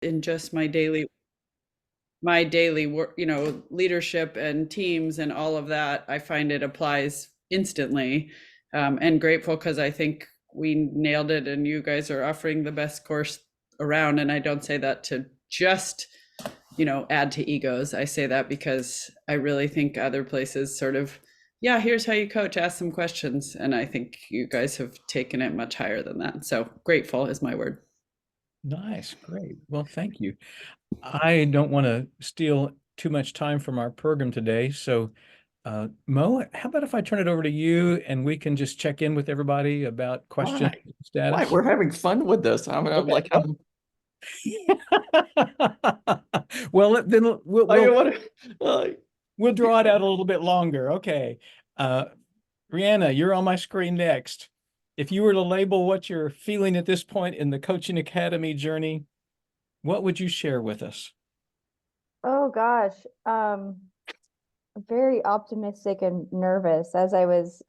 in just my daily work, leadership and teams and all of that, I find it applies instantly. And grateful because I think we nailed it and you guys are offering the best course around. And I don't say that to just, add to egos. I say that because I really think other places sort of, yeah, here's how you coach, ask some questions. And I think you guys have taken it much higher than that. So grateful is my word. Nice. Great. Well, thank you. I don't want to steal too much time from our program today. So, Mo, how about if I turn it over to you and we can just check in with everybody about question Why? Why? status? We're having fun with this. I'm Okay. like, I'm, Well, then we'll I we'll want to. we'll draw it out a little bit longer. Okay. Uh, Rihanna, you're on my screen next. If you were to label what you're feeling at this point in the Coaching Academy journey, what would you share with us? Oh gosh. Very optimistic and nervous, as I was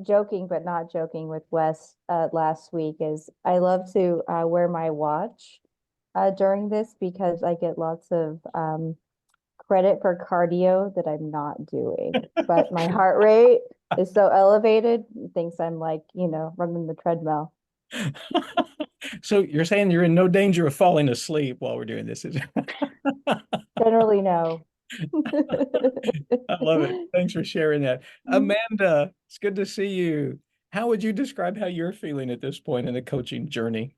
joking but not joking with Wes last week, is I love to wear my watch during this because I get lots of credit for cardio that I'm not doing. But my heart rate is so elevated, it thinks I'm like, running the treadmill. So you're saying you're in no danger of falling asleep while we're doing this. Generally, no. I love it. Thanks for sharing that. Amanda, it's good to see you. How would you describe how you're feeling at this point in the coaching journey?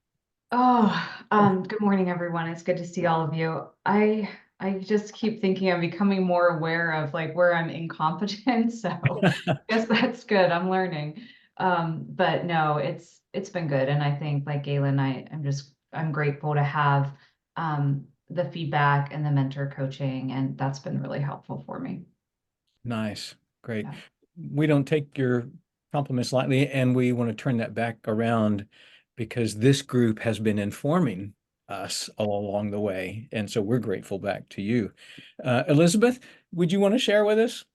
Good morning, everyone. It's good to see all of you. I just keep thinking I'm becoming more aware of like where I'm incompetent. So I guess that's good. I'm learning. But no, it's been good. And I think like Galen, I'm grateful to have the feedback and the mentor coaching, and that's been really helpful for me. Nice. Great. Yeah. We don't take your compliments lightly, and we want to turn that back around because this group has been informing us all along the way. And so we're grateful back to you. Elizabeth, would you want to share with us?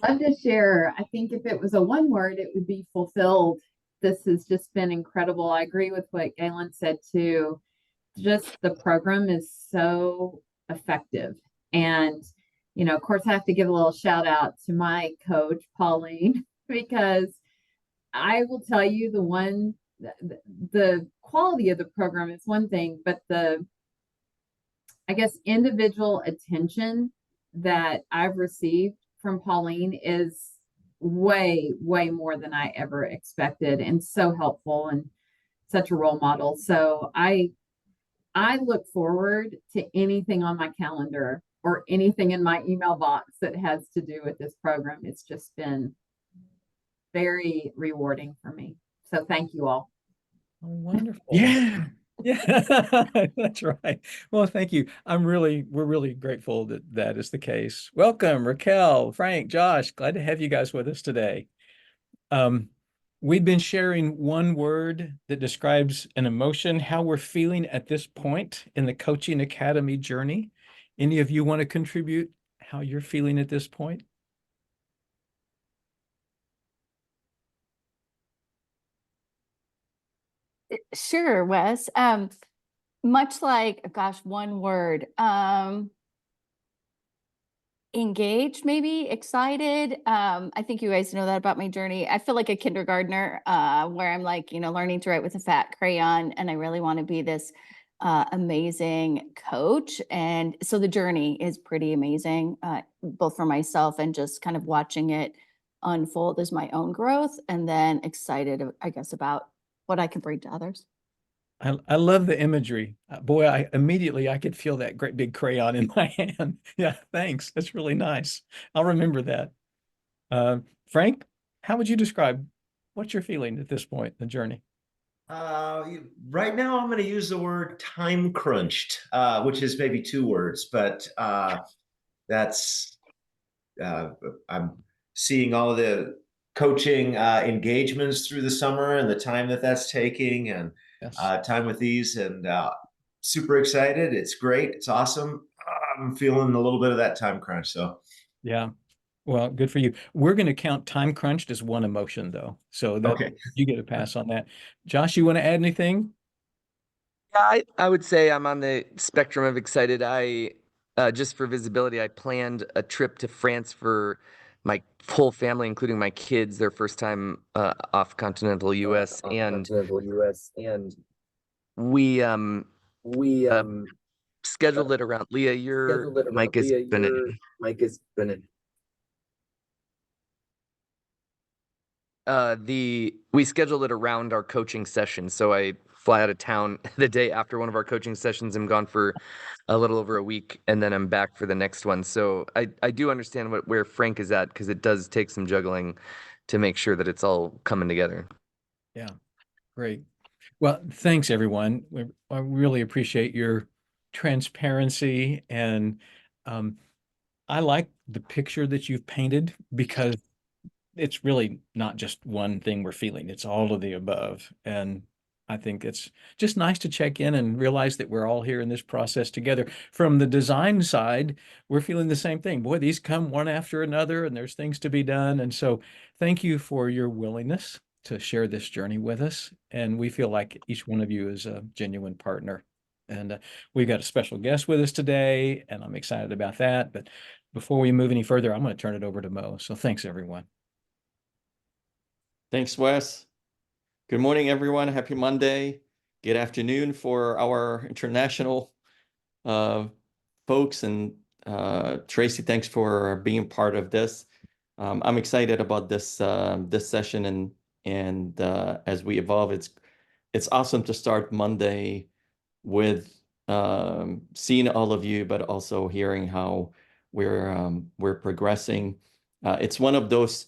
Love to share. I think if it was a one word, it would be fulfilled. This has just been incredible. I agree with what Galen said too. Just the program is so effective. And, of course, I have to give a little shout out to my coach, Pauline, because I will tell you the quality of the program is one thing, but I guess, individual attention that I've received from Pauline is way, way more than I ever expected, and so helpful and such a role model. So I look forward to anything on my calendar or anything in my email box that has to do with this program. It's just been very rewarding for me. So thank you all. Oh, wonderful. Yeah. Yeah, that's right. Well, thank you. We're really grateful that that is the case. Welcome, Raquel, Frank, Josh. Glad to have you guys with us today. Um, we've been sharing one word that describes an emotion, how we're feeling at this point in the Coaching Academy journey. Any of you want to contribute how you're feeling at this point? Sure, Wes. Much like, gosh, one word, engaged, maybe excited. I think you guys know that about my journey. I feel like a kindergartner, where I'm like, learning to write with a fat crayon, and I really want to be this amazing coach. And so the journey is pretty amazing, both for myself and just kind of watching it unfold as my own growth, and then excited, I guess, about what I can bring to others. I love the imagery. Boy, I could feel that great big crayon in my hand. Yeah, thanks. That's really nice. I'll remember that. Frank, how would you describe what you're feeling at this point in the journey? Right now, I'm going to use the word time crunched, which is maybe two words, but that's uh, I'm seeing all of the coaching engagements through the summer and the time that that's taking, and Yes. time with these, and super excited. It's great. It's awesome. I'm feeling a little bit of that time crunch. So Yeah. Well, good for you. We're going to count time crunched as one emotion, though. So that okay. you get a pass on that. Josh, you want to add anything? Yeah, I would say I'm on the spectrum of excited. Just for visibility, I planned a trip to France for my whole family, including my kids, their first time off continental US. And we scheduled it around Leah, your mic has been we scheduled it around our coaching session. So I fly out of town the day after one of our coaching sessions. I'm gone for a little over a week, and then I'm back for the next one. So I do understand where Frank is at, because it does take some juggling to make sure that it's all coming together. Yeah, great. Well, thanks everyone. I really appreciate your transparency, and I like the picture that you've painted, because it's really not just one thing we're feeling. It's all of the above. And I think it's just nice to check in and realize that we're all here in this process together. From the design side, we're feeling the same thing. Boy, these come one after another, and there's things to be done. And so thank you for your willingness to share this journey with us. And we feel like each one of you is a genuine partner. And we've got a special guest with us today, and I'm excited about that. But before we move any further, I'm going to turn it over to Mo. So thanks, everyone. Thanks, Wes. Good morning, everyone. Happy Monday. Good afternoon for our international folks. And Tracy, thanks for being part of this. I'm excited about this this session, and as we evolve, it's awesome to start Monday with seeing all of you, but also hearing how we're progressing. It's one of those.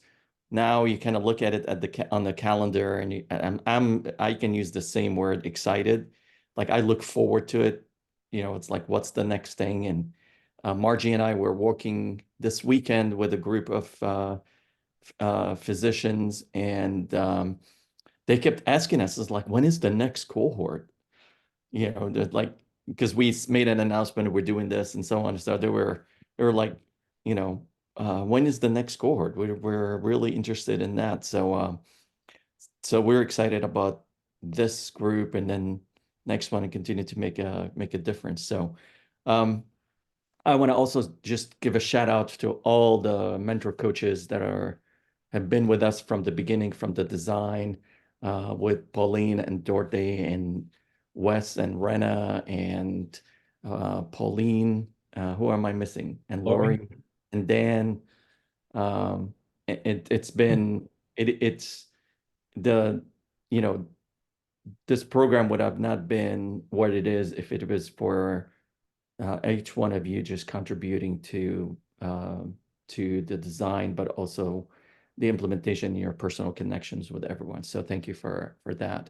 Now you kind of look at it at on the calendar, and I can use the same word, excited. Like, I look forward to it. It's like, what's the next thing? And Margie and I were working this weekend with a group of physicians, and they kept asking us, is like, when is the next cohort? They're like, because we made an announcement, we're doing this and so on. So they were like, when is the next cohort? We're really interested in that. So we're excited about this group, and then next one, and continue to make a difference. So I want to also just give a shout out to all the mentor coaches that have been with us from the beginning, from the design, with Pauline and Dorothy and Wes and Rena and Pauline. Who am I missing? And Lori and Dan. It's been this program would have not been what it is if it was for each one of you just contributing to the design, but also the implementation and your personal connections with everyone. So thank you for that.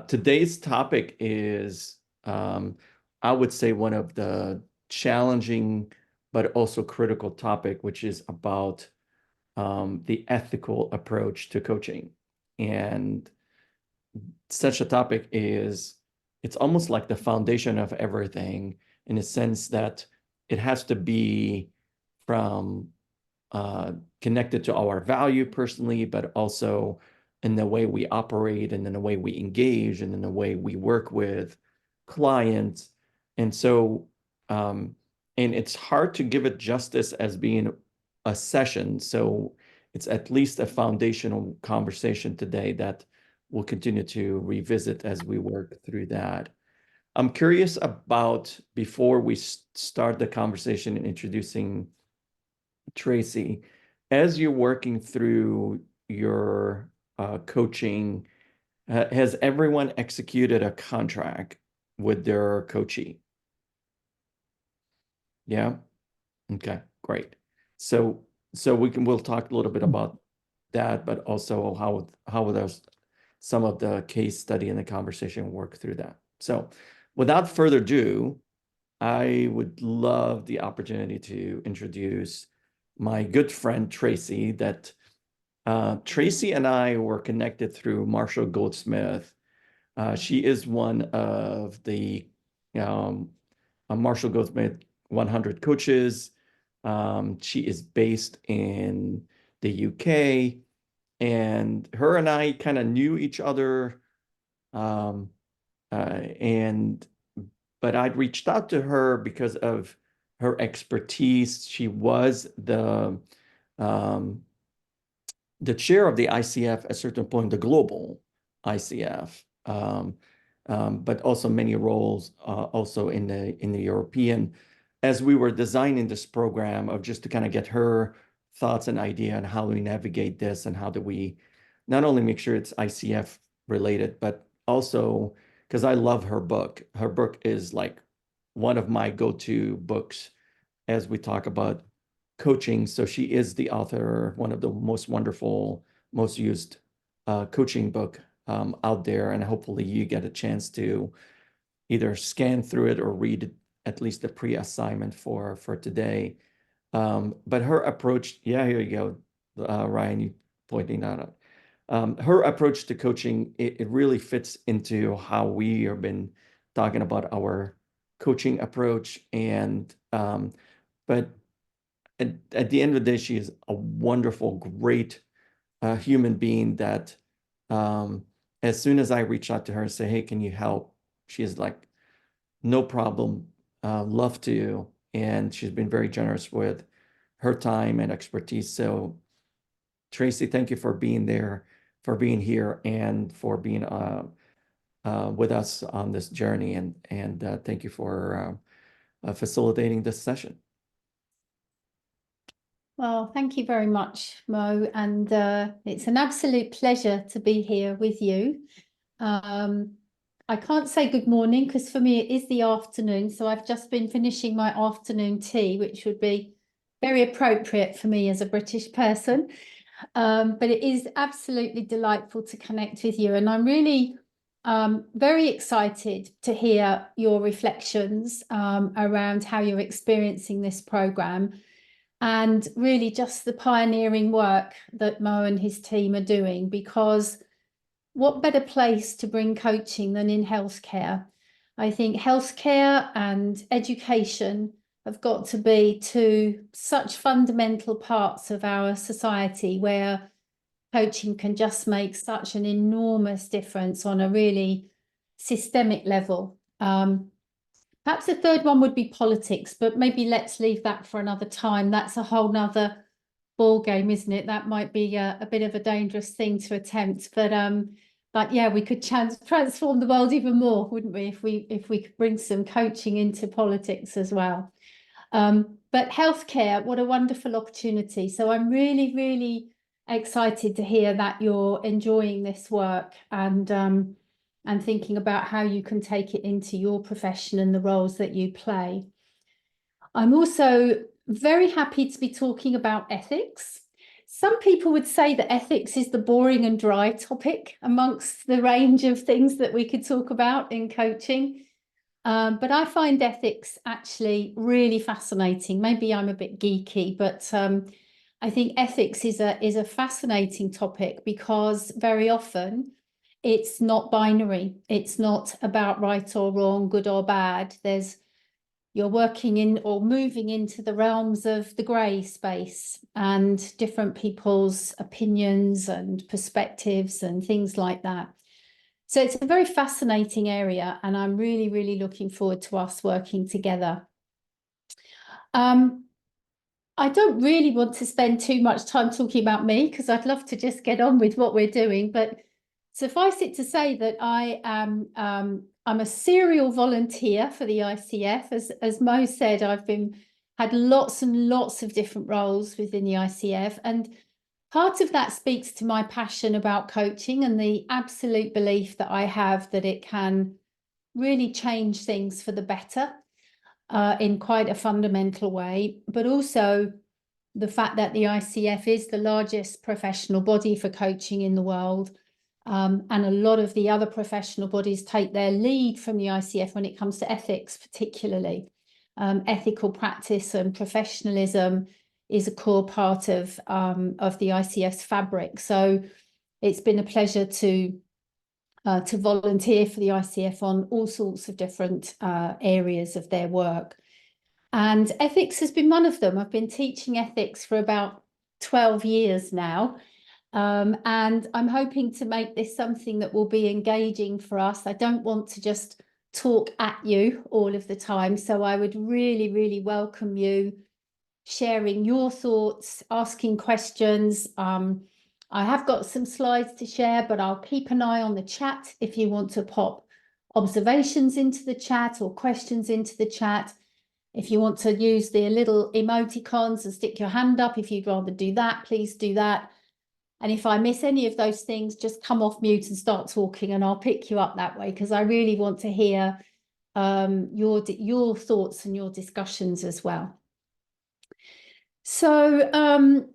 Today's topic is, I would say, one of the challenging but also critical topic, which is about the ethical approach to coaching. And such a topic it's almost like the foundation of everything, in a sense that it has to be from connected to our value personally, but also in the way we operate, and in the way we engage, and in the way we work with clients. And so, and it's hard to give it justice as being a session. So it's at least a foundational conversation today that we'll continue to revisit as we work through that. I'm curious about, before we start the conversation and introducing Tracy, as you're working through your coaching, has everyone executed a contract with their coachee? Yeah. Okay, great. So we'll talk a little bit about that, but also how does some of the case study and the conversation work through that. So without further ado, I would love the opportunity to introduce my good friend Tracy. Tracy and I were connected through Marshall Goldsmith. She is one of the Marshall Goldsmith 100 coaches. She is based in the UK, and her and I kind of knew each other But I'd reached out to her because of her expertise. She was the chair of the ICF at a certain point, the global ICF, but also many roles also in the European. As we were designing this program of just to kind of get her thoughts and idea on how we navigate this and how do we not only make sure it's ICF related, but also because I love her book. Her book is like one of my go-to books as we talk about coaching. So she is the author, one of the most wonderful, most used coaching book out there. And hopefully you get a chance to either scan through it or read at least the pre-assignment for today. But her approach, yeah, here you go, Ryan, you pointing that out. Her approach to coaching, it really fits into how we have been talking about our coaching approach. And but at the end of the day, she is a wonderful, great human being that as soon as I reach out to her and say, hey, can you help? She is like, no problem, love to. And she's been very generous with her time and expertise. So Tracy, thank you for being there, for being here, and for being with us on this journey. And thank you for facilitating this session. Well, thank you very much, Mo. And it's an absolute pleasure to be here with you. I can't say good morning because for me it is the afternoon. So I've just been finishing my afternoon tea, which would be very appropriate for me as a British person. But it is absolutely delightful to connect with you. And I'm really very excited to hear your reflections around how you're experiencing this program. And really just the pioneering work that Mo and his team are doing, because what better place to bring coaching than in healthcare? I think healthcare and education have got to be two such fundamental parts of our society where coaching can just make such an enormous difference on a really systemic level. Perhaps the third one would be politics, but maybe let's leave that for another time. That's a whole nother ball game, isn't it? That might be a bit of a dangerous thing to attempt, but yeah, we could transform the world even more, wouldn't we, if we could bring some coaching into politics as well. But healthcare, what a wonderful opportunity. So I'm really, really excited to hear that you're enjoying this work and thinking about how you can take it into your profession and the roles that you play. I'm also very happy to be talking about ethics. Some people would say that ethics is the boring and dry topic amongst the range of things that we could talk about in coaching. But I find ethics actually really fascinating. Maybe I'm a bit geeky, but I think ethics is a fascinating topic because very often it's not binary. It's not about right or wrong, good or bad. You're working in or moving into the realms of the grey space and different people's opinions and perspectives and things like that. So it's a very fascinating area, and I'm really, really looking forward to us working together. I don't really want to spend too much time talking about me because I'd love to just get on with what we're doing, but suffice it to say that I am I'm a serial volunteer for the ICF. As Mo said, I've had lots and lots of different roles within the ICF, and part of that speaks to my passion about coaching and the absolute belief that I have that it can really change things for the better in quite a fundamental way, but also the fact that the ICF is the largest professional body for coaching in the world. And a lot of the other professional bodies take their lead from the ICF when it comes to ethics, particularly. Ethical practice and professionalism is a core part of the ICF's fabric. So it's been a pleasure to volunteer for the ICF on all sorts of different areas of their work. And ethics has been one of them. I've been teaching ethics for about 12 years now. And I'm hoping to make this something that will be engaging for us. I don't want to just talk at you all of the time. So I would really, really welcome you sharing your thoughts, asking questions. I have got some slides to share, but I'll keep an eye on the chat if you want to pop observations into the chat or questions into the chat. If you want to use the little emoticons and stick your hand up, if you'd rather do that, please do that. And if I miss any of those things, just come off mute and start talking and I'll pick you up that way, because I really want to hear your thoughts and your discussions as well. So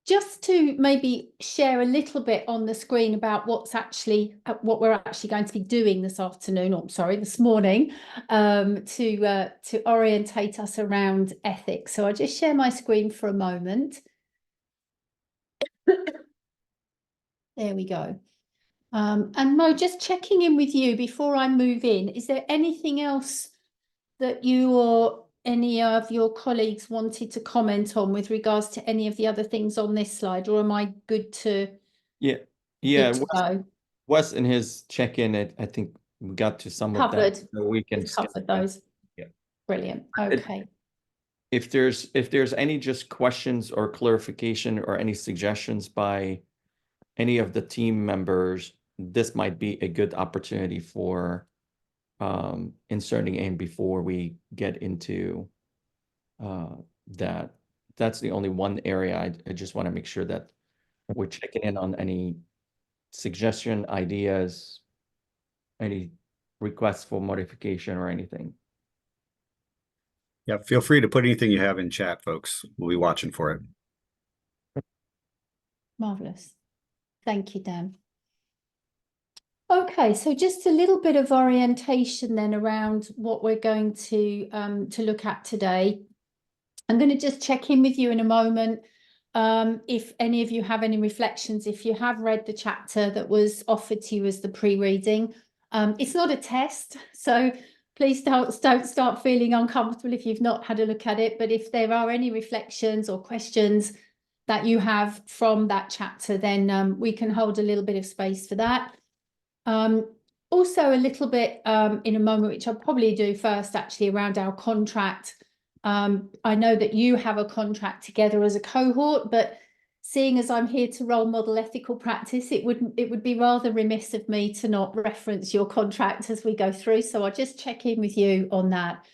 just to maybe share a little bit on the screen about what we're actually going to be doing this afternoon, or sorry, this morning, to orientate us around ethics. So I'll just share my screen for a moment. There we go. And Mo, just checking in with you before I move in, is there anything else that you or any of your colleagues wanted to comment on with regards to any of the other things on this slide, or am I good to Yeah, good to go? Wes in his check-in, I think we got to some of Covered. that, so we can We've skip covered that. those. Yeah. Brilliant. Okay. If there's any just questions or clarification or any suggestions by any of the team members, this might be a good opportunity for inserting in before we get into that. That's the only one area I just want to make sure that we're checking in on any suggestion, ideas, any requests for modification or anything. Yeah, feel free to put anything you have in chat, folks. We'll be watching for it. Marvelous. Thank you, Dan. Okay, so just a little bit of orientation then around what we're going to look at today. I'm going to just check in with you in a moment. If any of you have any reflections, if you have read the chapter that was offered to you as the pre-reading, it's not a test, so please don't start feeling uncomfortable if you've not had a look at it. But if there are any reflections or questions that you have from that chapter, then we can hold a little bit of space for that. Also a little bit in a moment, which I'll probably do first actually, around our contract. I know that you have a contract together as a cohort, but seeing as I'm here to role model ethical practice, it would be rather remiss of me to not reference your contract as we go through. So I'll just check in with you on that.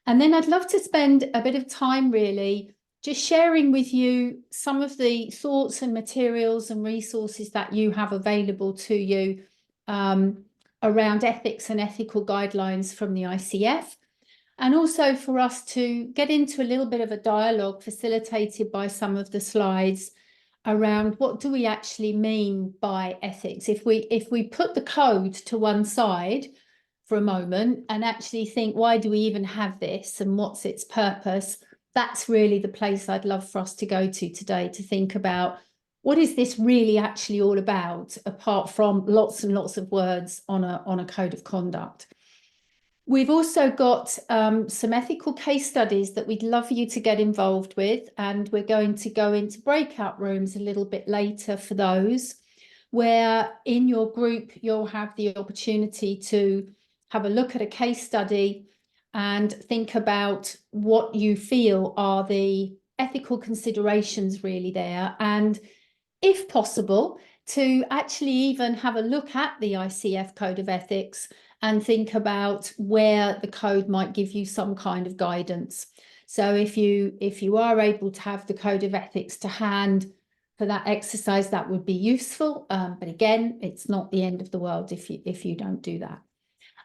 And then I'd love to spend a bit of time really just sharing with you some of the thoughts and materials and resources that you have available to you around ethics and ethical guidelines from the ICF. And also for us to get into a little bit of a dialogue facilitated by some of the slides around what do we actually mean by ethics. If we put the code to one side for a moment and actually think, why do we even have this and what's its purpose? That's really the place I'd love for us to go to today, to think about what is this really actually all about, apart from lots and lots of words on a code of conduct. We've also got some ethical case studies that we'd love for you to get involved with, and we're going to go into breakout rooms a little bit later for those, where in your group you'll have the opportunity to have a look at a case study and think about what you feel are the ethical considerations really there, and if possible, to actually even have a look at the ICF Code of Ethics and think about where the code might give you some kind of guidance. So if you are able to have the Code of Ethics to hand for that exercise, that would be useful. But again, it's not the end of the world if you don't do that.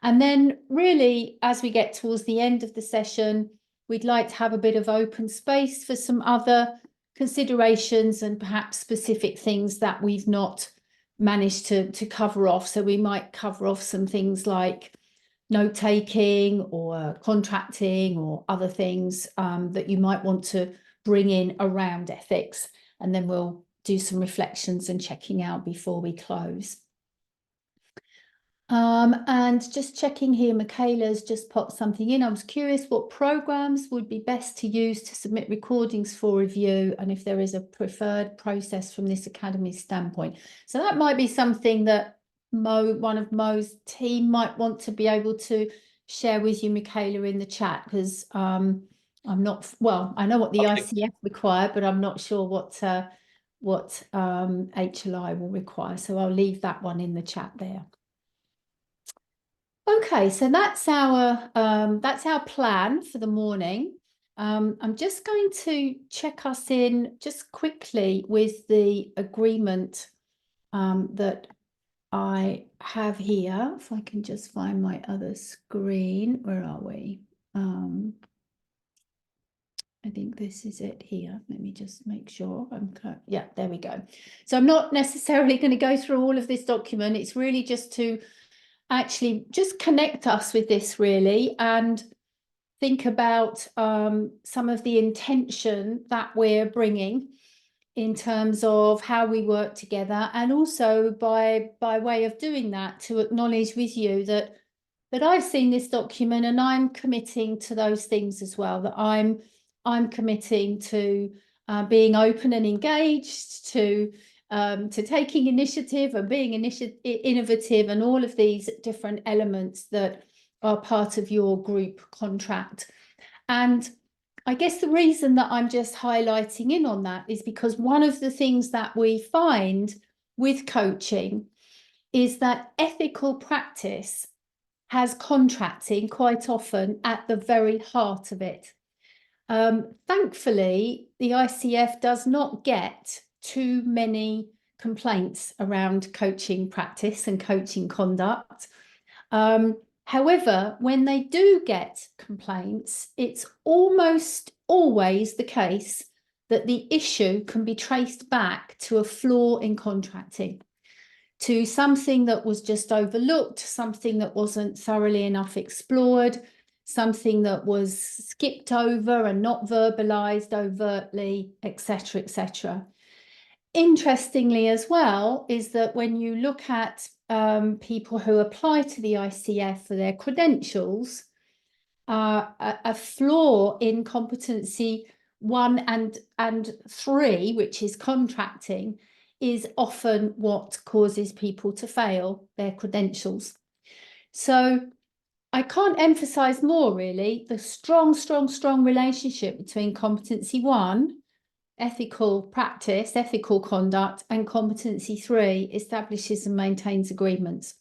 And then really, as we get towards the end of the session, we'd like to have a bit of open space for some other considerations and perhaps specific things that we've not managed to cover off. So we might cover off some things like note-taking or contracting or other things that you might want to bring in around ethics. And then we'll do some reflections and checking out before we close. And just checking here, Michaela's just popped something in. I was curious what programs would be best to use to submit recordings for review, and if there is a preferred process from this academy standpoint. So that might be something that one of Mo's team might want to be able to share with you, Michaela, in the chat, because I'm not, well, I know what the ICF require, but I'm not sure what HLI will require. So I'll leave that one in the chat there. Okay, so that's our plan for the morning. I'm just going to check us in just quickly with the agreement that I have here. If I can just find my other screen, where are we? I think this is it here. Let me just make sure yeah, there we go. So I'm not necessarily going to go through all of this document. It's really just to actually just connect us with this really, and think about some of the intention that we're bringing in terms of how we work together, and also by way of doing that, to acknowledge with you that I've seen this document and I'm committing to those things as well, that I'm committing to being open and engaged, to taking initiative and being innovative, and all of these different elements that are part of your group contract. And I guess the reason that I'm just highlighting in on that is because one of the things that we find with coaching is that ethical practice has contracting quite often at the very heart of it. Thankfully, the ICF does not get too many complaints around coaching practice and coaching conduct. However, when they do get complaints, it's almost always the case that the issue can be traced back to a flaw in contracting, to something that was just overlooked, something that wasn't thoroughly enough explored, something that was skipped over and not verbalized overtly, etc., etc. Interestingly as well is that when you look at people who apply to the ICF for their credentials, a flaw in competency 1 and 3, which is contracting, is often what causes people to fail their credentials. So I can't emphasize more really the strong relationship between competency 1, ethical practice, ethical conduct, and competency 3, establishes and maintains agreements.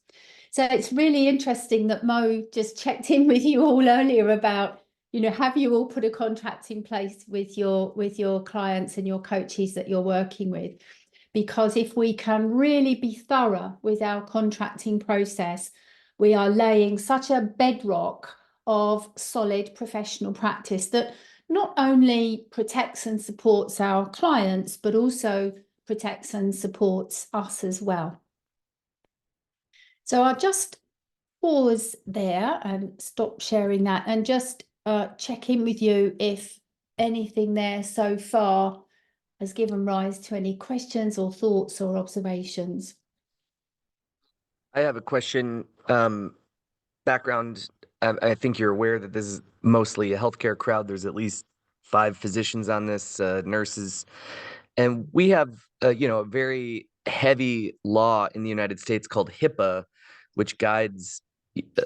So it's really interesting that Mo just checked in with you all earlier about, you know, have you all put a contract in place with your clients and your coaches that you're working with? Because if we can really be thorough with our contracting process, we are laying such a bedrock of solid professional practice that not only protects and supports our clients, but also protects and supports us as well. So I'll just pause there and stop sharing that, and just check in with you if anything there so far has given rise to any questions or thoughts or observations. I have a question. Background, I think you're aware that this is mostly a healthcare crowd. There's at least 5 physicians on this, nurses, and we have a very heavy law in the United States called HIPAA, which guides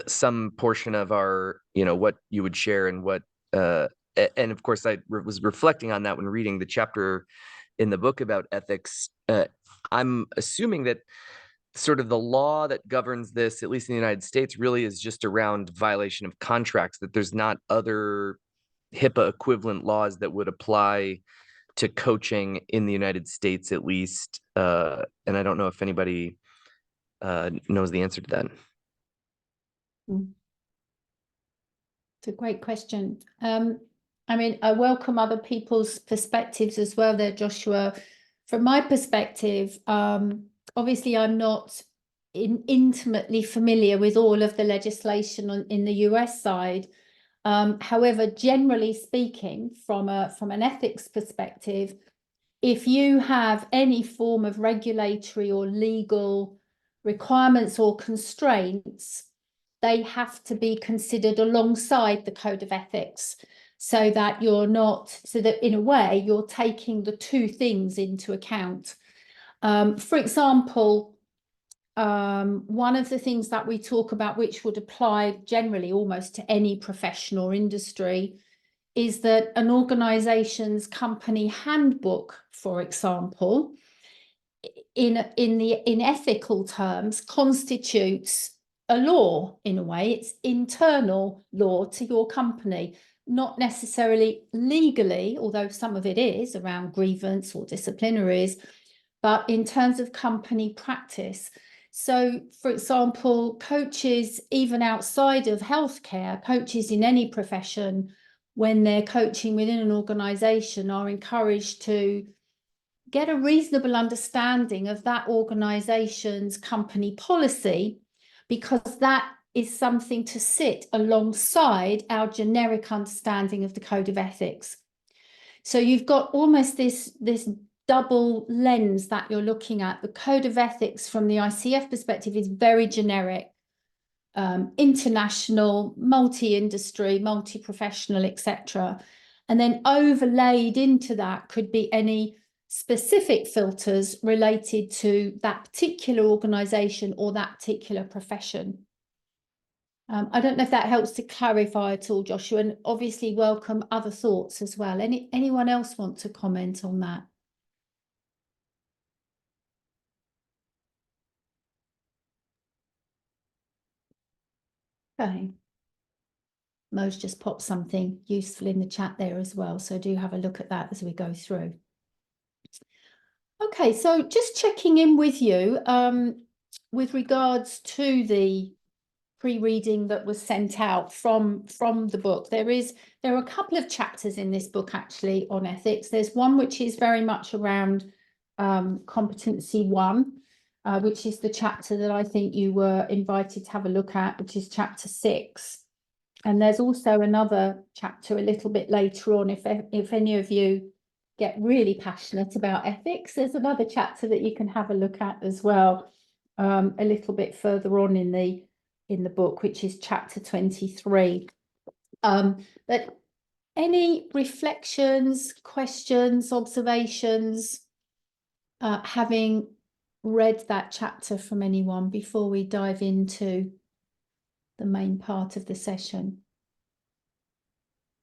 some portion of our, what you would share and what, and of course I was reflecting on that when reading the chapter in the book about ethics. I'm assuming that sort of the law that governs this, at least in the United States, really is just around violation of contracts, that there's not other HIPAA equivalent laws that would apply to coaching in the United States, at least. And I don't know if anybody knows the answer to that. It's a great question. I mean, I welcome other people's perspectives as well there, Joshua. From my perspective, obviously, I'm not intimately familiar with all of the legislation in the US side. However, generally speaking, from an ethics perspective, if you have any form of regulatory or legal requirements or constraints, they have to be considered alongside the code of ethics, so that in a way you're taking the two things into account. For example, one of the things that we talk about, which would apply generally almost to any profession or industry, is that an organization's company handbook, for example, in ethical terms, constitutes a law. In a way, it's internal law to your company, not necessarily legally, although some of it is around grievance or disciplinaries, but in terms of company practice. So, for example, coaches, even outside of healthcare, coaches in any profession, when they're coaching within an organization, are encouraged to get a reasonable understanding of that organization's company policy, because that is something to sit alongside our generic understanding of the code of ethics. So you've got almost this double lens that you're looking at. The code of ethics from the ICF perspective is very generic, international, multi-industry, multi-professional, etc. And then overlaid into that could be any specific filters related to that particular organization or that particular profession. I don't know if that helps to clarify at all, Joshua, and obviously welcome other thoughts as well. Anyone else want to comment on that? Okay. Mo's just popped something useful in the chat there as well, so do have a look at that as we go through. Okay, so just checking in with you with regards to the pre-reading that was sent out from the book. There are a couple of chapters in this book actually on ethics. There's one which is very much around competency 1, which is the chapter that I think you were invited to have a look at, which is chapter 6. And there's also another chapter a little bit later on, if any of you get really passionate about ethics, there's another chapter that you can have a look at as well, a little bit further on in the book, which is chapter 23. But any reflections, questions, observations, having read that chapter from anyone before we dive into the main part of the session?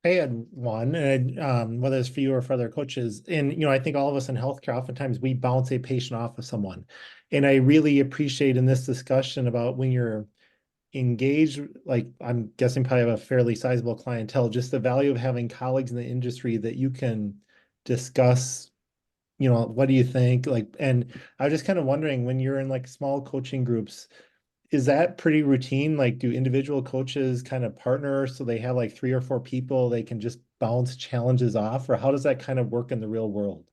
I had one, and whether it's for you or for other coaches, and I think all of us in healthcare, oftentimes we bounce a patient off of someone, and I really appreciate in this discussion about when you're engaged, like I'm guessing probably have a fairly sizable clientele, just the value of having colleagues in the industry that you can discuss, what do you think? And I was just kind of wondering, when you're in like small coaching groups, is that pretty routine? Like, do individual coaches kind of partner so they have like 3 or 4 people they can just bounce challenges off, or how does that kind of work in the real world?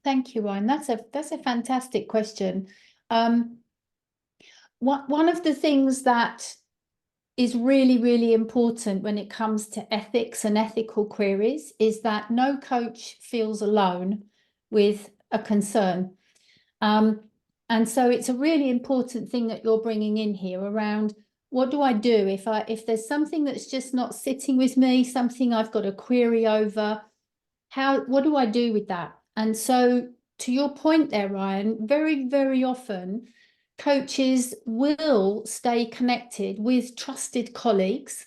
Thank you, Ryan. That's a fantastic question. One of the things that is really, really important when it comes to ethics and ethical queries is that no coach feels alone with a concern. And so it's a really important thing that you're bringing in here around, what do I do if there's something that's just not sitting with me, something I've got a query over, what do I do with that? And so to your point there, Ryan, very, very often coaches will stay connected with trusted colleagues,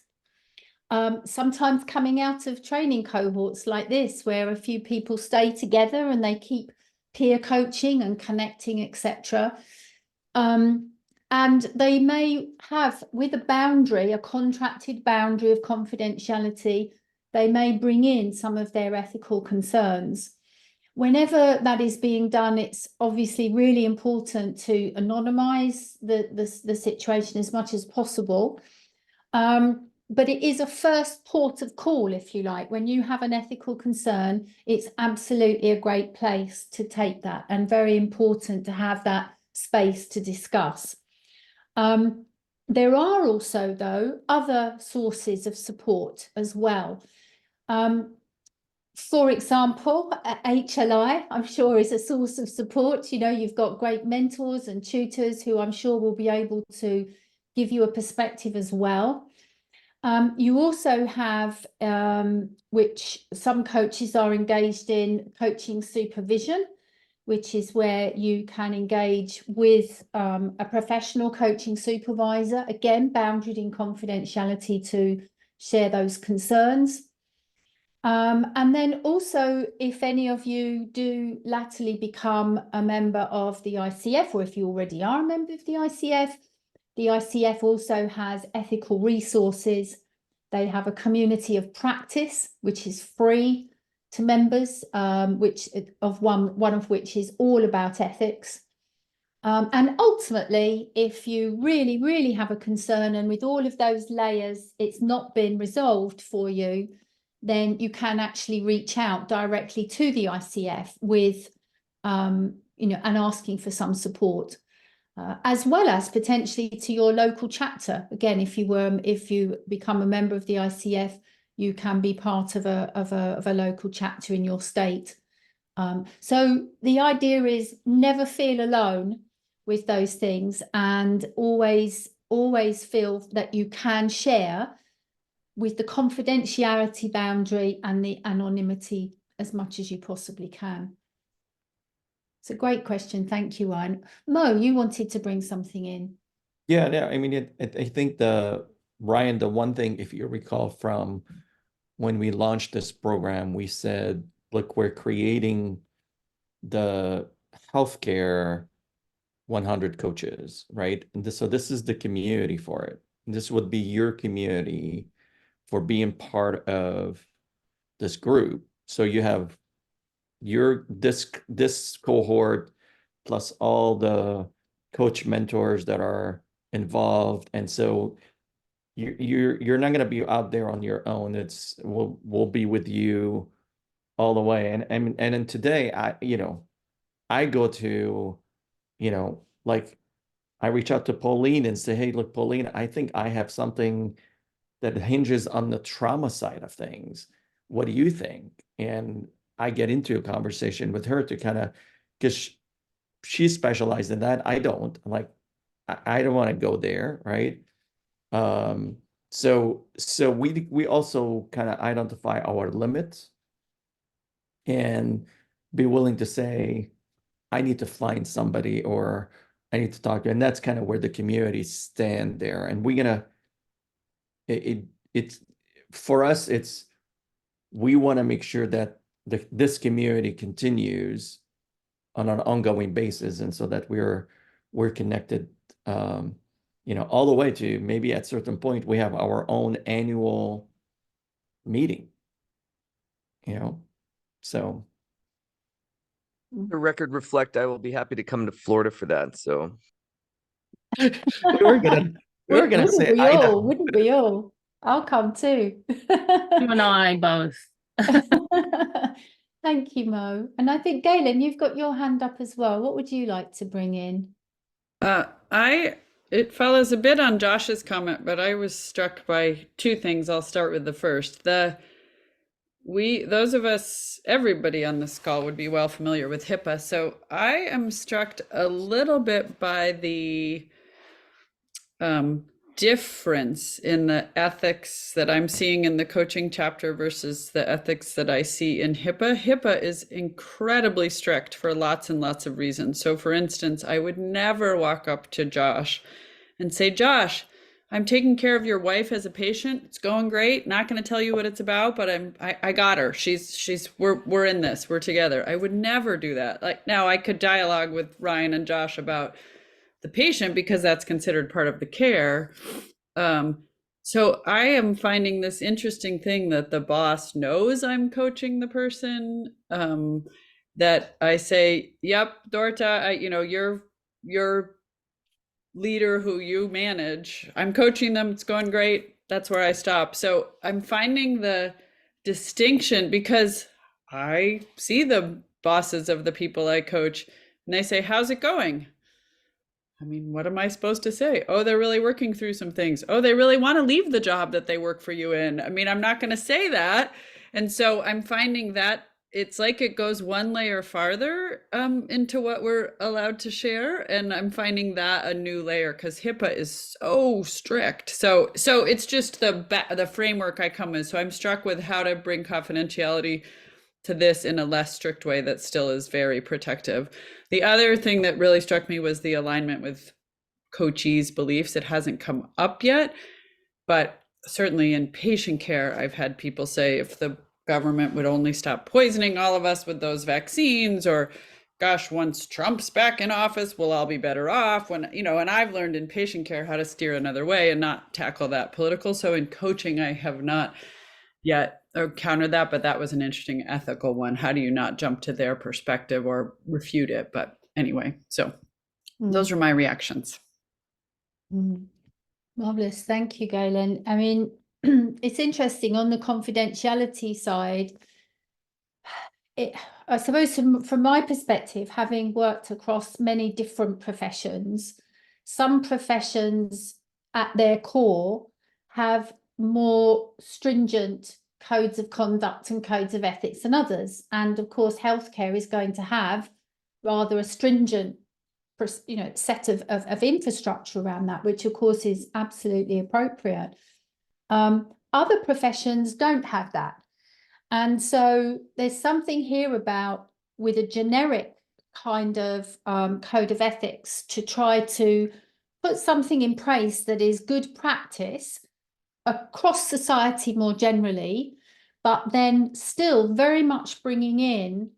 sometimes coming out of training cohorts like this, where a few people stay together and they keep peer coaching and connecting, etc. And they may have, with a contracted boundary of confidentiality, they may bring in some of their ethical concerns. Whenever that is being done, it's obviously really important to anonymize the situation as much as possible. But it is a first port of call, if you like. When you have an ethical concern, it's absolutely a great place to take that, and very important to have that space to discuss. There are also, though, other sources of support as well. For example, HLI, I'm sure is a source of support. You know, you've got great mentors and tutors who I'm sure will be able to give you a perspective as well. You also have, which some coaches are engaged in, coaching supervision, which is where you can engage with a professional coaching supervisor, again, boundaried in confidentiality to share those concerns. And then also, if any of you do latterly become a member of the ICF, or if you already are a member of the ICF also has ethical resources. They have a community of practice, which is free to members, one of which is all about ethics. And ultimately, if you really, really have a concern and with all of those layers, it's not been resolved for you, then you can actually reach out directly to the ICF with, and asking for some support, as well as potentially to your local chapter. Again, if you become a member of the ICF, you can be part of a local chapter in your state. So the idea is never feel alone with those things, and always feel that you can share with the confidentiality boundary and the anonymity as much as you possibly can. It's a great question. Thank you, Ryan. Mo, you wanted to bring something in. Yeah, I mean, I think Ryan, the one thing, if you recall from when we launched this program, we said, look, we're creating the healthcare 100 coaches, right? And so this is the community for it. This would be your community for being part of this group. So you have this cohort plus all the coach mentors that are involved, and so you're not going to be out there on your own. We'll be with you all the way. And then today I go to, like, I reach out to Pauline and say, hey, look, Pauline, I think I have something that hinges on the trauma side of things. What do you think? And I get into a conversation with her to kind of, because she's specialized in that. I don't. I'm like, I don't want to go there, right? So we also kind of identify our limits and be willing to say, I need to find somebody, or I need to talk to, and that's kind of where the communities stand there. And we're gonna, it's for us, we want to make sure that this community continues on an ongoing basis, and so that we're connected, all the way to maybe at a certain point we have our own annual meeting, so. The record reflect, I will be happy to come to Florida for that. So we were gonna say, Wouldn't we all? I'll come too. You and I both. Thank you, Mo. And I think, Galen, you've got your hand up as well. What would you like to bring in? It follows a bit on Josh's comment, but I was struck by two things. I'll start with the first. Those of us, everybody on this call would be well familiar with HIPAA. So I am struck a little bit by the difference in the ethics that I'm seeing in the coaching chapter versus the ethics that I see in HIPAA. HIPAA is incredibly strict for lots and lots of reasons. So for instance, I would never walk up to Josh and say, Josh, I'm taking care of your wife as a patient. It's going great. Not going to tell you what it's about, but I got her. We're in this. We're together. I would never do that. Like, now I could dialogue with Ryan and Josh about the patient because that's considered part of the care. So I am finding this interesting thing that the boss knows I'm coaching the person, that I say, yep, Dorta, you're leader who you manage, I'm coaching them, it's going great, that's where I stop. So I'm finding the distinction because I see the bosses of the people I coach and they say, how's it going? I mean, what am I supposed to say? Oh, they're really working through some things. Oh, they really want to leave the job that they work for you in. I mean, I'm not going to say that. And so I'm finding that it's like it goes one layer farther into what we're allowed to share. And I'm finding that a new layer because HIPAA is so strict. So it's just the framework I come with. So I'm struck with how to bring confidentiality to this in a less strict way that still is very protective. The other thing that really struck me was the alignment with coachees' beliefs. It hasn't come up yet, but certainly in patient care, I've had people say if the government would only stop poisoning all of us with those vaccines, or gosh, once Trump's back in office, we'll all be better off. When, you know, and I've learned in patient care how to steer another way and not tackle that political. So in coaching, I have not yet countered that, but that was an interesting ethical one. How do you not jump to their perspective or refute it? But anyway, so those are my reactions. Marvelous. Thank you, Galen. I mean, it's interesting on the confidentiality side. I suppose from my perspective, having worked across many different professions, some professions at their core have more stringent codes of conduct and codes of ethics than others. And of course, healthcare is going to have rather a stringent set of infrastructure around that, which of course is absolutely appropriate. Other professions don't have that. And so there's something here about, with a generic kind of code of ethics, to try to put something in place that is good practice across society more generally, but then still very much bringing in,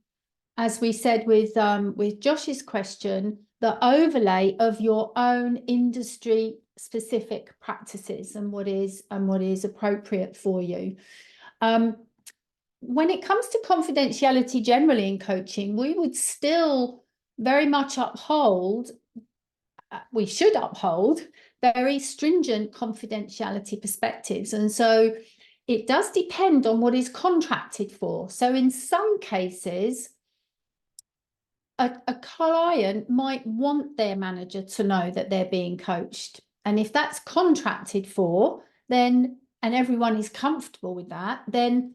as we said with Josh's question, the overlay of your own industry specific practices and what is appropriate for you. When it comes to confidentiality generally in coaching, we would still very much we should uphold very stringent confidentiality perspectives. And so it does depend on what is contracted for. So in some cases, a client might want their manager to know that they're being coached. And if that's contracted for, then, and everyone is comfortable with that, then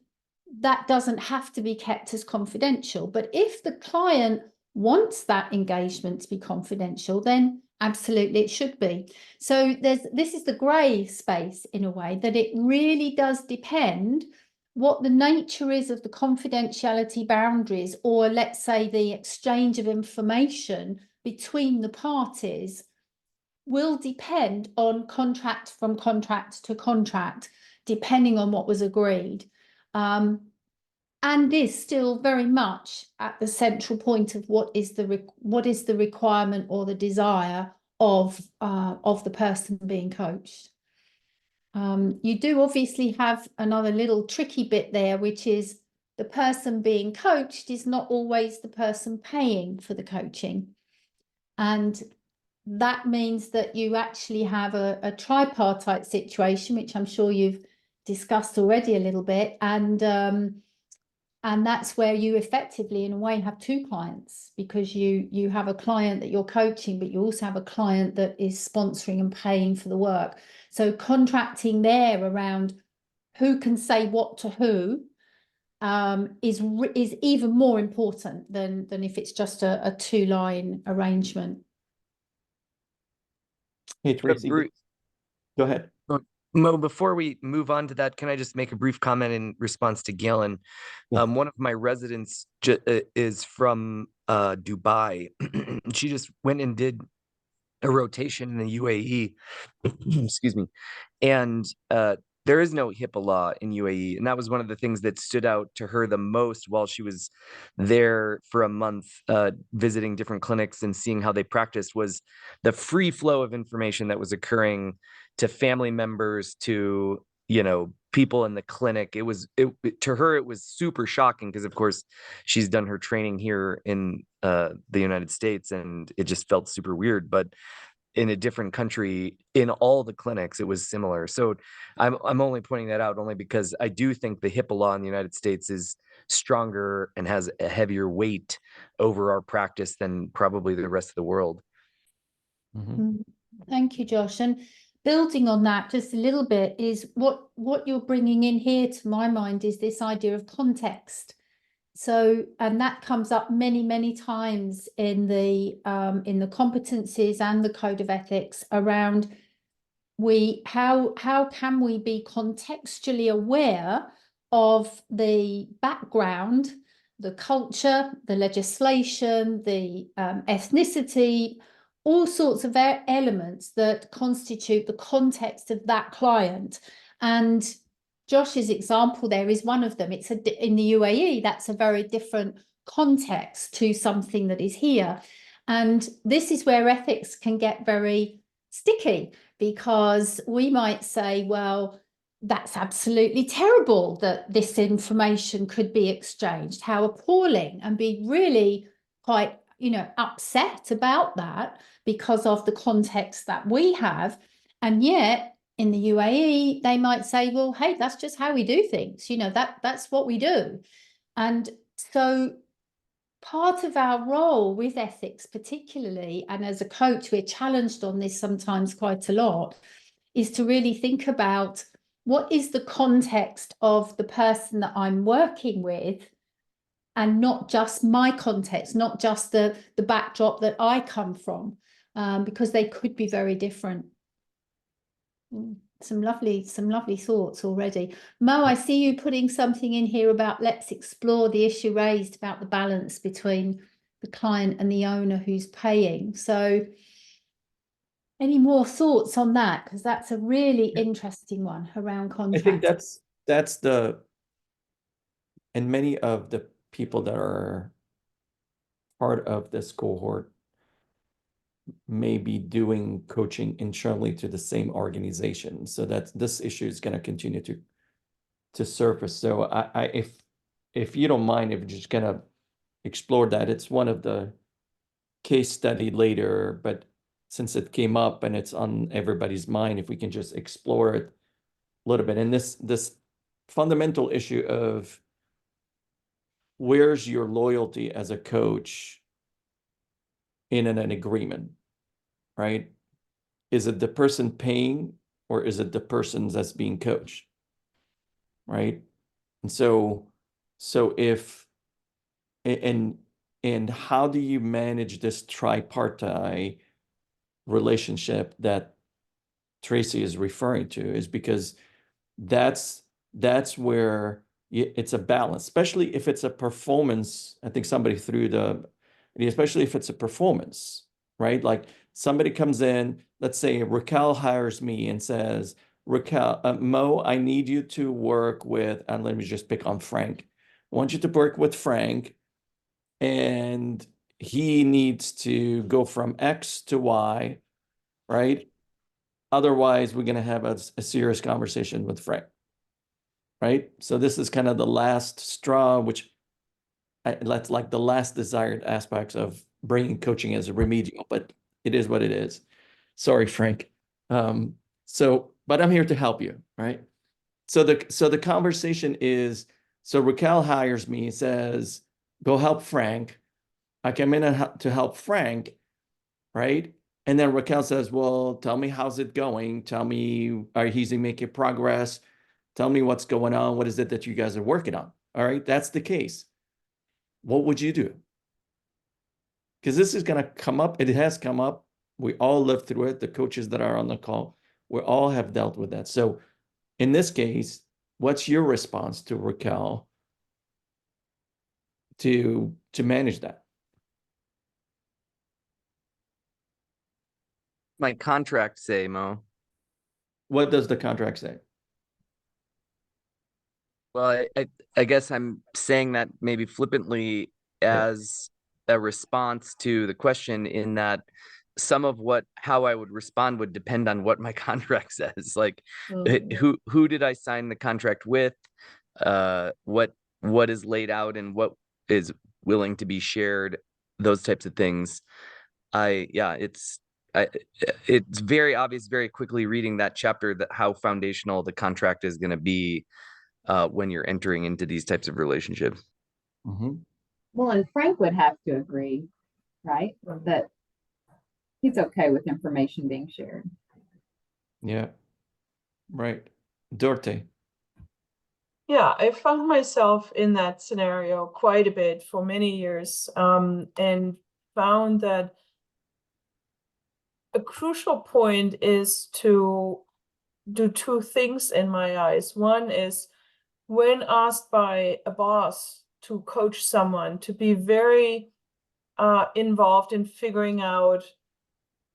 that doesn't have to be kept as confidential. But if the client wants that engagement to be confidential, then absolutely it should be. So this is the grey space in a way, that it really does depend what the nature is of the confidentiality boundaries, or let's say the exchange of information between the parties, will depend on contract from contract to contract, depending on what was agreed. And is still very much at the central point of what is the requirement or the desire of the person being coached. You do obviously have another little tricky bit there, which is the person being coached is not always the person paying for the coaching. And that means that you actually have a tripartite situation, which I'm sure you've discussed already a little bit. And that's where you effectively, in a way, have two clients, because you have a client that you're coaching, but you also have a client that is sponsoring and paying for the work. So contracting there around who can say what to who is even more important than if it's just a two-line arrangement. Hey, Tracy, go ahead. Mo, before we move on to that, can I just make a brief comment in response to Galen? Yeah. One of my residents is from Dubai. She just went and did a rotation in the UAE, excuse me, and there is no HIPAA law in UAE. And that was one of the things that stood out to her the most while she was there for a month, visiting different clinics and seeing how they practiced, was the free flow of information that was occurring to family members, to, you know, people in the clinic. To her, it was super shocking, because of course she's done her training here in the United States, and it just felt super weird. But in a different country, in all the clinics, it was similar. So I'm only pointing that out only because I do think the HIPAA law in the United States is stronger and has a heavier weight over our practice than probably the rest of the world. Mm-hmm. Thank you, Josh. And building on that just a little bit is what you're bringing in here, to my mind, is this idea of context. So, and that comes up many, many times in the competencies and the code of ethics around how can we be contextually aware of the background, the culture, the legislation, the ethnicity, all sorts of elements that constitute the context of that client. And Josh's example there is one of them. It's in the UAE, that's a very different context to something that is here. And this is where ethics can get very sticky, because we might say, well, that's absolutely terrible that this information could be exchanged. How appalling, and be really quite, upset about that because of the context that we have. And yet in the UAE, they might say, well, hey, that's just how we do things. That's what we do. And so part of our role with ethics, particularly, and as a coach, we're challenged on this sometimes quite a lot, is to really think about what is the context of the person that I'm working with, and not just my context, not just the backdrop that I come from, because they could be very different. Some lovely thoughts already. Mo, I see you putting something in here about let's explore the issue raised about the balance between the client and the owner who's paying. So any more thoughts on that? Because that's a really interesting one around contract. I think that's and many of the people that are part of this cohort may be doing coaching internally to the same organization, so that this issue is going to continue to surface. So if you don't mind, if you're just going to explore that, it's one of the case study later, but since it came up and it's on everybody's mind, if we can just explore it a little bit. And this fundamental issue of where's your loyalty as a coach in an agreement, right? Is it the person paying, or is it the person that's being coached, right? And so if, and how do you manage this tripartite relationship that Tracy is referring to? Is because that's where it's a balance, especially if it's a performance. I think somebody threw especially if it's a performance, right? Like somebody comes in, let's say Raquel hires me and says, Raquel, Mo, I need you to work with, and let me just pick on Frank. I want you to work with Frank, and he needs to go from X to Y, right? Otherwise, we're going to have a serious conversation with Frank, right? So this is kind of the last straw, which that's like the last desired aspects of bringing coaching as a remedial, but it is what it is. Sorry, Frank. But I'm here to help you, right? So the conversation is, so Raquel hires me, says, go help Frank. I come in to help Frank, right? And then Raquel says, well, tell me, how's it going? Tell me, he's making progress? Tell me what's going on. What is it that you guys are working on? All right, that's the case. What would you do? Because this is going to come up. It has come up. We all lived through it. The coaches that are on the call, we all have dealt with that. So in this case, what's your response to Raquel to manage that? My contract say, Mo? What does the contract say? Well, I guess I'm saying that maybe flippantly as a response to the question, in that some of how I would respond would depend on what my contract says. Like, who did I sign the contract with? What is laid out and what is willing to be shared? Those types of things. It's very obvious very quickly reading that chapter that how foundational the contract is going to be when you're entering into these types of relationships. Mm-hmm. Well, and Frank would have to agree, right? That he's okay with information being shared. Yeah. Right. Dorte. Yeah, I found myself in that scenario quite a bit for many years, and found that a crucial point is to do two things in my eyes. One is when asked by a boss to coach someone, to be very involved in figuring out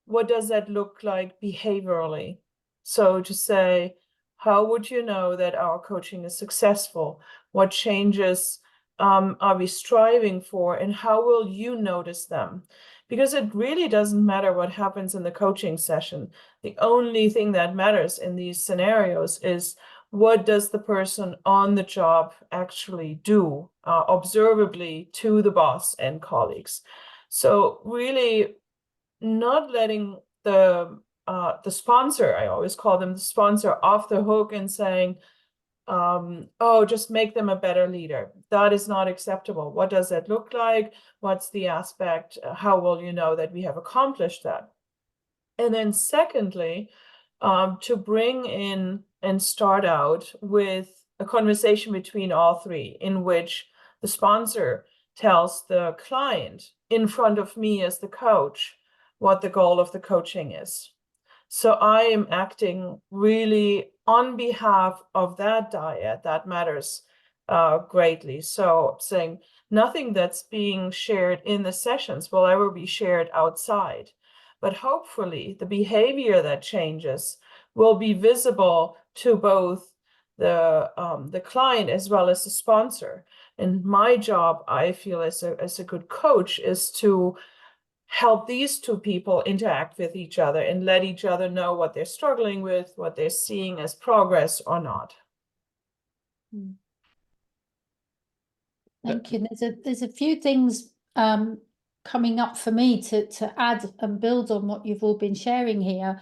what does that look like behaviorally. So to say, how would you know that our coaching is successful? What changes are we striving for, and how will you notice them? Because it really doesn't matter what happens in the coaching session. The only thing that matters in these scenarios is what does the person on the job actually do observably to the boss and colleagues. So really not letting the sponsor, I always call them the sponsor, off the hook and saying, oh, just make them a better leader. That is not acceptable. What does that look like? What's the aspect? How will you know that we have accomplished that? And then secondly, to bring in and start out with a conversation between all three, in which the sponsor tells the client in front of me as the coach what the goal of the coaching is. So I am acting really on behalf of that dyad. That matters greatly. So saying nothing that's being shared in the sessions will ever be shared outside. But hopefully the behavior that changes will be visible to both the client as well as the sponsor. And my job, I feel as a good coach, is to help these two people interact with each other and let each other know what they're struggling with, what they're seeing as progress or not. Thank you. There's a few things coming up for me to add and build on what you've all been sharing here.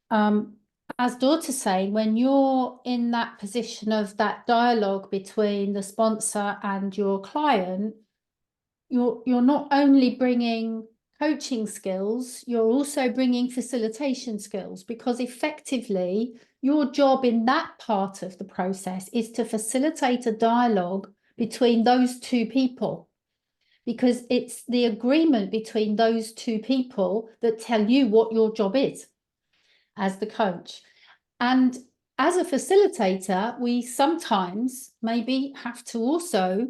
As Dorte saying, when you're in that position of that dialogue between the sponsor and your client, you're not only bringing coaching skills, you're also bringing facilitation skills, because effectively your job in that part of the process is to facilitate a dialogue between those two people, because it's the agreement between those two people that tell you what your job is as the coach. And as a facilitator, we sometimes maybe have to also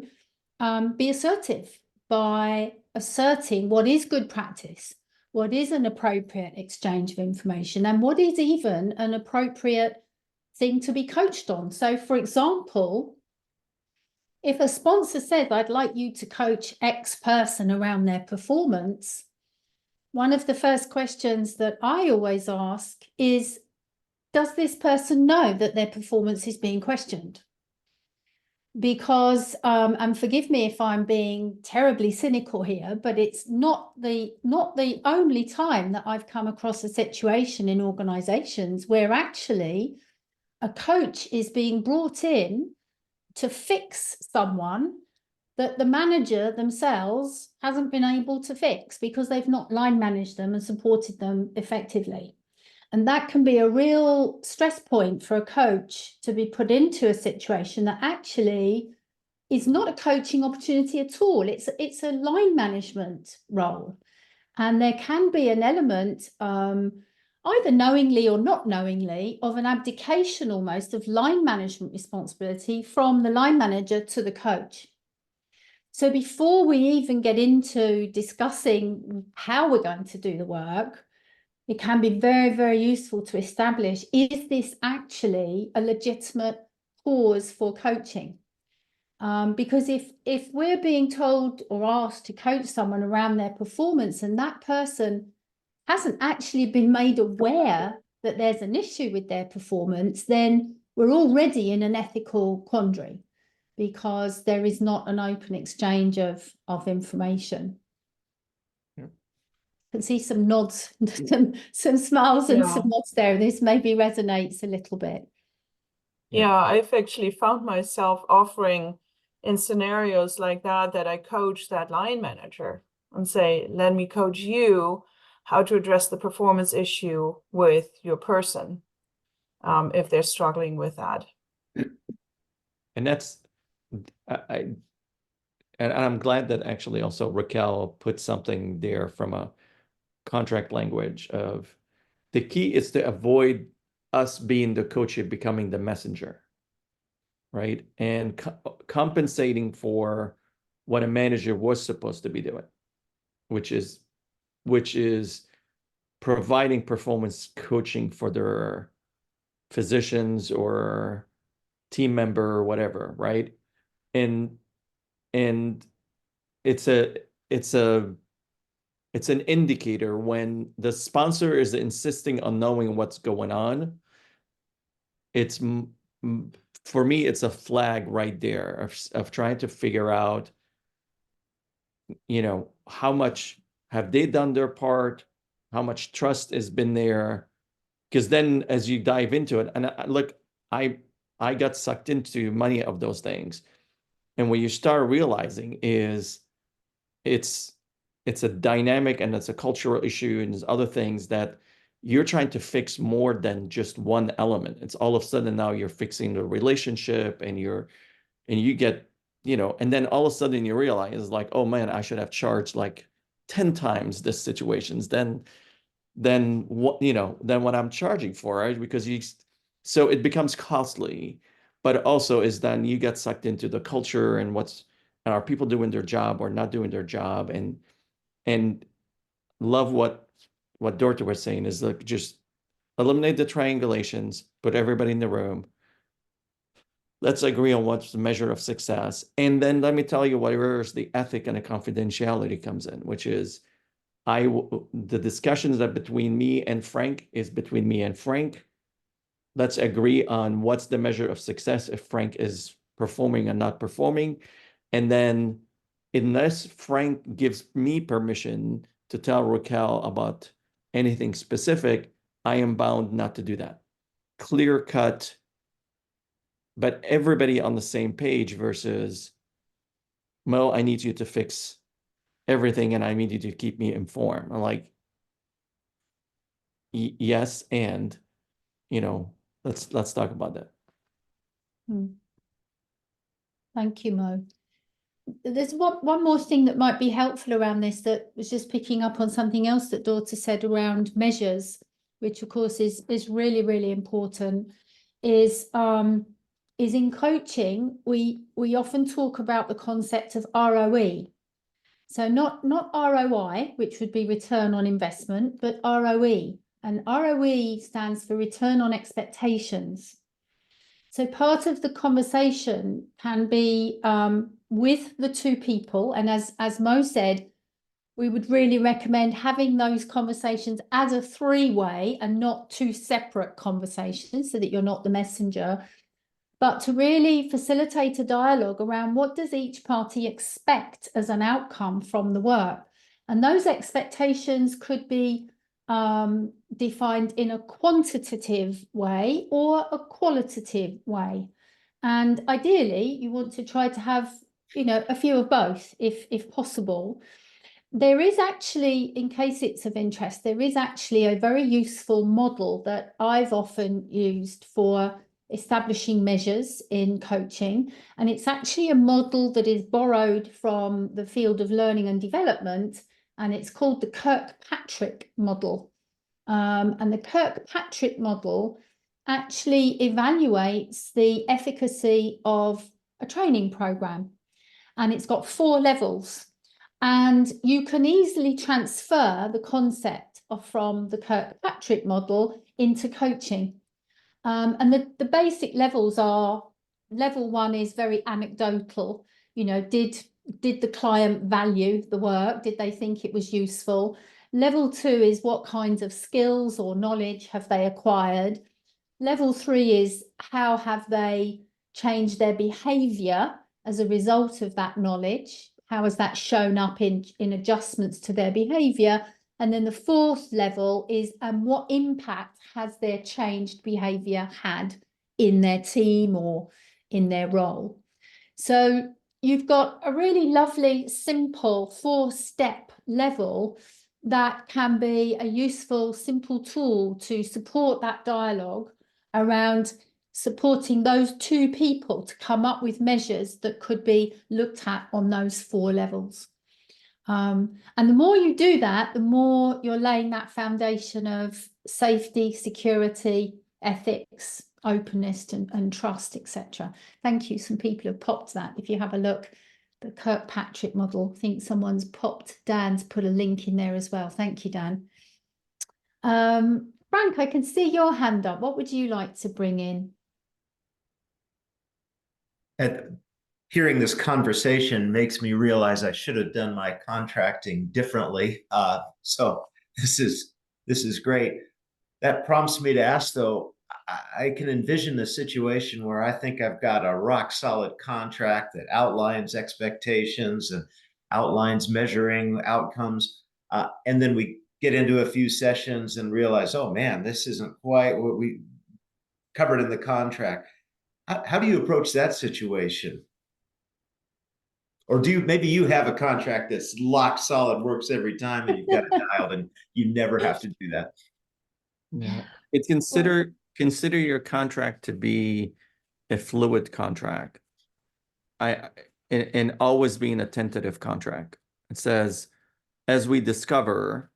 be assertive by asserting what is good practice, what is an appropriate exchange of information, and what is even an appropriate thing to be coached on. So, for example, if a sponsor says, I'd like you to coach X person around their performance, one of the first questions that I always ask is, does this person know that their performance is being questioned? Because, and forgive me if I'm being terribly cynical here, but it's not the only time that I've come across a situation in organizations where actually a coach is being brought in to fix someone that the manager themselves hasn't been able to fix because they've not line managed them and supported them effectively. And that can be a real stress point for a coach to be put into a situation that actually is not a coaching opportunity at all. It's a line management role. And there can be an element, either knowingly or not knowingly, of an abdication almost of line management responsibility from the line manager to the coach. So before we even get into discussing how we're going to do the work, it can be very, very useful to establish, is this actually a legitimate cause for coaching? Because if we're being told or asked to coach someone around their performance and that person hasn't actually been made aware that there's an issue with their performance, then we're already in an ethical quandary because there is not an open exchange of information. I can see some nods, some smiles and some nods there. This maybe resonates a little bit. Yeah, I've actually found myself offering in scenarios like that I coach that line manager and say, let me coach you how to address the performance issue with your person. if they're struggling with that. And that's, and I'm glad that actually also Raquel put something there from a contract language of the key is to avoid us being the coach and becoming the messenger, right? And compensating for what a manager was supposed to be doing, which is providing performance coaching for their physicians or team member or whatever, right? And it's an indicator when the sponsor is insisting on knowing what's going on. It's for me, it's a flag right there of trying to figure out, you know, how much have they done their part, how much trust has been there, because then as you dive into it, and look, I got sucked into many of those things, and what you start realizing is it's a dynamic and it's a cultural issue and there's other things that you're trying to fix more than just one element. It's all of a sudden now you're fixing the relationship and you get, you know, and then all of a sudden you realize like, oh man, I should have charged like 10 times this situations than what, you know, than what I'm charging for, right? Because so it becomes costly, but also is then you get sucked into the culture and are people doing their job or not doing their job, and love what Dorothy was saying is like just eliminate the triangulations, put everybody in the room. Let's agree on what's the measure of success. And then let me tell you where's the ethic and the confidentiality comes in, which is the discussions that between me and Frank is between me and Frank. Let's agree on what's the measure of success if Frank is performing and not performing. And then unless Frank gives me permission to tell Raquel about anything specific, I am bound not to do that. Clear cut, but everybody on the same page versus, Mo, I need you to fix everything and I need you to keep me informed. I'm like, yes, and, you know, let's talk about that. Thank you, Mo. There's one more thing that might be helpful around this, that was just picking up on something else that Dorothy said around measures, which of course is really, really important, is in coaching, we often talk about the concept of ROE. So not ROI, which would be return on investment, but ROE. And ROE stands for return on expectations. So part of the conversation can be with the two people. And as Mo said, we would really recommend having those conversations as a three-way and not two separate conversations so that you're not the messenger, but to really facilitate a dialogue around what does each party expect as an outcome from the work. And those expectations could be defined in a quantitative way or a qualitative way. And ideally, you want to try to have, you know, a few of both if possible. There is actually, in case it's of interest, there is actually a very useful model that I've often used for establishing measures in coaching. And it's actually a model that is borrowed from the field of learning and development, and it's called the Kirkpatrick model. And the Kirkpatrick model actually evaluates the efficacy of a training program. And it's got 4 levels. And you can easily transfer the concept from the Kirkpatrick model into coaching. And the basic levels are, level 1 is very anecdotal. You know, did the client value the work? Did they think it was useful? Level 2 is what kinds of skills or knowledge have they acquired? Level 3 is how have they changed their behavior as a result of that knowledge? How has that shown up in adjustments to their behavior? And then the 4th level is what impact has their changed behavior had in their team or in their role? So you've got a really lovely, simple 4-step level that can be a useful, simple tool to support that dialogue around supporting those two people to come up with measures that could be looked at on those 4 levels. And the more you do that, the more you're laying that foundation of safety, security, ethics, openness and trust, etc. Thank you. Some people have popped that. If you have a look, the Kirkpatrick model, I think someone's popped, Dan's put a link in there as well. Thank you, Dan. Frank, I can see your hand up. What would you like to bring in? Hearing this conversation makes me realize I should have done my contracting differently. So this is great. That prompts me to ask, though, I can envision a situation where I think I've got a rock solid contract that outlines expectations and outlines measuring outcomes. And then we get into a few sessions and realize, oh man, this isn't quite what we covered in the contract. How do you approach that situation? Or maybe you have a contract that's lock solid, works every time, and you've got it dialed and you never have to do that? Yeah. It's consider your contract to be a fluid contract. And always being a tentative contract. It says, as we discover,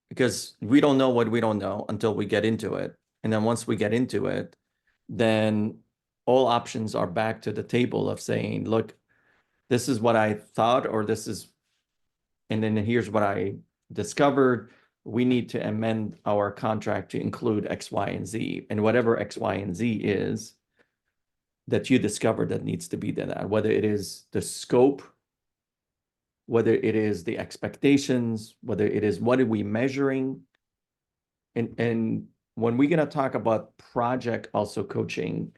because we don't know what we don't know until we get into it. And then once we get into it, then all options are back to the table of saying, look, this is what I thought, or this is, and then here's what I discovered. We need to amend our contract to include X, Y, and Z. And whatever X, Y, and Z is that you discovered that needs to be done, whether it is the scope, whether it is the expectations, whether it is what are we measuring. And when we're going to talk about project also coaching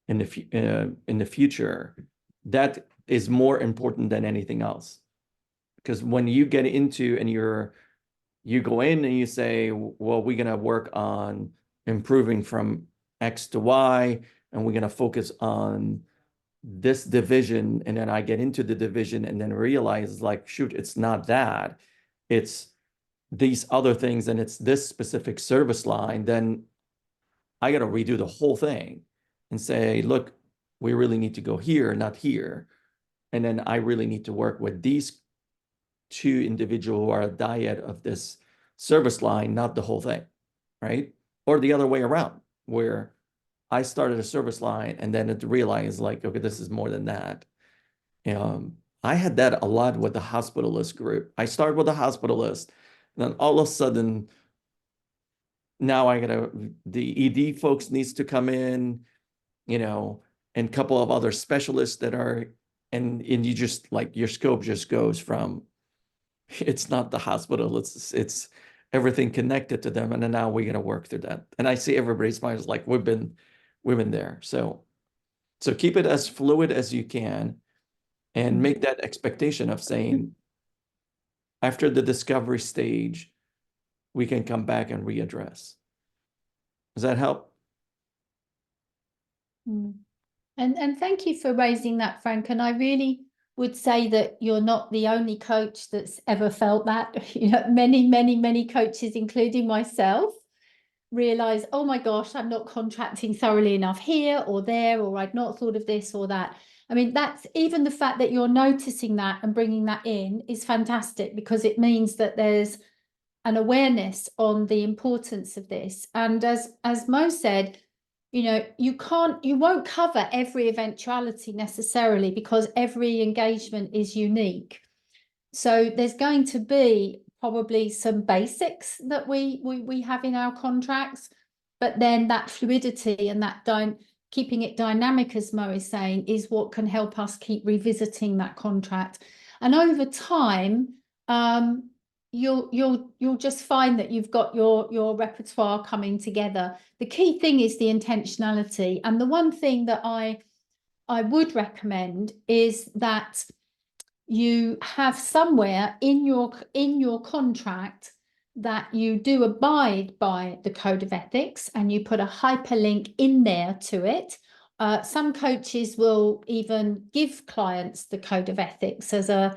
in the future, that is more important than anything else. Because when you get into and you go in and you say, well, we're going to work on improving from X to Y, and we're going to focus on this division, and then I get into the division and then realize, like, shoot, it's not that, it's these other things, and it's this specific service line, then I got to redo the whole thing and say, look, we really need to go here, not here. And then I really need to work with these 2 individuals who are a dyad of this service line, not the whole thing, right? Or the other way around, where I started a service line and then it realized, like, okay, this is more than that. I had that a lot with the hospitalist group. I started with a hospitalist, and then all of a sudden, now the ED folks needs to come in, and a couple of other specialists that are, and you just, like, your scope just goes from, it's not the hospital, it's everything connected to them. And then now we're going to work through that. And I see everybody's smiles, like, we've been there. So keep it as fluid as you can, and make that expectation of saying, after the discovery stage, we can come back and readdress. Does that help? And thank you for raising that, Frank. And I really would say that you're not the only coach that's ever felt that. Many coaches, including myself, realize, oh my gosh, I'm not contracting thoroughly enough here or there, or I'd not thought of this or that. I mean, that's, even the fact that you're noticing that and bringing that in is fantastic, because it means that there's an awareness on the importance of this. And as Mo said, you won't cover every eventuality necessarily, because every engagement is unique. So there's going to be probably some basics that we have in our contracts, but then that fluidity and that keeping it dynamic, as Mo is saying, is what can help us keep revisiting that contract. And over time, you'll just find that you've got your repertoire coming together. The key thing is the intentionality. And the one thing that I would recommend is that you have somewhere in your contract that you do abide by the code of ethics, and you put a hyperlink in there to it. Some coaches will even give clients the code of ethics as an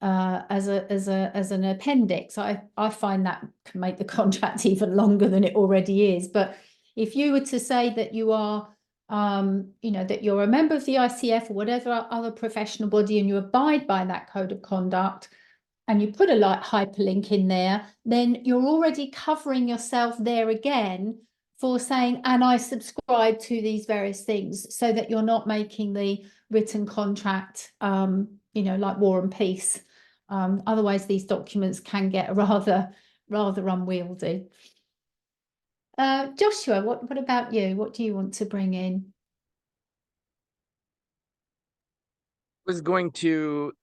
appendix. I find that can make the contract even longer than it already is. But If you were to say that you are, that you're a member of the ICF or whatever other professional body and you abide by that code of conduct, and you put a hyperlink in there, then you're already covering yourself there again for saying, and I subscribe to these various things, so that you're not making the written contract, like War and Peace. Otherwise, these documents can get rather unwieldy. Joshua, what about you? What do you want to bring in? I was going to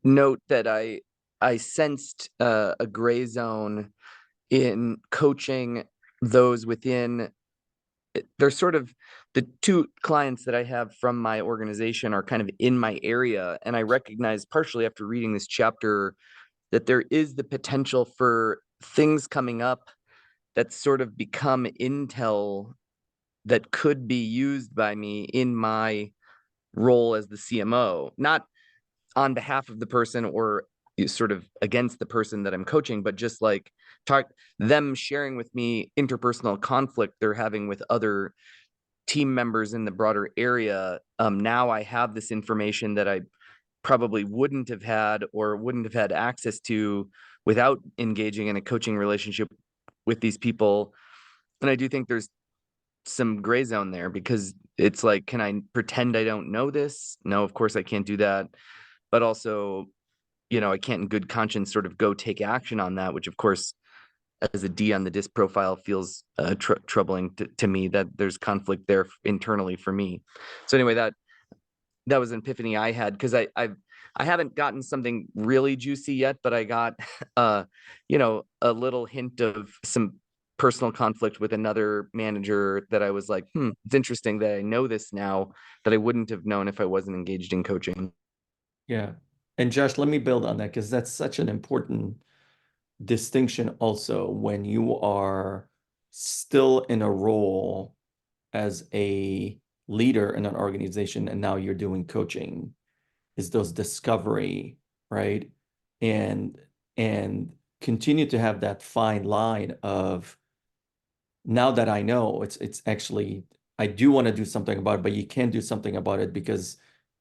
note that I sensed a gray zone in coaching those within. They're sort of the two clients that I have from my organization are kind of in my area, and I recognize partially after reading this chapter that there is the potential for things coming up that sort of become intel that could be used by me in my role as the CMO, not on behalf of the person or sort of against the person that I'm coaching, but just like them sharing with me interpersonal conflict they're having with other team members in the broader area. Now I have this information that I probably wouldn't have had or wouldn't have had access to without engaging in a coaching relationship with these people. And I do think there's some gray zone there, because it's like, can I pretend I don't know this? No, of course I can't do that. But also, I can't in good conscience sort of go take action on that, which of course, as a D on the DISC profile, feels troubling to me that there's conflict there internally for me. So anyway, that was an epiphany I had, because I haven't gotten something really juicy yet, but I got a little hint of some personal conflict with another manager that I was like, it's interesting that I know this now that I wouldn't have known if I wasn't engaged in coaching. Yeah. And Josh, let me build on that, because that's such an important distinction also when you are still in a role as a leader in an organization and now you're doing coaching, is those discovery, right? And continue to have that fine line of, now that I know it's actually, I do want to do something about it, but you can't do something about it because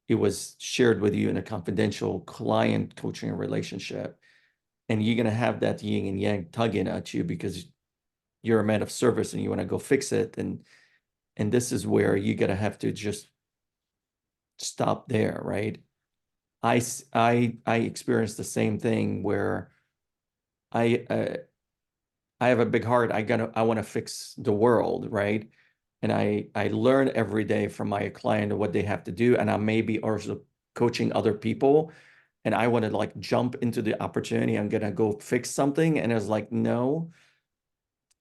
it was shared with you in a confidential client coaching relationship. And you're going to have that yin and yang tugging at you because you're a man of service and you want to go fix it. And this is where you're going to have to just stop there, right? I experienced the same thing where I have a big heart. I want to fix the world, right? And I learn every day from my client what they have to do. And I may be also coaching other people. And I want to like jump into the opportunity. I'm going to go fix something. And it's like, no,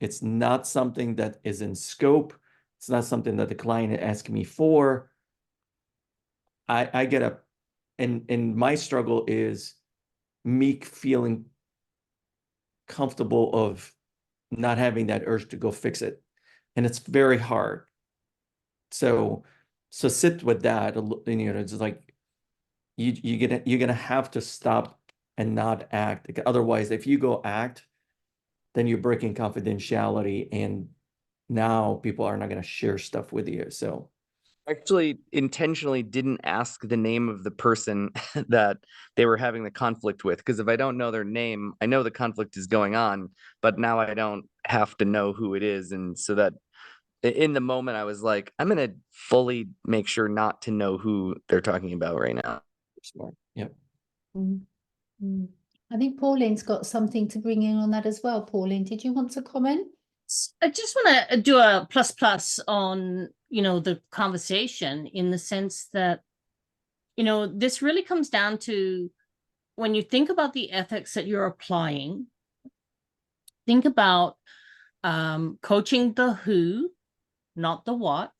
it's not something that is in scope. It's not something that the client asked me for. I get up, and my struggle is me feeling comfortable of not having that urge to go fix it. And it's very hard. So sit with that. It's like, you're gonna have to stop and not act. Otherwise, if you go act, then you're breaking confidentiality, and now people are not gonna share stuff with you. So Actually intentionally didn't ask the name of the person that they were having the conflict with, because if I don't know their name, I know the conflict is going on, but now I don't have to know who it is. And so that in the moment I was like, I'm going to fully make sure not to know who they're talking about right now. smart. Yep. I think Pauline's got something to bring in on that as well. Pauline, did you want to comment? I just want to do a plus on, the conversation, in the sense that, this really comes down to, when you think about the ethics that you're applying, think about coaching the who, not the what,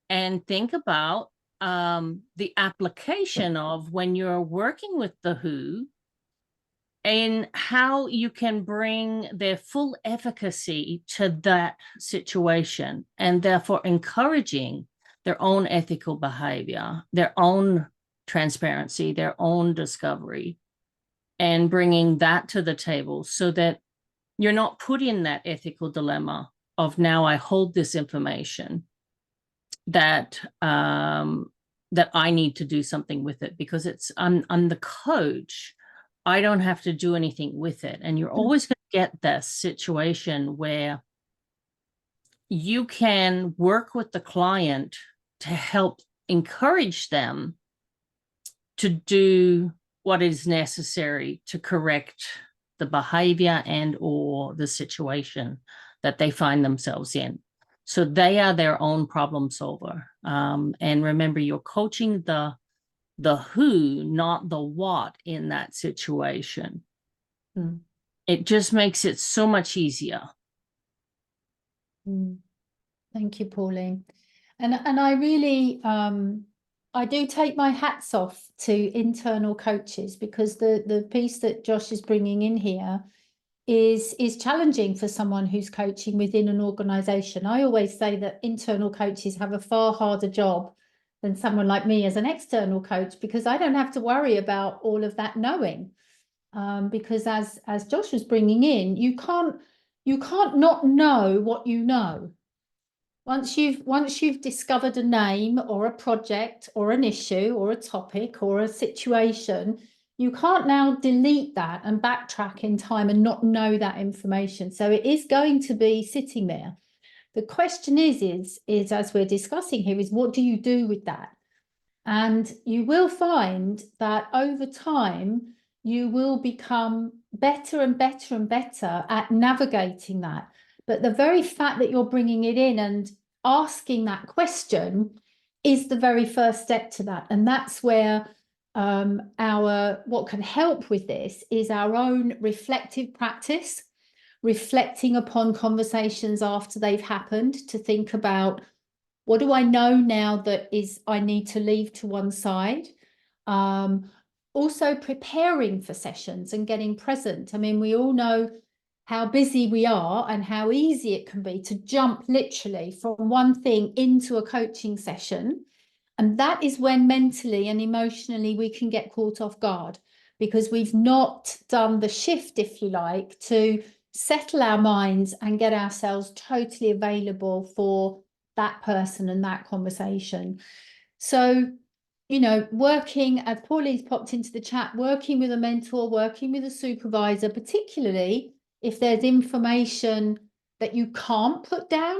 and think about the application of when you're working with the who, and how you can bring their full efficacy to that situation, and therefore encouraging their own ethical behavior, their own transparency, their own discovery, and bringing that to the table so that you're not put in that ethical dilemma of now I hold this information that that I need to do something with it, because I'm the coach. I don't have to do anything with it. And you're always going to get this situation where you can work with the client to help encourage them to do what is necessary to correct the behavior and or the situation that they find themselves in. So they are their own problem solver. And remember, you're coaching the who, not the what in that situation. Mm. It just makes it so much easier. Thank you, Pauline. And I really, I do take my hats off to internal coaches, because the piece that Josh is bringing in here is challenging for someone who's coaching within an organization. I always say that internal coaches have a far harder job than someone like me as an external coach, because I don't have to worry about all of that knowing. Because as Josh was bringing in, you can't not know what you know. Once you've discovered a name or a project or an issue or a topic or a situation, you can't now delete that and backtrack in time and not know that information. So it is going to be sitting there. The question is as we're discussing here, is what do you do with that? And you will find that over time, you will become better and better and better at navigating that. But the very fact that you're bringing it in and asking that question is the very first step to that. And that's where what can help with this is our own reflective practice, reflecting upon conversations after they've happened, to think about, what do I know now that I need to leave to one side? Also preparing for sessions and getting present. I mean, we all know how busy we are and how easy it can be to jump literally from one thing into a coaching session. And that is when mentally and emotionally we can get caught off guard, because we've not done the shift, if you like, to settle our minds and get ourselves totally available for that person and that conversation. So, you know, working, as Pauline's popped into the chat, working with a mentor, working with a supervisor, particularly if there's information that you can't put down,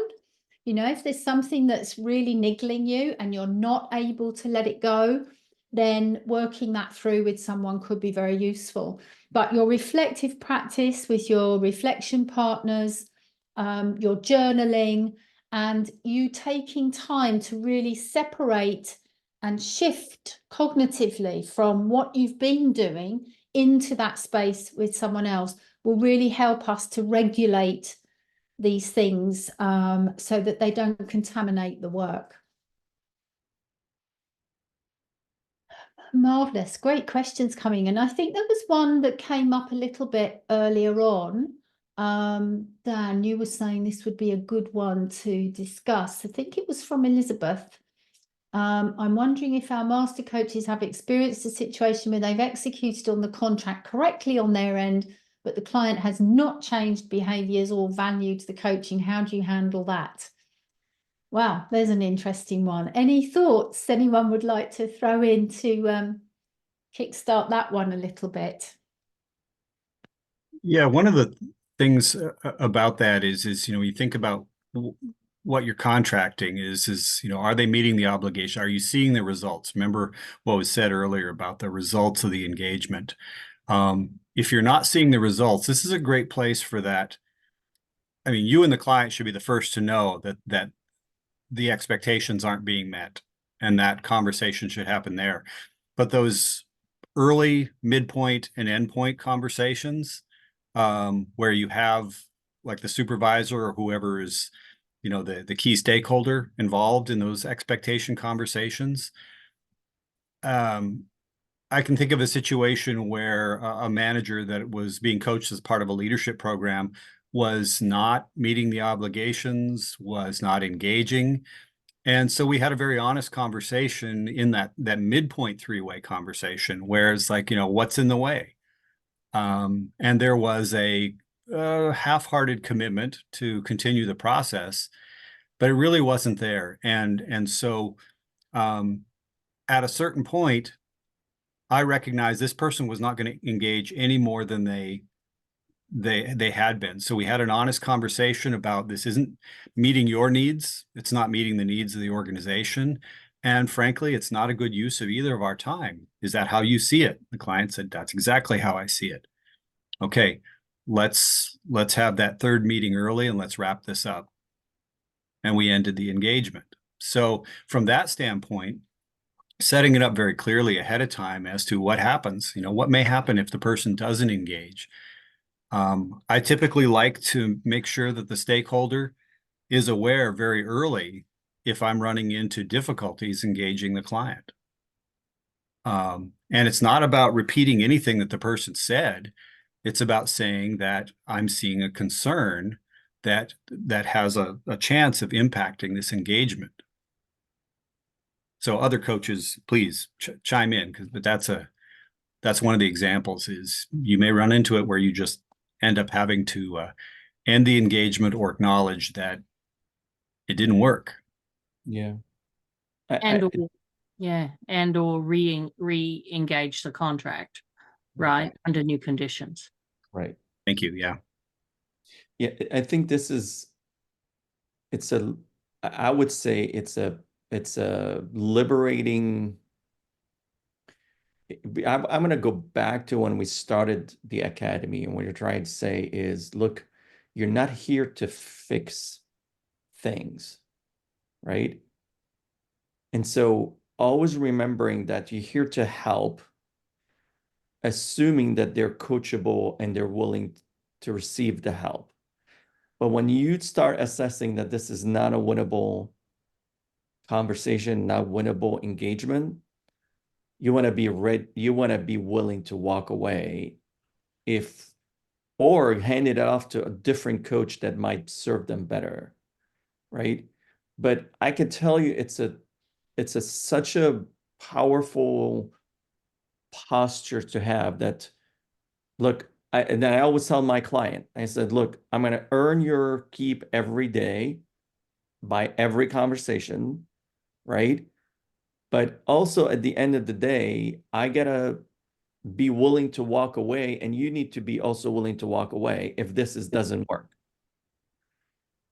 you know, if there's something that's really niggling you and you're not able to let it go, then working that through with someone could be very useful. But your reflective practice with your reflection partners, your journaling, and you taking time to really separate and shift cognitively from what you've been doing into that space with someone else will really help us to regulate these things so that they don't contaminate the work. Marvelous, great questions coming in. I think there was one that came up a little bit earlier on. Dan, you were saying this would be a good one to discuss. I think it was from Elizabeth. I'm wondering if our master coaches have experienced a situation where they've executed on the contract correctly on their end, but the client has not changed behaviors or valued the coaching. How do you handle that? Wow, there's an interesting one. Any thoughts anyone would like to throw in to kickstart that one a little bit? Yeah, one of the things about that is, you know, you think about what you're contracting is, you know, are they meeting the obligation? Are you seeing the results? Remember what was said earlier about the results of the engagement. If you're not seeing the results, this is a great place for that. I mean, you and the client should be the first to know that the expectations aren't being met, and that conversation should happen there. But those early, midpoint, and endpoint conversations, where you have like the supervisor or whoever is, you know, the key stakeholder involved in those expectation conversations. I can think of a situation where a manager that was being coached as part of a leadership program was not meeting the obligations, was not engaging. And so we had a very honest conversation in that midpoint three-way conversation, where it's like, you know, what's in the way? And there was a half-hearted commitment to continue the process, but it really wasn't there. And so at a certain point, I recognized this person was not going to engage any more than they had been. So we had an honest conversation about this isn't meeting your needs. It's not meeting the needs of the organization. And frankly, it's not a good use of either of our time. Is that how you see it? The client said, that's exactly how I see it. Okay, let's have that third meeting early and let's wrap this up. And we ended the engagement. So from that standpoint, setting it up very clearly ahead of time as to what happens, what may happen if the person doesn't engage. I typically like to make sure that the stakeholder is aware very early if I'm running into difficulties engaging the client. And it's not about repeating anything that the person said. It's about saying that I'm seeing a concern that has a chance of impacting this engagement. So other coaches, please chime in, but that's one of the examples. Is you may run into it where you just end up having to end the engagement or acknowledge that it didn't work. Yeah. And or re-engage the contract, right, under new conditions. Right. Thank you. Yeah. Yeah, I think I would say it's a liberating. I'm going to go back to when we started the academy, and what you're trying to say is, look, you're not here to fix things, right? And so always remembering that you're here to help, assuming that they're coachable and they're willing to receive the help. But when you start assessing that this is not a winnable conversation, not winnable engagement, you want to be willing to walk away or hand it off to a different coach that might serve them better, right? But I can tell you it's such a powerful posture to have that, look, and I always tell my client, I said, look, I'm going to earn your keep every day by every conversation, right? But also at the end of the day, I got to be willing to walk away, and you need to be also willing to walk away if this doesn't work.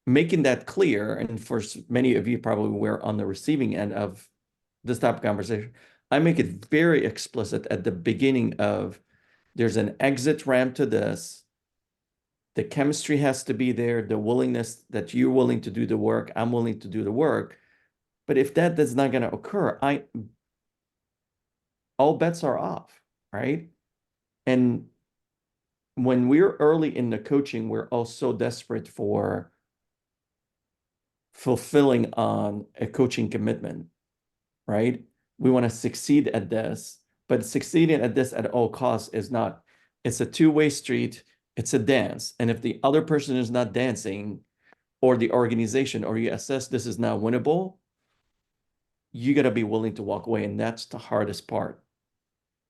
Making that clear, and for many of you probably were on the receiving end of this type of conversation, I make it very explicit at the beginning of, there's an exit ramp to this. The chemistry has to be there, the willingness that you're willing to do the work, I'm willing to do the work. But if that is not going to occur, all bets are off, right? And when we're early in the coaching, we're all so desperate for fulfilling on a coaching commitment, right? We want to succeed at this, but succeeding at this at all costs is not. It's a two-way street. It's a dance. And if the other person is not dancing, or the organization, or you assess this is not winnable, you got to be willing to walk away. And that's the hardest part.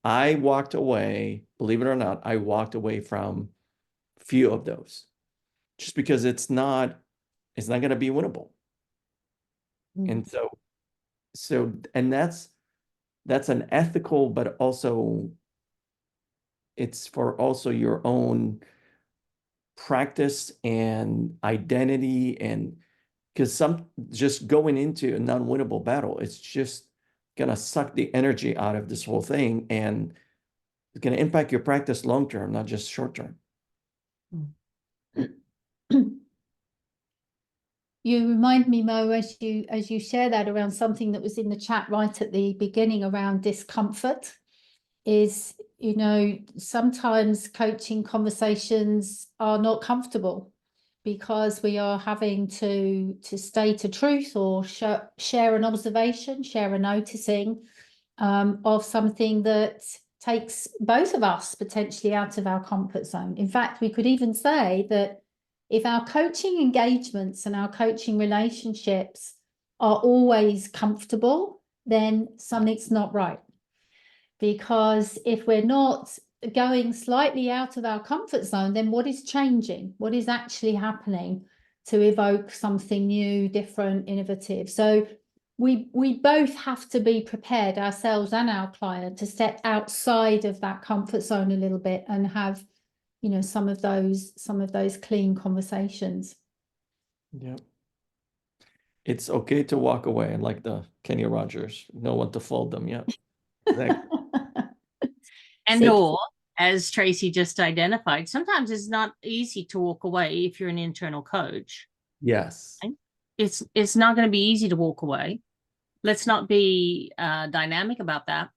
I walked away, believe it or not, I walked away from few of those just because it's not going to be winnable. And and that's an ethical, but also it's for also your own practice and identity, and because just going into a non-winnable battle, it's just going to suck the energy out of this whole thing, and it's going to impact your practice long-term, not just short-term. You remind me, Mo, as you share that, around something that was in the chat right at the beginning around discomfort. Is, sometimes coaching conversations are not comfortable because we are having to state a truth or share an observation, share a noticing of something that takes both of us potentially out of our comfort zone. In fact, we could even say that if our coaching engagements and our coaching relationships are always comfortable, then something's not right. Because if we're not going slightly out of our comfort zone, then what is changing? What is actually happening to evoke something new, different, innovative? So we both have to be prepared, ourselves and our client, to step outside of that comfort zone a little bit and have, you know, some of those clean conversations. Yeah. It's okay to walk away, and like the Kenny Rogers, know when to fold them. Yeah. Exactly. And Say- or, as Tracy just identified, sometimes it's not easy to walk away if you're an internal coach. Yes. It's not going to be easy to walk away. Let's not be dynamic about that.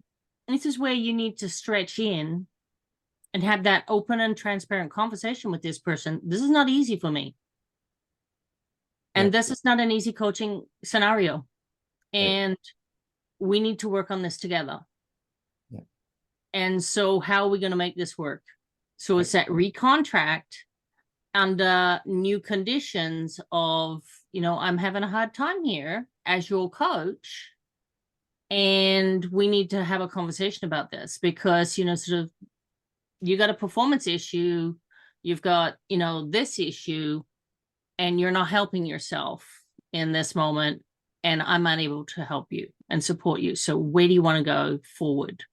And this is where you need to stretch in and have that open and transparent conversation with this person. This is not easy for me. And Yeah. this is not an easy coaching scenario. Right. And we need to work on this together. Yeah. And so how are we going to make this work? So it's that recontract under new conditions of, you know, I'm having a hard time here as your coach. And we need to have a conversation about this because, you know, sort of, you got a performance issue, you've got, you know, this issue, and you're not helping yourself in this moment, and I'm unable to help you and support you. So where do you want to go forward?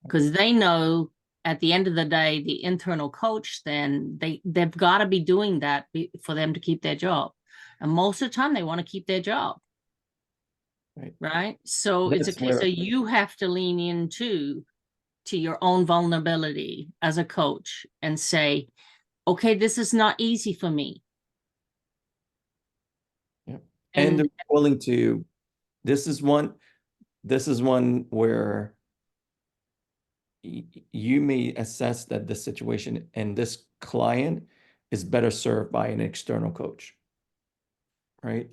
Because they know at the end of the day, the internal coach, then they've got to be doing that for them to keep their job. And most of the time they want to keep their job. Right. So it's a case of you have to lean into your own vulnerability as a coach and say, okay, this is not easy for me. Yeah. And they're willing to, this is one where you may assess that this situation and this client is better served by an external coach, right?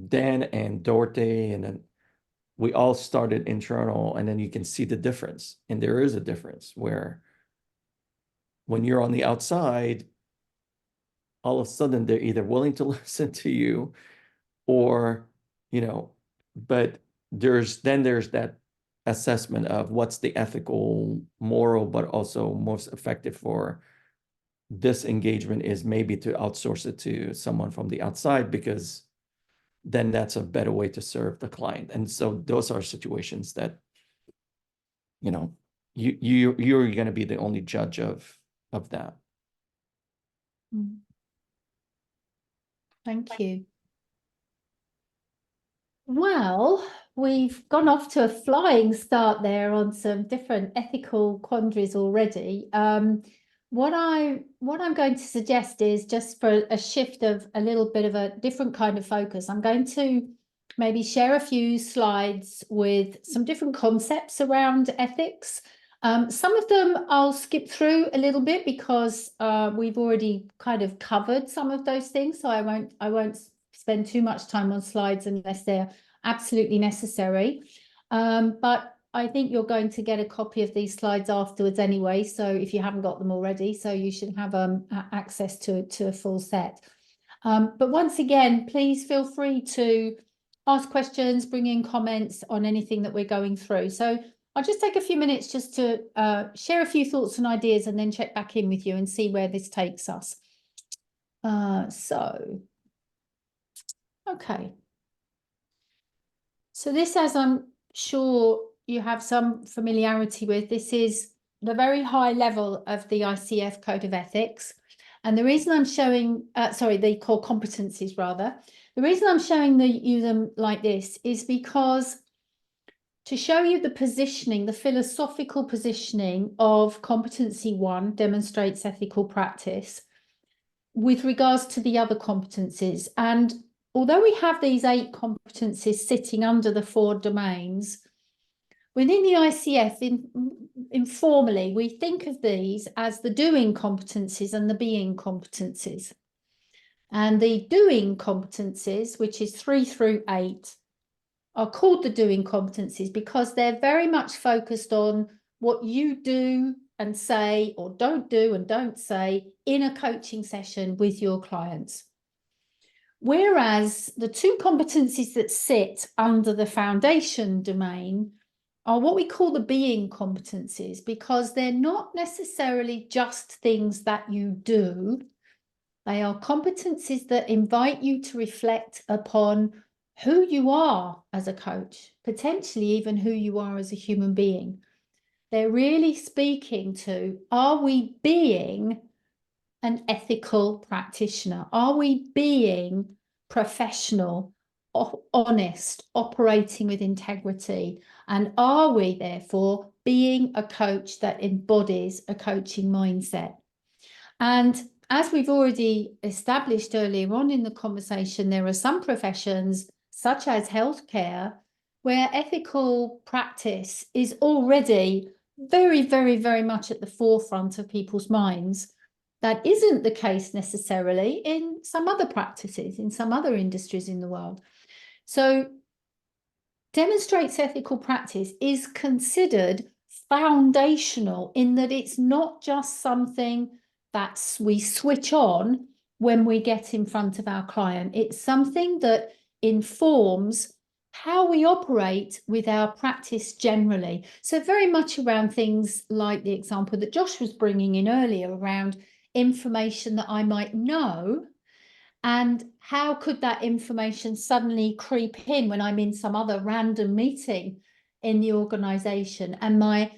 Dan and Dorothy, and then we all started internal, and then you can see the difference. And there is a difference where when you're on the outside, all of a sudden they're either willing to listen to you or, you know, but there's that assessment of what's the ethical, moral, but also most effective for this engagement is maybe to outsource it to someone from the outside, because then that's a better way to serve the client. And so those are situations that, you know, you're going to be the only judge of that. Thank you. Well, we've gone off to a flying start there on some different ethical quandaries already. What I'm going to suggest is, just for a shift of a little bit of a different kind of focus, I'm going to maybe share a few slides with some different concepts around ethics. Some of them I'll skip through a little bit because we've already kind of covered some of those things, so I won't spend too much time on slides unless they're absolutely necessary. But I think you're going to get a copy of these slides afterwards anyway, so if you haven't got them already, so you should have access to a full set. But once again, please feel free to ask questions, bring in comments on anything that we're going through. So I'll just take a few minutes just to share a few thoughts and ideas, and then check back in with you and see where this takes us. Okay. So this, as I'm sure you have some familiarity with, this is the very high level of the ICF Code of Ethics. And the reason I'm showing, the core competencies rather, the reason I'm showing you them like this is because to show you the positioning, the philosophical positioning of competency 1 demonstrates ethical practice with regards to the other competencies. And although we have these 8 competencies sitting under the 4 domains, within the ICF, informally, we think of these as the doing competencies and the being competencies. And the doing competencies, which is 3 through 8, are called the doing competencies because they're very much focused on what you do and say, or don't do and don't say, in a coaching session with your clients. Whereas the 2 competencies that sit under the foundation domain are what we call the being competencies, because they're not necessarily just things that you do. They are competencies that invite you to reflect upon who you are as a coach, potentially even who you are as a human being. They're really speaking to, are we being an ethical practitioner? Are we being professional, honest, operating with integrity? And are we therefore being a coach that embodies a coaching mindset? And as we've already established earlier on in the conversation, there are some professions, such as healthcare, where ethical practice is already very, very, very much at the forefront of people's minds. That isn't the case necessarily in some other practices, in some other industries in the world. So demonstrates ethical practice is considered foundational in that it's not just something that we switch on when we get in front of our client. It's something that informs how we operate with our practice generally. So very much around things like the example that Josh was bringing in earlier around information that I might know, and how could that information suddenly creep in when I'm in some other random meeting in the organization, and my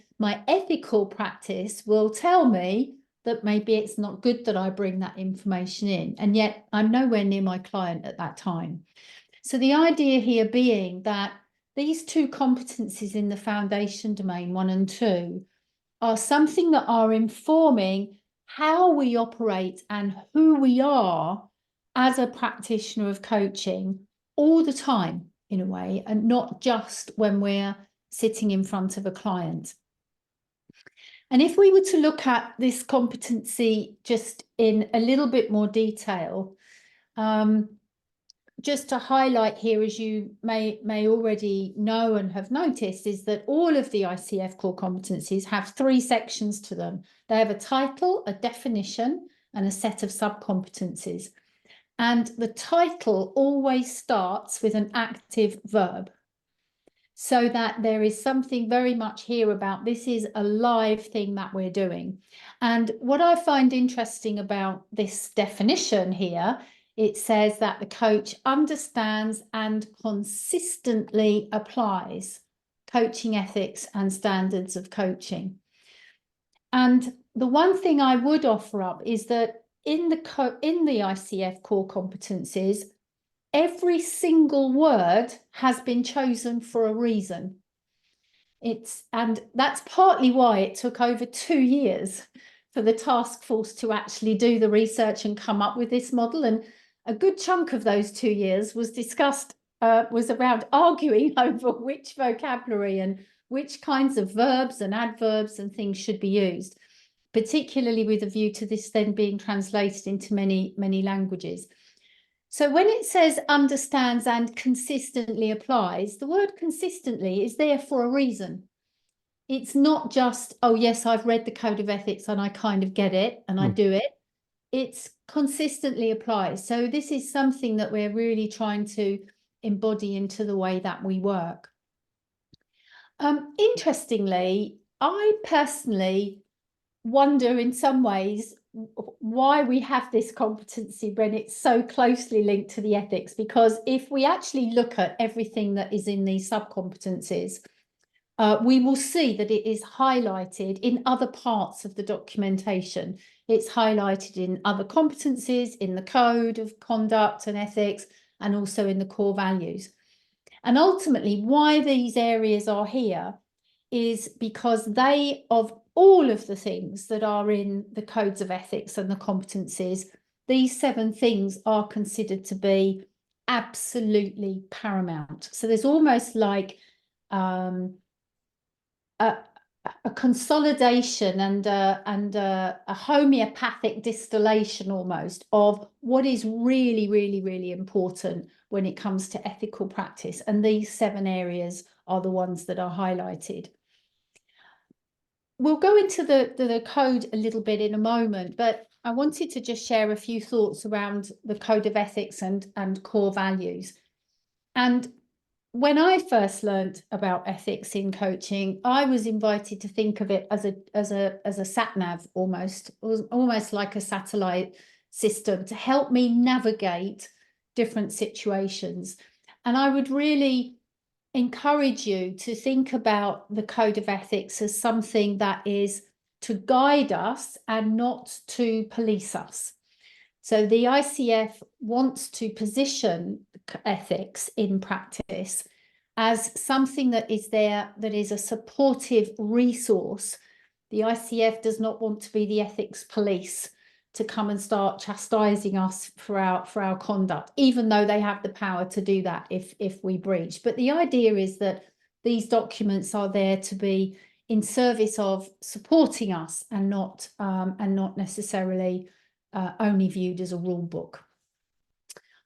ethical practice will tell me that maybe it's not good that I bring that information in, and yet I'm nowhere near my client at that time. So the idea here being that these two competencies in the foundation domain 1 and 2 are something that are informing how we operate and who we are as a practitioner of coaching all the time, in a way, and not just when we're sitting in front of a client. And if we were to look at this competency just in a little bit more detail, just to highlight here, as you may already know and have noticed, is that all of the ICF core competencies have 3 sections to them. They have a title, a definition, and a set of sub-competencies. And the title always starts with an active verb, so that there is something very much here about this is a live thing that we're doing. And what I find interesting about this definition here, it says that the coach understands and consistently applies coaching ethics and standards of coaching. And the one thing I would offer up is that in the ICF core competencies, every single word has been chosen for a reason. And that's partly why it took over 2 years for the task force to actually do the research and come up with this model. And a good chunk of those 2 years was around arguing over which vocabulary and which kinds of verbs and adverbs and things should be used, particularly with a view to this then being translated into many, many languages. So when it says understands and consistently applies, the word consistently is there for a reason. It's not just, oh yes, I've read the Code of Ethics and I kind of get it and I do it. It's consistently applies. So this is something that we're really trying to embody into the way that we work. Interestingly, I personally wonder in some ways why we have this competency when it's so closely linked to the ethics, because if we actually look at everything that is in these sub-competencies, we will see that it is highlighted in other parts of the documentation. It's highlighted in other competencies, in the code of conduct and ethics, and also in the core values. And ultimately, why these areas are here is because they, of all of the things that are in the codes of ethics and the competencies, these 7 things are considered to be absolutely paramount. So there's almost like a consolidation and a homeopathic distillation almost of what is really, really, really important when it comes to ethical practice. And these 7 areas are the ones that are highlighted. We'll go into the code a little bit in a moment, but I wanted to just share a few thoughts around the Code of Ethics and core values. And when I first learned about ethics in coaching, I was invited to think of it as a sat nav almost. It was almost like a satellite system to help me navigate different situations. And I would really encourage you to think about the code of ethics as something that is to guide us and not to police us. So the ICF wants to position ethics in practice as something that is there, that is a supportive resource. The ICF does not want to be the ethics police to come and start chastising us for our conduct, even though they have the power to do that if we breach. But the idea is that these documents are there to be in service of supporting us and not necessarily only viewed as a rule book.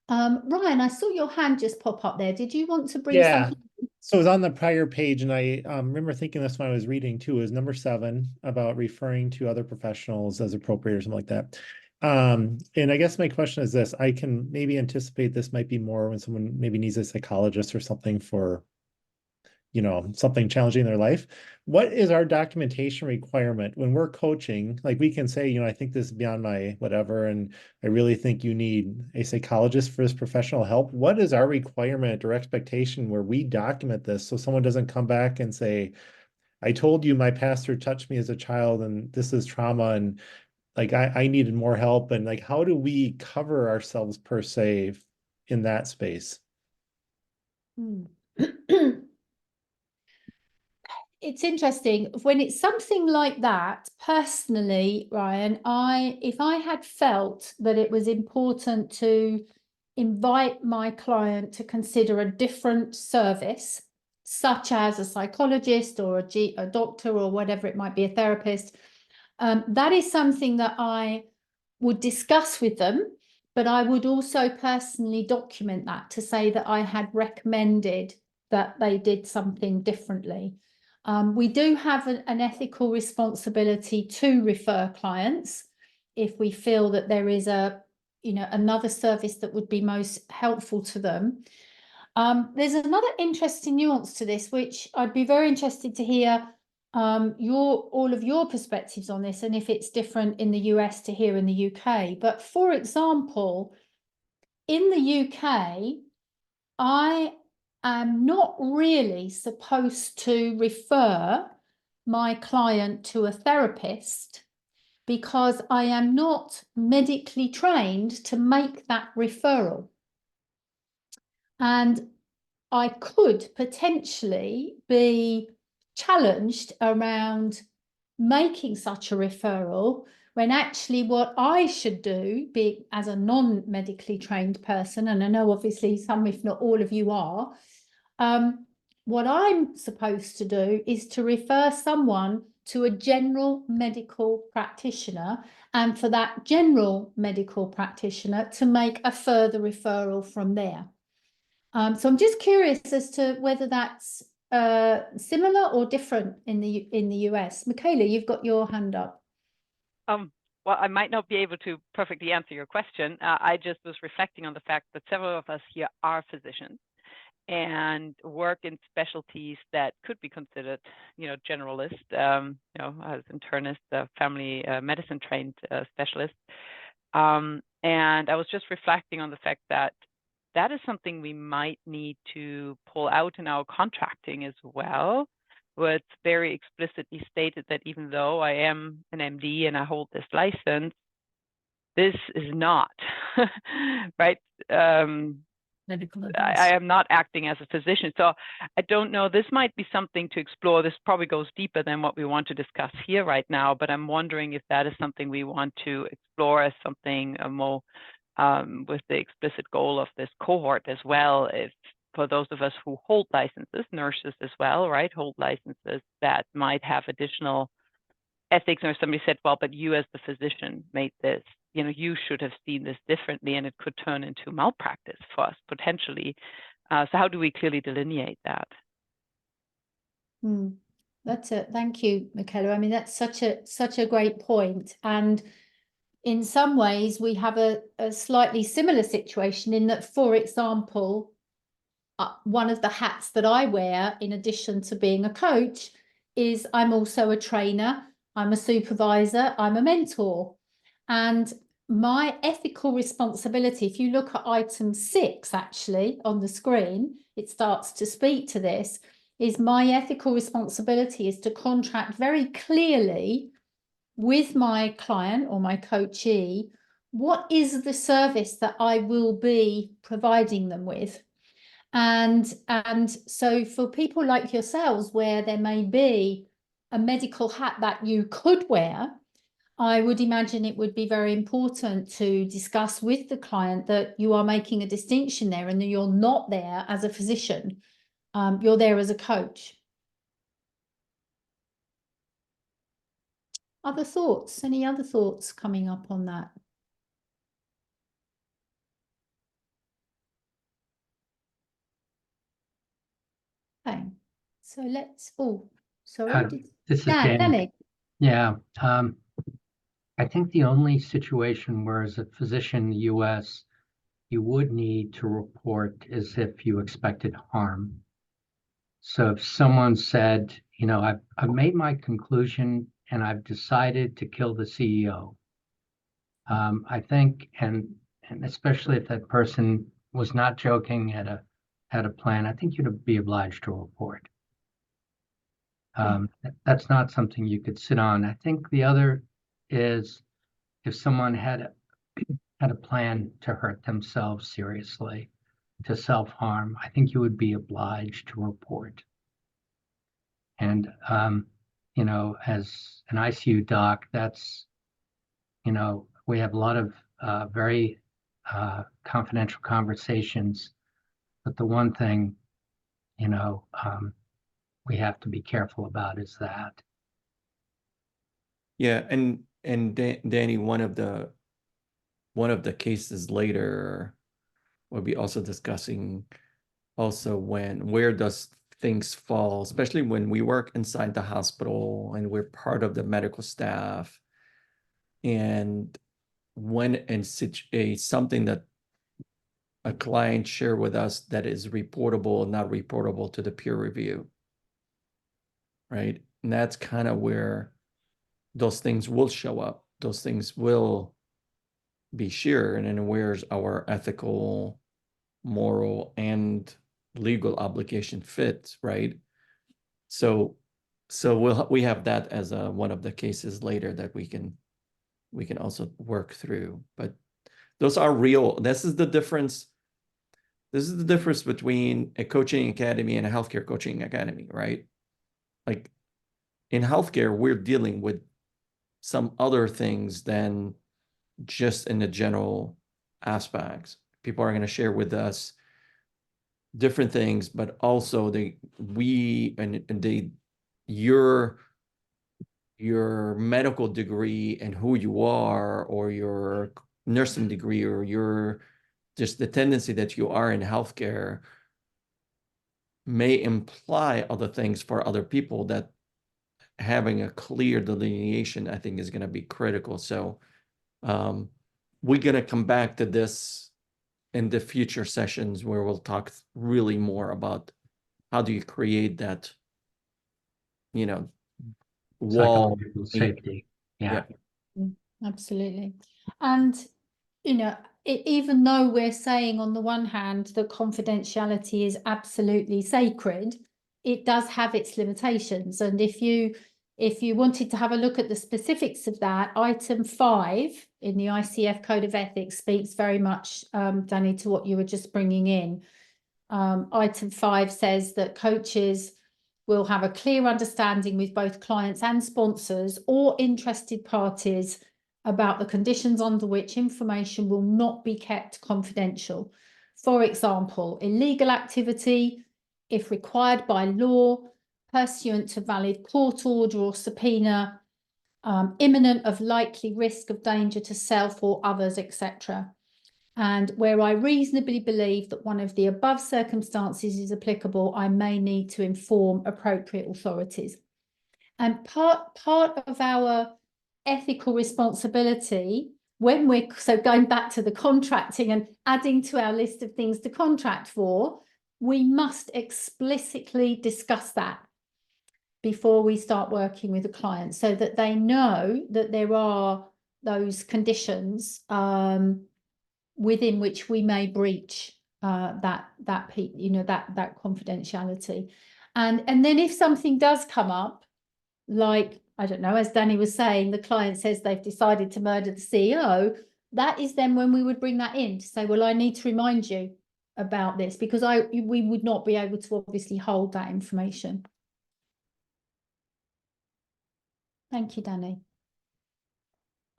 Ryan, I saw your hand just pop up there. Did you want to bring something? So it was on the prior page, and I remember thinking this when I was reading too, is number 7 about referring to other professionals as appropriate or something like that. And I guess my question is this: I can maybe anticipate this might be more when someone maybe needs a psychologist or something for, you know, something challenging in their life. What is our documentation requirement when we're coaching? Like, we can say, you know, I think this is beyond my whatever, and I really think you need a psychologist for this professional help. What is our requirement or expectation where we document this so someone doesn't come back and say, I told you my pastor touched me as a child and this is trauma, and like I needed more help? And like, how do we cover ourselves per se in that space? It's interesting when it's something like that. Personally, Ryan, if I had felt that it was important to invite my client to consider a different service, such as a psychologist or a doctor or whatever it might be, a therapist, that is something that I would discuss with them, but I would also personally document that to say that I had recommended that they did something differently. We do have an ethical responsibility to refer clients if we feel that there is another service that would be most helpful to them. There's another interesting nuance to this, which I'd be very interested to hear all of your perspectives on this, and if it's different in the US to here in the UK. But for example, in the UK, I am not really supposed to refer my client to a therapist because I am not medically trained to make that referral. And I could potentially be challenged around making such a referral when actually what I should do, be as a non-medically trained person, and I know obviously some, if not all of you are, what I'm supposed to do is to refer someone to a general medical practitioner, and for that general medical practitioner to make a further referral from there. So I'm just curious as to whether that's similar or different in the US. Michaela, you've got your hand up. Well, I might not be able to perfectly answer your question. I just was reflecting on the fact that several of us here are physicians and work in specialties that could be considered, generalist, as internist, family medicine trained specialist. And I was just reflecting on the fact that that is something we might need to pull out in our contracting as well, where it's very explicitly stated that even though I am an MD and I hold this license, this is not, right? Medical I am not acting as a physician. So I don't know, this might be something to explore. This probably goes deeper than what we want to discuss here right now, but I'm wondering if that is something we want to explore as something more with the explicit goal of this cohort as well. If for those of us who hold licenses, nurses as well, right, hold licenses that might have additional ethics, or somebody said, well, but you as the physician made this, you should have seen this differently, and it could turn into malpractice for us potentially. So how do we clearly delineate that? That's it. Thank you, Michaela. I mean, that's such a great point. And in some ways, we have a slightly similar situation in that, for example, one of the hats that I wear, in addition to being a coach, is I'm also a trainer, I'm a supervisor, I'm a mentor. And my ethical responsibility, if you look at item 6, actually, on the screen, it starts to speak to this, is my ethical responsibility is to contract very clearly with my client or my coachee, what is the service that I will be providing them with? And so for people like yourselves, where there may be a medical hat that you could wear, I would imagine it would be very important to discuss with the client that you are making a distinction there and that you're not there as a physician. You're there as a coach. Other thoughts? Any other thoughts coming up on that? Okay, so let's, oh, sorry. This is Dan, Danny. Yeah, I think the only situation where as a physician in the US, you would need to report is if you expected harm. So if someone said, you know, I've made my conclusion and I've decided to kill the CEO, I think, and especially if that person was not joking, had a plan, I think you'd be obliged to report. That's not something you could sit on. I think the other is if someone had a plan to hurt themselves seriously, to self-harm, I think you would be obliged to report. And, you know, as an ICU doc, that's, you know, we have a lot of very confidential conversations, but the one thing, you know, we have to be careful about is that. Yeah, and Danny, one of the cases later, we'll be also discussing also where does things fall, especially when we work inside the hospital and we're part of the medical staff, and when something that a client share with us that is reportable, not reportable to the peer review, right? And that's kind of where those things will show up. Those things will be shared, and then where's our ethical, moral, and legal obligation fit, right? So we have that as one of the cases later that we can also work through. But those are real. This is the difference. This is the difference between a coaching academy and a healthcare coaching academy, right? Like in healthcare, we're dealing with some other things than just in the general aspects. People are going to share with us different things, but also your medical degree and who you are, or your nursing degree, or your just the tendency that you are in healthcare may imply other things for other people. That having a clear delineation, I think, is going to be critical. So we're going to come back to this in the future sessions where we'll talk really more about how do you create that, you know, wall safety. Yeah. Absolutely. And, you know, even though we're saying on the one hand that confidentiality is absolutely sacred, it does have its limitations. And if you wanted to have a look at the specifics of that, item 5 in the ICF Code of Ethics speaks very much, Danny, to what you were just bringing in. Item 5 says that coaches will have a clear understanding with both clients and sponsors or interested parties about the conditions under which information will not be kept confidential. For example, illegal activity, if required by law, pursuant to valid court order or subpoena, imminent of likely risk of danger to self or others, etc. And where I reasonably believe that one of the above circumstances is applicable, I may need to inform appropriate authorities. And part of our ethical responsibility, when we're, so going back to the contracting and adding to our list of things to contract for, we must explicitly discuss that before we start working with a client, so that they know that there are those conditions within which we may breach that confidentiality. And then if something does come up, like, I don't know, as Danny was saying, the client says they've decided to murder the CEO, that is then when we would bring that in to say, well, I need to remind you about this, because we would not be able to obviously hold that information. Thank you, Danny.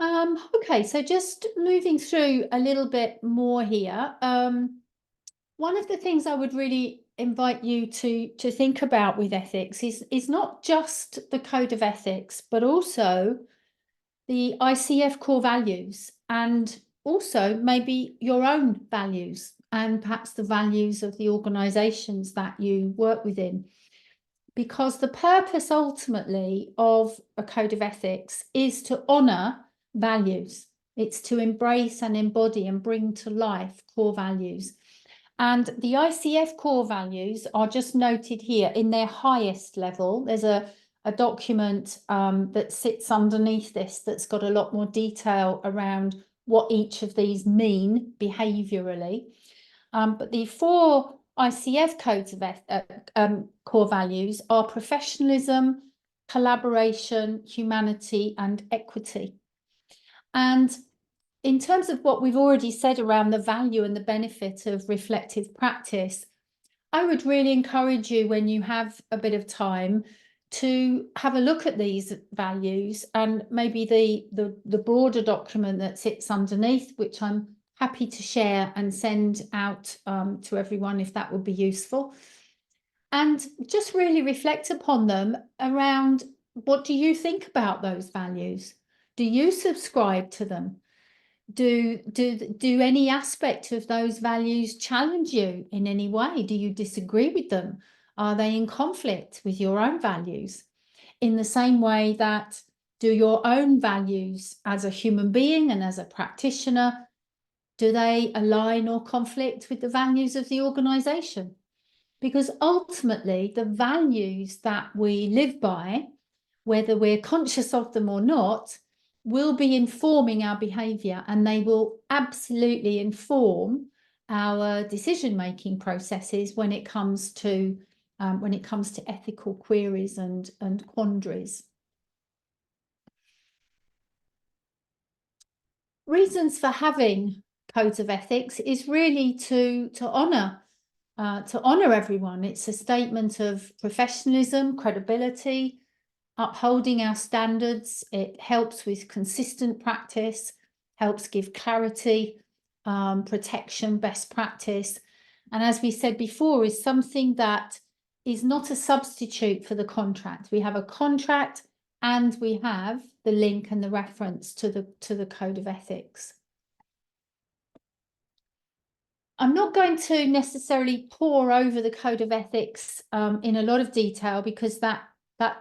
Okay, so just moving through a little bit more here. One of the things I would really invite you to think about with ethics is not just the code of ethics, but also the ICF core values, and also maybe your own values, and perhaps the values of the organizations that you work within. Because the purpose ultimately of a code of ethics is to honor values. It's to embrace and embody and bring to life core values. And the ICF core values are just noted here in their highest level. There's a document that sits underneath this that's got a lot more detail around what each of these mean behaviorally. But the 4 ICF codes of core values are professionalism, collaboration, humanity, and equity. And in terms of what we've already said around the value and the benefit of reflective practice, I would really encourage you, when you have a bit of time, to have a look at these values, and maybe the broader document that sits underneath, which I'm happy to share and send out to everyone if that would be useful. And just really reflect upon them around, what do you think about those values? Do you subscribe to them? Do any aspect of those values challenge you in any way? Do you disagree with them? Are they in conflict with your own values? In the same way that, do your own values as a human being and as a practitioner, do they align or conflict with the values of the organization? Because ultimately, the values that we live by, whether we're conscious of them or not, will be informing our behavior, and they will absolutely inform our decision-making processes when it comes to ethical queries and quandaries. Reasons for having codes of ethics is really to honor everyone. It's a statement of professionalism, credibility, upholding our standards. It helps with consistent practice, helps give clarity, protection, best practice. And as we said before, is something that is not a substitute for the contract. We have a contract, and we have the link and the reference to the code of ethics. I'm not going to necessarily pore over the code of ethics in a lot of detail, because that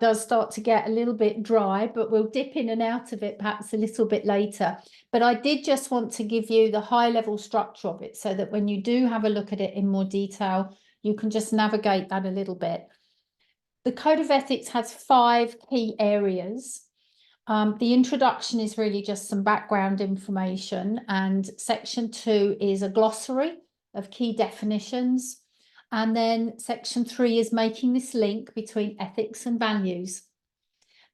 does start to get a little bit dry, but we'll dip in and out of it perhaps a little bit later. But I did just want to give you the high level structure of it, so that when you do have a look at it in more detail, you can just navigate that a little bit. The code of ethics has 5 key areas. The introduction is really just some background information, and section 2 is a glossary of key definitions. And then section 3 is making this link between ethics and values.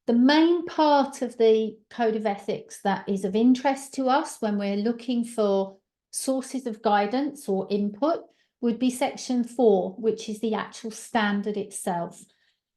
The main part of the code of ethics that is of interest to us when we're looking for sources of guidance or input would be section 4, which is the actual standard itself.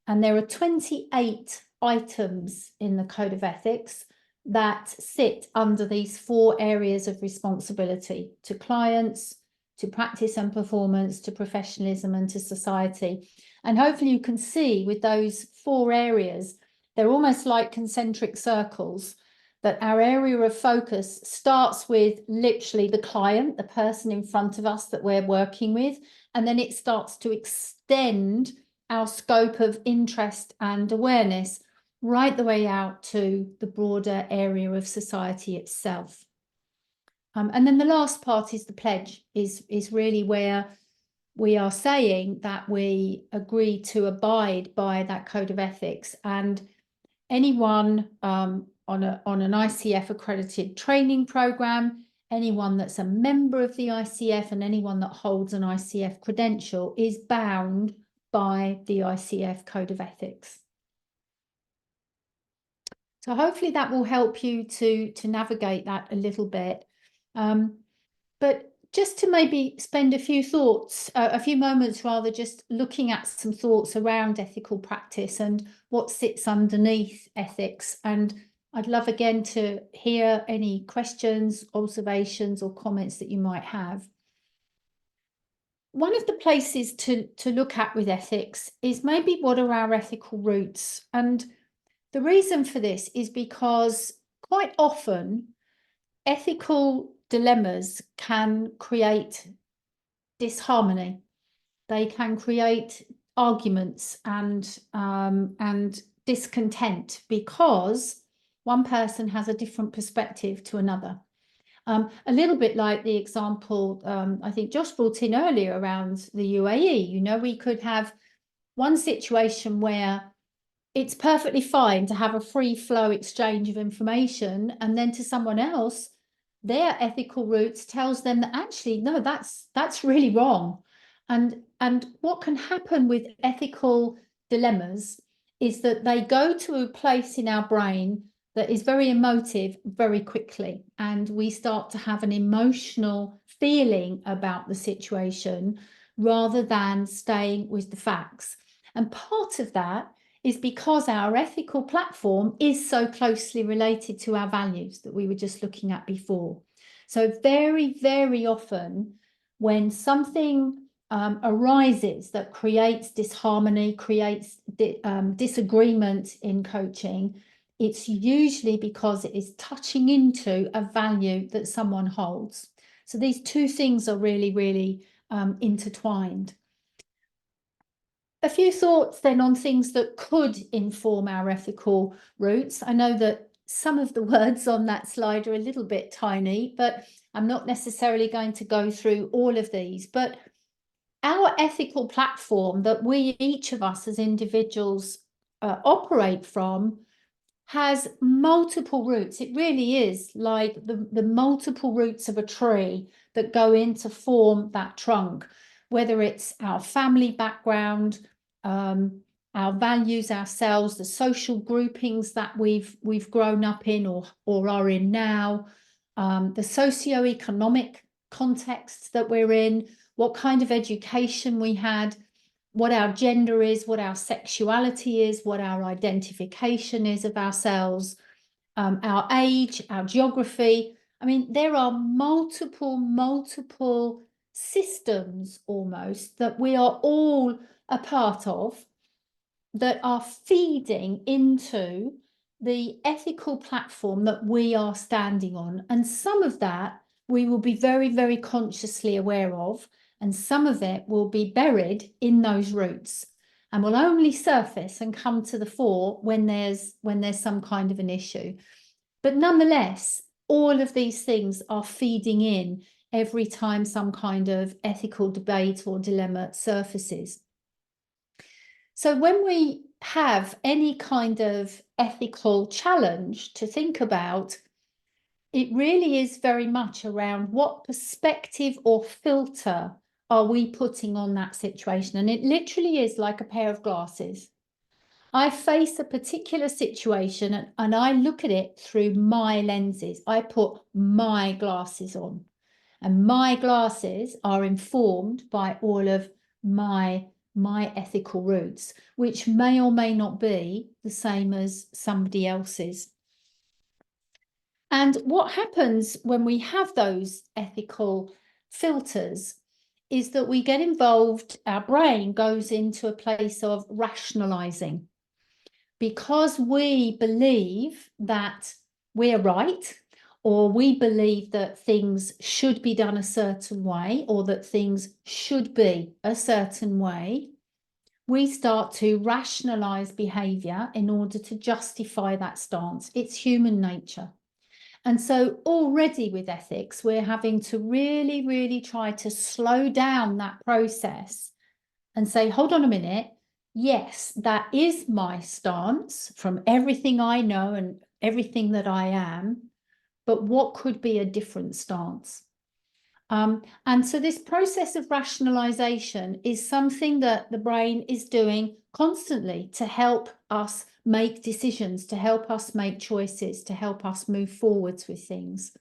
And there are 28 items in the code of ethics that sit under these 4 areas of responsibility: to clients, to practice and performance, to professionalism, and to society. And hopefully you can see with those 4 areas, they're almost like concentric circles, that our area of focus starts with literally the client, the person in front of us that we're working with, and then it starts to extend our scope of interest and awareness right the way out to the broader area of society itself. And then the last part is the pledge, is really where we are saying that we agree to abide by that code of ethics, and anyone on an ICF accredited training program, anyone that's a member of the ICF, and anyone that holds an ICF credential is bound by the ICF code of ethics. So hopefully that will help you to navigate that a little bit. But just to maybe spend a few moments rather, just looking at some thoughts around ethical practice and what sits underneath ethics. And I'd love again to hear any questions, observations, or comments that you might have. One of the places to look at with ethics is maybe what are our ethical roots? And the reason for this is because quite often ethical dilemmas can create disharmony. They can create arguments and discontent because one person has a different perspective to another. A little bit like the example I think Josh brought in earlier around the UAE. You know, we could have one situation where it's perfectly fine to have a free flow exchange of information, and then to someone else, their ethical roots tells them that actually, no, that's really wrong. And what can happen with ethical dilemmas is that they go to a place in our brain that is very emotive very quickly, and we start to have an emotional feeling about the situation rather than staying with the facts. And part of that is because our ethical platform is so closely related to our values that we were just looking at before. So very, very often when something arises that creates disharmony, creates disagreement in coaching, it's usually because it is touching into a value that someone holds. So these two things are really, really intertwined. A few thoughts then on things that could inform our ethical roots. I know that some of the words on that slide are a little bit tiny, but I'm not necessarily going to go through all of these. But our ethical platform that we, each of us as individuals, operate from has multiple roots. It really is like the multiple roots of a tree that go in to form that trunk, whether it's our family background, our values ourselves, the social groupings that we've grown up in or are in now, the socioeconomic contexts that we're in, what kind of education we had, what our gender is, what our sexuality is, what our identification is of ourselves, our age, our geography. I mean, there are multiple systems almost that we are all a part of that are feeding into the ethical platform that we are standing on. And some of that we will be very, very consciously aware of, and some of it will be buried in those roots and will only surface and come to the fore when there's some kind of an issue. But nonetheless, all of these things are feeding in every time some kind of ethical debate or dilemma surfaces. So when we have any kind of ethical challenge to think about, it really is very much around what perspective or filter are we putting on that situation. And it literally is like a pair of glasses. I face a particular situation and I look at it through my lenses. I put my glasses on, and my glasses are informed by all of my ethical roots, which may or may not be the same as somebody else's. And what happens when we have those ethical filters is that we get involved, our brain goes into a place of rationalizing. Because we believe that we're right, or we believe that things should be done a certain way, or that things should be a certain way, we start to rationalize behavior in order to justify that stance. It's human nature. And so already with ethics, we're having to really, really try to slow down that process and say, hold on a minute. Yes, that is my stance from everything I know and everything that I am, but what could be a different stance? And so this process of rationalization is something that the brain is doing constantly to help us make decisions, to help us make choices, to help us move forwards with things.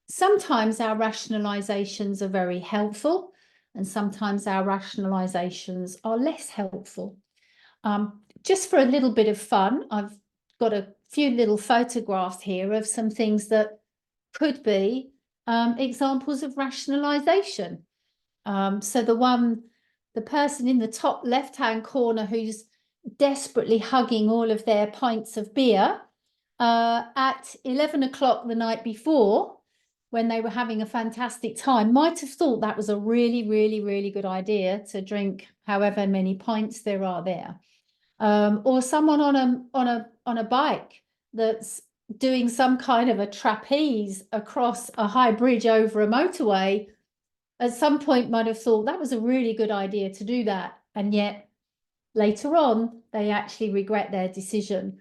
Sometimes our rationalizations are very helpful, and sometimes our rationalizations are less helpful. Just for a little bit of fun, I've got a few little photographs here of some things that could be examples of rationalization. So the person in the top left-hand corner who's desperately hugging all of their pints of beer at 11 o'clock the night before, when they were having a fantastic time, might have thought that was a really, really, really good idea to drink however many pints there are there. Or someone on a bike that's doing some kind of a trapeze across a high bridge over a motorway, at some point might have thought that was a really good idea to do that. And yet later on, they actually regret their decision.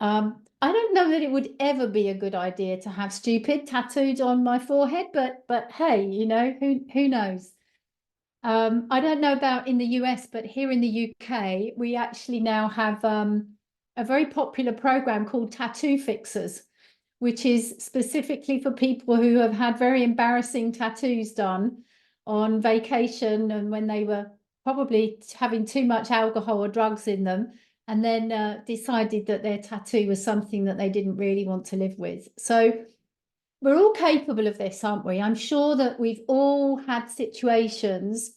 I don't know that it would ever be a good idea to have stupid tattooed on my forehead, but hey, you know, who knows? I don't know about in the US, but here in the UK, we actually now have a very popular program called Tattoo Fixers, which is specifically for people who have had very embarrassing tattoos done on vacation and when they were probably having too much alcohol or drugs in them, and then decided that their tattoo was something that they didn't really want to live with. So we're all capable of this, aren't we? I'm sure that we've all had situations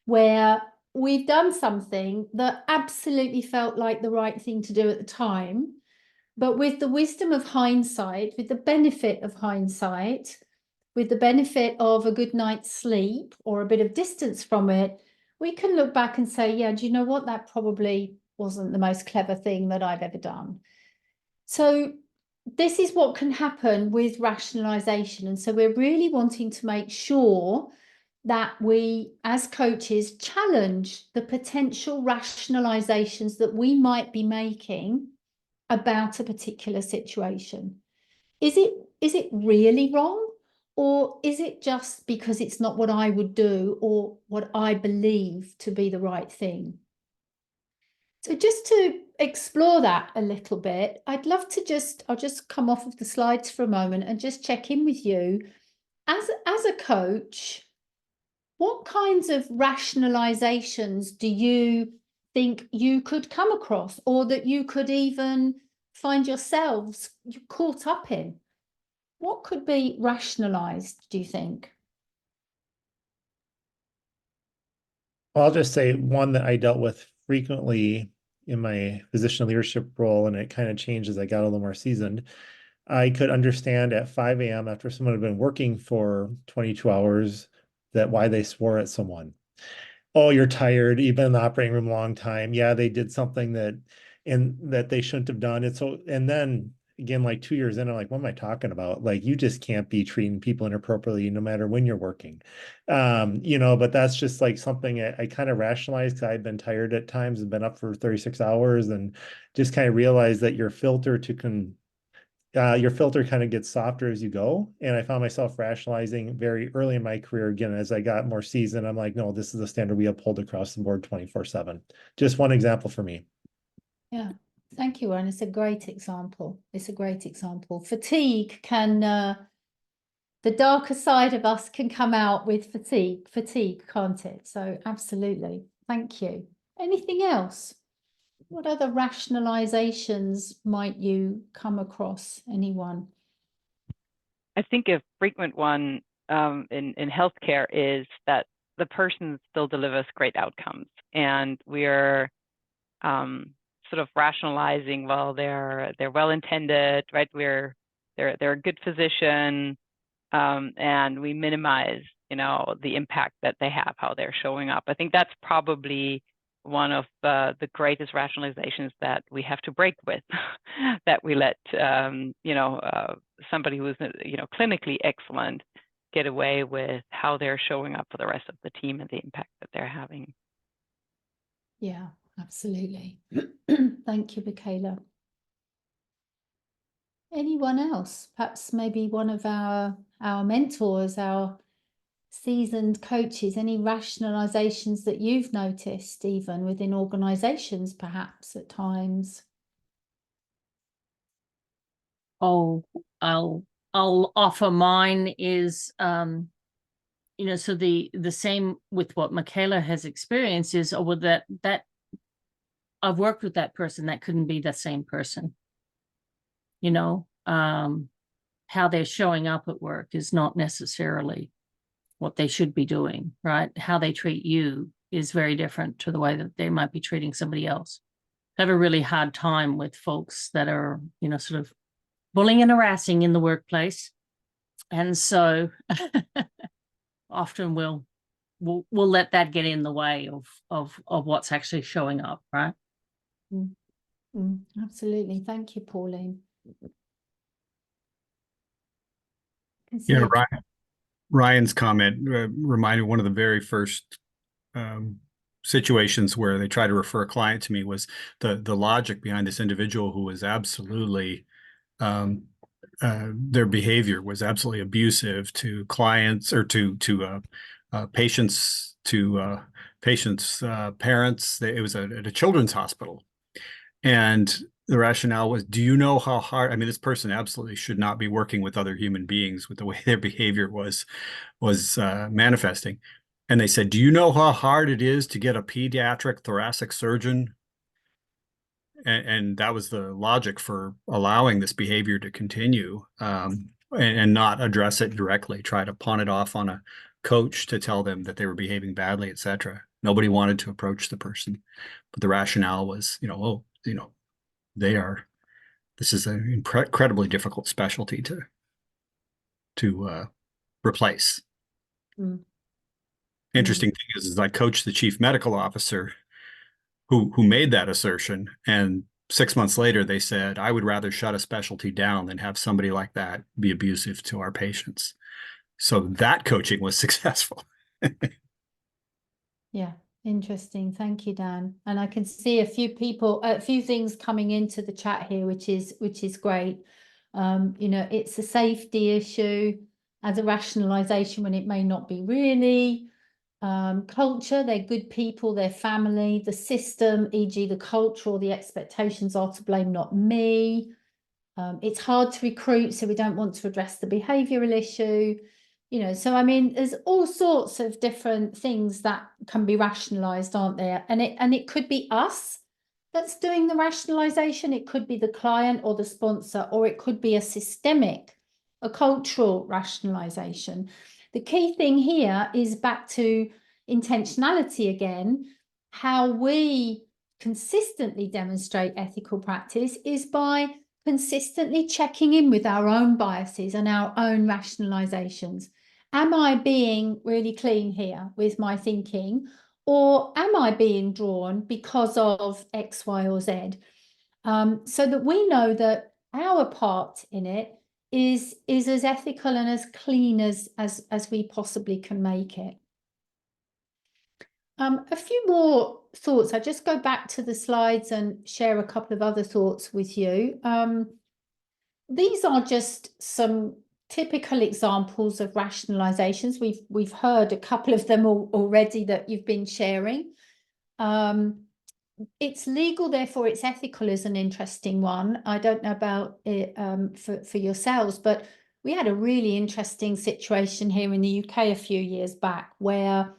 where we've done something that absolutely felt like the right thing to do at the time, but with the wisdom of hindsight, with the benefit of hindsight, with the benefit of a good night's sleep or a bit of distance from it, we can look back and say, yeah, do you know what? That probably wasn't the most clever thing that I've ever done. So this is what can happen with rationalization. And so we're really wanting to make sure that we, as coaches, challenge the potential rationalizations that we might be making about a particular situation. Is it really wrong? Or is it just because it's not what I would do or what I believe to be the right thing? So just to explore that a little bit, I'd love to I'll just come off of the slides for a moment and just check in with you. As a coach, what kinds of rationalizations do you think you could come across, or that you could even find yourselves caught up in? What could be rationalized, do you think? I'll just say one that I dealt with frequently in my position leadership role, and it kind of changed as I got a little more seasoned. I could understand at 5 a.m. after someone had been working for 22 hours that why they swore at someone. Oh, you're tired. You've been in the operating room a long time. Yeah, they did something that they shouldn't have done. And then again, like 2 years in, I'm like, what am I talking about? Like, you just can't be treating people inappropriately no matter when you're working. But that's just like something I kind of rationalized because I'd been tired at times and been up for 36 hours and just kind of realized that your filter kind of gets softer as you go. And I found myself rationalizing very early in my career. Again, as I got more seasoned, I'm like, no, this is a standard we uphold across the board 24/7. Just one example for me. Yeah, thank you, Aaron. It's a great example. It's a great example. Fatigue can, the darker side of us can come out with fatigue, can't it? So absolutely. Thank you. Anything else? What other rationalizations might you come across, anyone? I think a frequent one in healthcare is that the person still delivers great outcomes, and we're sort of rationalizing, well, they're well intended, right? They're a good physician, and we minimize, the impact that they have, how they're showing up. I think that's probably one of the greatest rationalizations that we have to break with, that we let somebody who's clinically excellent get away with how they're showing up for the rest of the team and the impact that they're having. Yeah, absolutely. Thank you, Michaela. Anyone else? Perhaps maybe one of our mentors, our seasoned coaches, any rationalizations that you've noticed even within organizations perhaps at times? Oh, I'll offer mine is so the same with what Michaela has experienced is, well, that I've worked with that person, that couldn't be the same person. How they're showing up at work is not necessarily what they should be doing, right? How they treat you is very different to the way that they might be treating somebody else. I have a really hard time with folks that are, sort of bullying and harassing in the workplace. And so often we'll let that get in the way of what's actually showing up, right? Absolutely. Thank you, Pauline. Yeah, Ryan's comment reminded one of the very first situations where they tried to refer a client to me was the logic behind this individual who was absolutely their behavior was absolutely abusive to clients or to patients, to patients' parents. It was at a children's hospital. And the rationale was, do you know how hard, I mean, this person absolutely should not be working with other human beings with the way their behavior was manifesting. And they said, do you know how hard it is to get a pediatric thoracic surgeon? And that was the logic for allowing this behavior to continue and not address it directly, try to pawn it off on a coach to tell them that they were behaving badly, etc. Nobody wanted to approach the person, but the rationale was, this is an incredibly difficult specialty to replace. Interesting thing is I coached the chief medical officer who made that assertion, and 6 months later they said, I would rather shut a specialty down than have somebody like that be abusive to our patients. So that coaching was successful. Yeah, interesting. Thank you, Dan. And I can see a few things coming into the chat here, which is great. It's a safety issue as a rationalization when it may not be really. Culture, they're good people, their family, the system, e.g. the culture or the expectations are to blame, not me. It's hard to recruit, so we don't want to address the behavioral issue. So I mean, there's all sorts of different things that can be rationalized, aren't there? And it could be us that's doing the rationalization. It could be the client or the sponsor, or it could be a cultural rationalization. The key thing here is back to intentionality again. How we consistently demonstrate ethical practice is by consistently checking in with our own biases and our own rationalizations. Am I being really clean here with my thinking, or am I being drawn because of X, Y, or Z? So that we know that our part in it is as ethical and as clean as we possibly can make it. A few more thoughts. I just go back to the slides and share a couple of other thoughts with you. These are just some typical examples of rationalizations. We've heard a couple of them already that you've been sharing. It's legal, therefore it's ethical is an interesting one. I don't know about it for yourselves, but we had a really interesting situation here in the UK a few years back where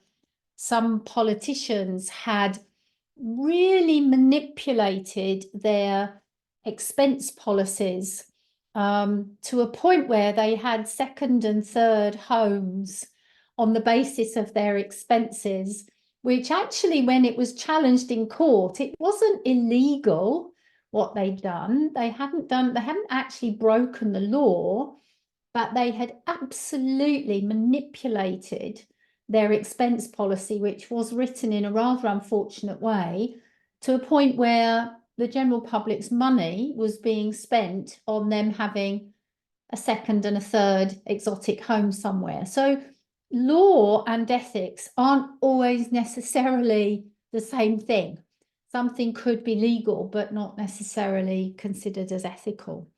some politicians had really manipulated their expense policies to a point where they had second and third homes on the basis of their expenses, which actually, when it was challenged in court, it wasn't illegal what they'd done. They hadn't actually broken the law, but they had absolutely manipulated their expense policy, which was written in a rather unfortunate way, to a point where the general public's money was being spent on them having a second and a third exotic home somewhere. So law and ethics aren't always necessarily the same thing. Something could be legal, but not necessarily considered as ethical.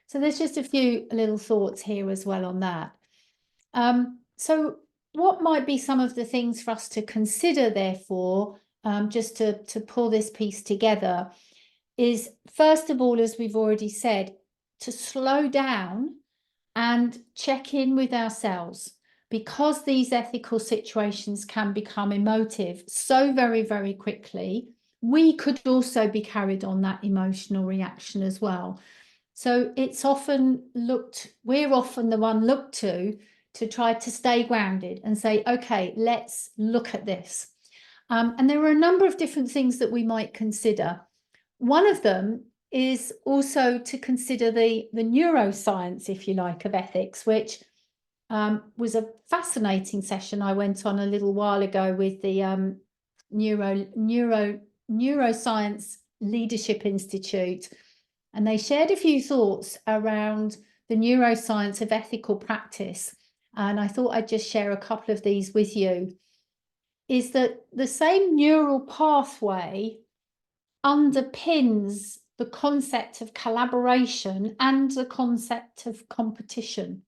So there's just a few little thoughts here as well on that. So what might be some of the things for us to consider, therefore, just to pull this piece together, is first of all, as we've already said, to slow down and check in with ourselves, because these ethical situations can become emotive so very, very quickly. We could also be carried on that emotional reaction as well. So it's often we're often the one looked to try to stay grounded and say, okay, let's look at this. And there are a number of different things that we might consider. One of them is also to consider the neuroscience, if you like, of ethics, which was a fascinating session I went on a little while ago with the Neuroscience Leadership Institute. And they shared a few thoughts around the neuroscience of ethical practice. And I thought I'd just share a couple of these with you. Is that the same neural pathway underpins the concept of collaboration and the concept of competition.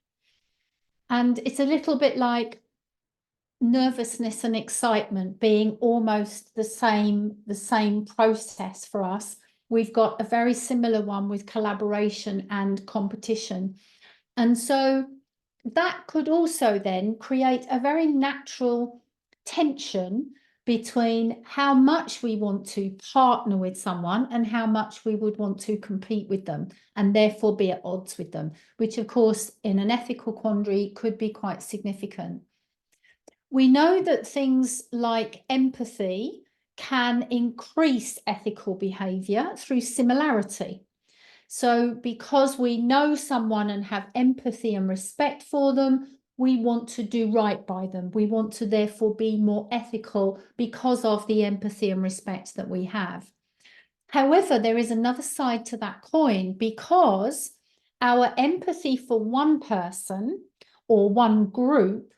And it's a little bit like nervousness and excitement being almost the same process for us. We've got a very similar one with collaboration and competition. And so that could also then create a very natural tension between how much we want to partner with someone and how much we would want to compete with them and therefore be at odds with them, which of course in an ethical quandary could be quite significant. We know that things like empathy can increase ethical behavior through similarity. So because we know someone and have empathy and respect for them, we want to do right by them. We want to therefore be more ethical because of the empathy and respect that we have. However, there is another side to that coin, because our empathy for one person or one group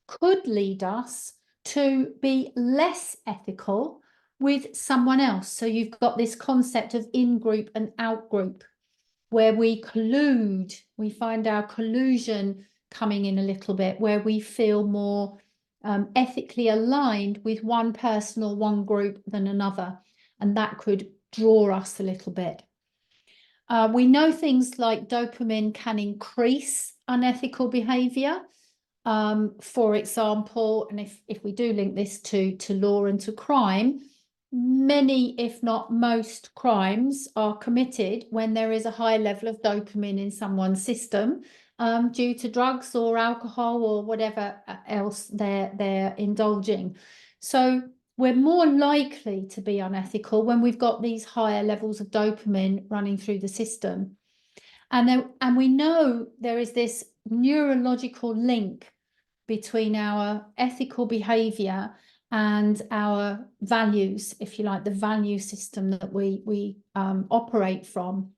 could lead us to be less ethical with someone else. So you've got this concept of in-group and out-group, where we collude, we find our collusion coming in a little bit, where we feel more ethically aligned with one person or one group than another. And that could draw us a little bit. We know things like dopamine can increase unethical behavior. For example, and if we do link this to law and to crime, many, if not most, crimes are committed when there is a high level of dopamine in someone's system, due to drugs or alcohol or whatever else they're indulging. So we're more likely to be unethical when we've got these higher levels of dopamine running through the system. And we know there is this neurological link between our ethical behavior and our values, if you like, the value system that we operate from.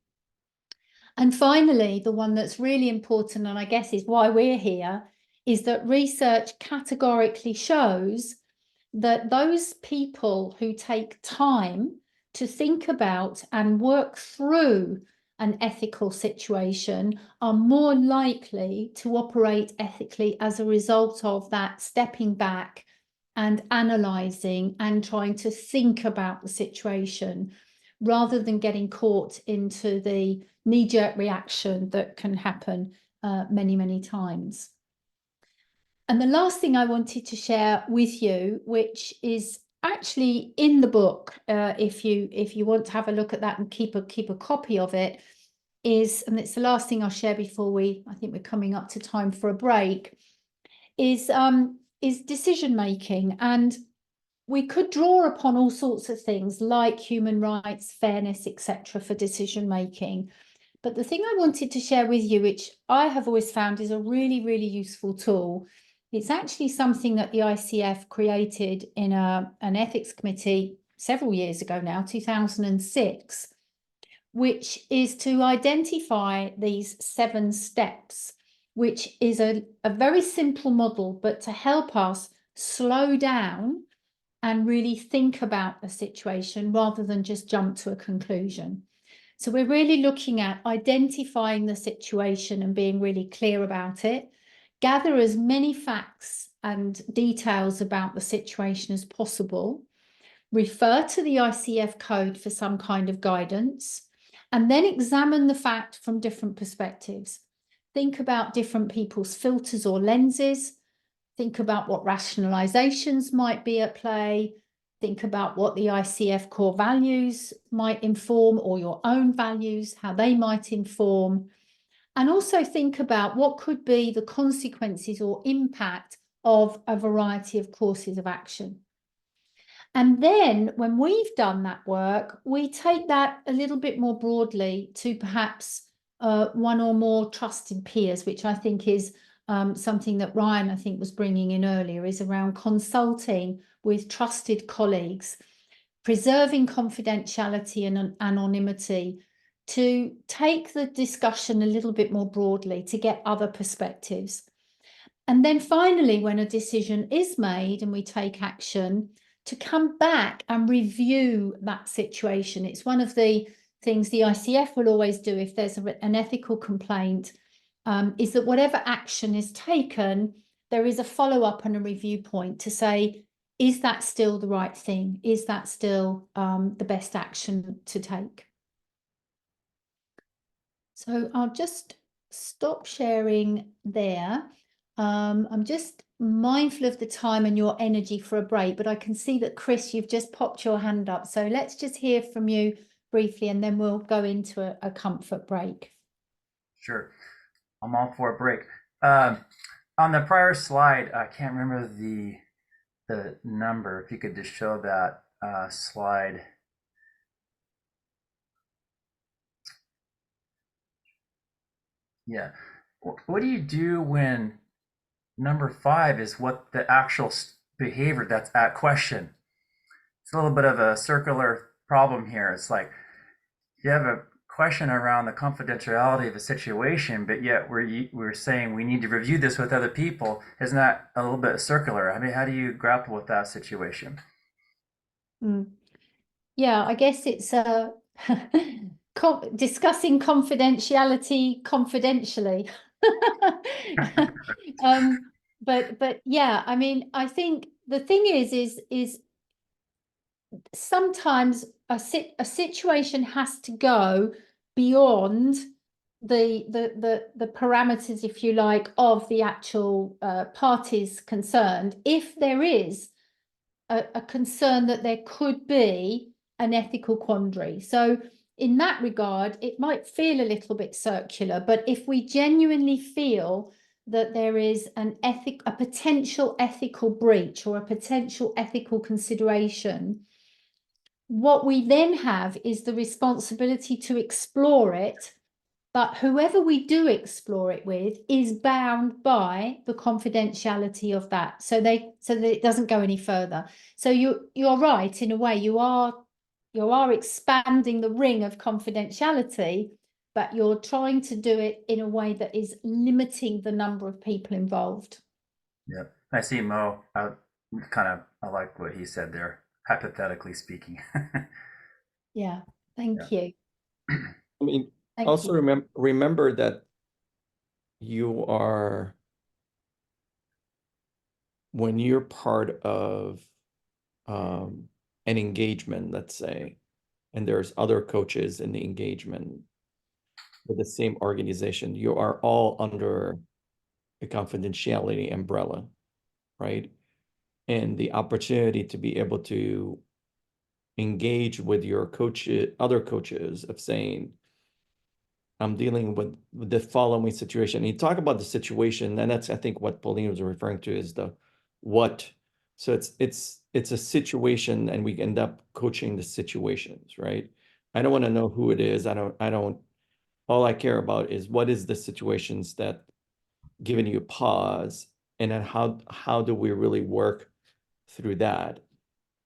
And finally, the one that's really important, and I guess is why we're here, is that research categorically shows that those people who take time to think about and work through an ethical situation are more likely to operate ethically as a result of that stepping back and analysing and trying to think about the situation, rather than getting caught into the knee-jerk reaction that can happen many, many times. And the last thing I wanted to share with you, which is actually in the book, if you want to have a look at that and keep a copy of it, is, and it's the last thing I'll share before I think we're coming up to time for a break, is decision making. And we could draw upon all sorts of things like human rights, fairness, etc. for decision making. But the thing I wanted to share with you, which I have always found is a really, really useful tool, It's actually something that the ICF created in an ethics committee several years ago now, 2006, which is to identify these 7 steps, which is a very simple model, but to help us slow down and really think about the situation rather than just jump to a conclusion. So we're really looking at identifying the situation and being really clear about it, gather as many facts and details about the situation as possible, refer to the ICF code for some kind of guidance, and then examine the fact from different perspectives. Think about different people's filters or lenses. Think about what rationalizations might be at play. Think about what the ICF core values might inform, or your own values, how they might inform. And also think about what could be the consequences or impact of a variety of courses of action. And then when we've done that work, we take that a little bit more broadly to perhaps 1 or more trusted peers, which I think is something that Ryan, I think, was bringing in earlier, is around consulting with trusted colleagues, preserving confidentiality and anonymity, to take the discussion a little bit more broadly, to get other perspectives. And then finally, when a decision is made and we take action, to come back and review that situation. It's one of the things the ICF will always do if there's an ethical complaint, is that whatever action is taken, there is a follow-up and a review point to say, is that still the right thing? Is that still the best action to take? So I'll just stop sharing there. I'm just mindful of the time and your energy for a break, but I can see that, Chris, you've just popped your hand up. So let's just hear from you briefly, and then we'll go into a comfort break. Sure. I'm all for a break. On the prior slide, I can't remember the number. If you could just show that slide. Yeah. What do you do when number 5 is what the actual behavior that's at question? It's a little bit of a circular problem here. It's like you have a question around the confidentiality of a situation, but yet we're saying we need to review this with other people. Isn't that a little bit circular? I mean, how do you grapple with that situation? Yeah, I guess it's discussing confidentiality confidentially. But yeah, I mean, I think the thing is sometimes a situation has to go beyond the parameters, if you like, of the actual parties concerned, if there is a concern that there could be an ethical quandary. So in that regard, it might feel a little bit circular, but if we genuinely feel that there is a potential ethical breach or a potential ethical consideration, what we then have is the responsibility to explore it, but whoever we do explore it with is bound by the confidentiality of that, so that it doesn't go any further. So you're right, in a way, you are expanding the ring of confidentiality, but you're trying to do it in a way that is limiting the number of people involved. Yeah, I see Mo. I like what he said there, hypothetically speaking. Yeah, thank you. I mean, Thank also you. remember that you are, when you're part of an engagement, let's say, and there's other coaches in the engagement with the same organization, you are all under a confidentiality umbrella, right? And the opportunity to be able to engage with your other coaches of saying, I'm dealing with the following situation. And you talk about the situation, and that's, I think, what Pauline was referring to is the what. So it's a situation, and we end up coaching the situations, right? I don't want to know who it is. I don't. All I care about is what is the situations that giving you pause, And then how do we really work through that?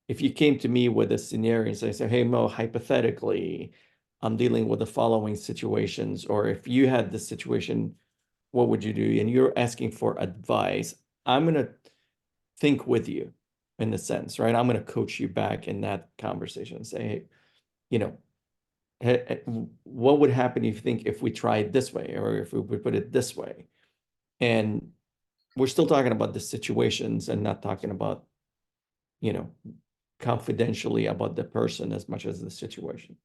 If you came to me with a scenario and say, hey, Mo, hypothetically, I'm dealing with the following situations, or if you had this situation, what would you do? And you're asking for advice, I'm going to think with you in a sense, right? I'm going to coach you back in that conversation and say, hey, you know, what would happen if you think if we tried this way, or if we would put it this way? And we're still talking about the situations and not talking about, you know, confidentially about the person as much as the situation.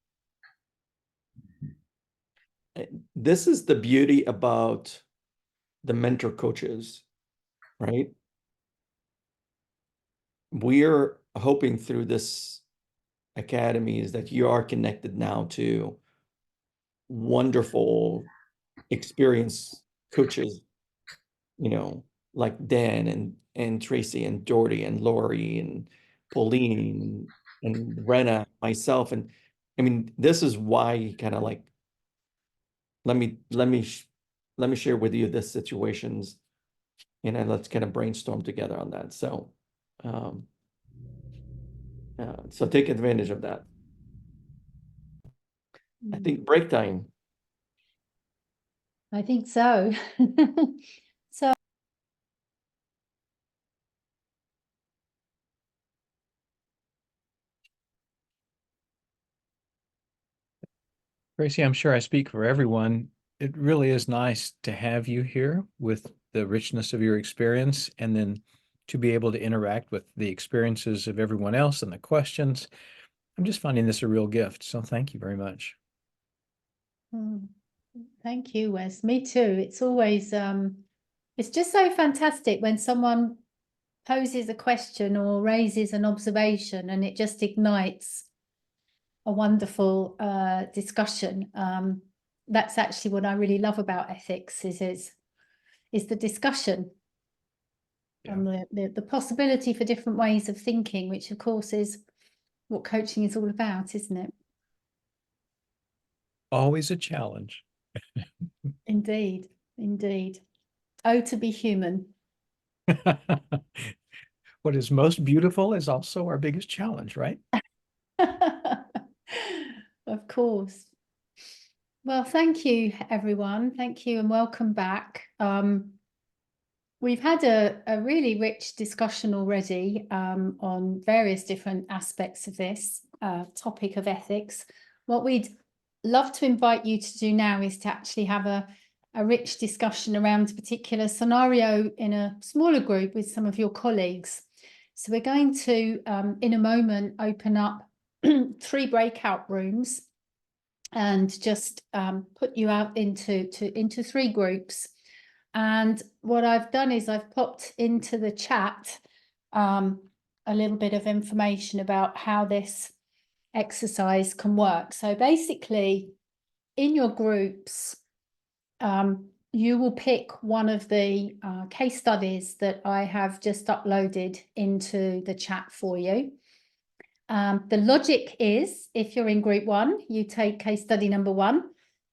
This is the beauty about the mentor coaches, right? We're hoping through this academy is that you are connected now to wonderful experienced coaches, you know, like Dan and Tracy and Doherty and Lori and Pauline and Rena, myself. And I mean, this is why kind of like, let me share with you this situations, and then let's kind of brainstorm together on that. So, so take advantage of that. I think break time. I think so. So Tracy, I'm sure I speak for everyone. It really is nice to have you here with the richness of your experience, and then to be able to interact with the experiences of everyone else and the questions. I'm just finding this a real gift. So thank you very much. thank you, Wes. Me too. It's always it's just so fantastic when someone poses a question or raises an observation, and it just ignites a wonderful discussion. That's actually what I really love about ethics is the discussion. Yeah. And the possibility for different ways of thinking, which of course is what coaching is all about, isn't it? Always a challenge. Indeed, indeed. Oh, to be human. What is most beautiful is also our biggest challenge, right? Of course. Well, thank you, everyone. Thank you and welcome back. We've had a really rich discussion already on various different aspects of this topic of ethics. What we'd love to invite you to do now is to actually have a rich discussion around a particular scenario in a smaller group with some of your colleagues. So we're going to, in a moment, open up 3 breakout rooms and just put you out into 3 groups. And what I've done is I've popped into the chat a little bit of information about how this exercise can work. So basically, in your groups, you will pick one of the case studies that I have just uploaded into the chat for you. The logic is, if you're in group 1, you take case study number 1.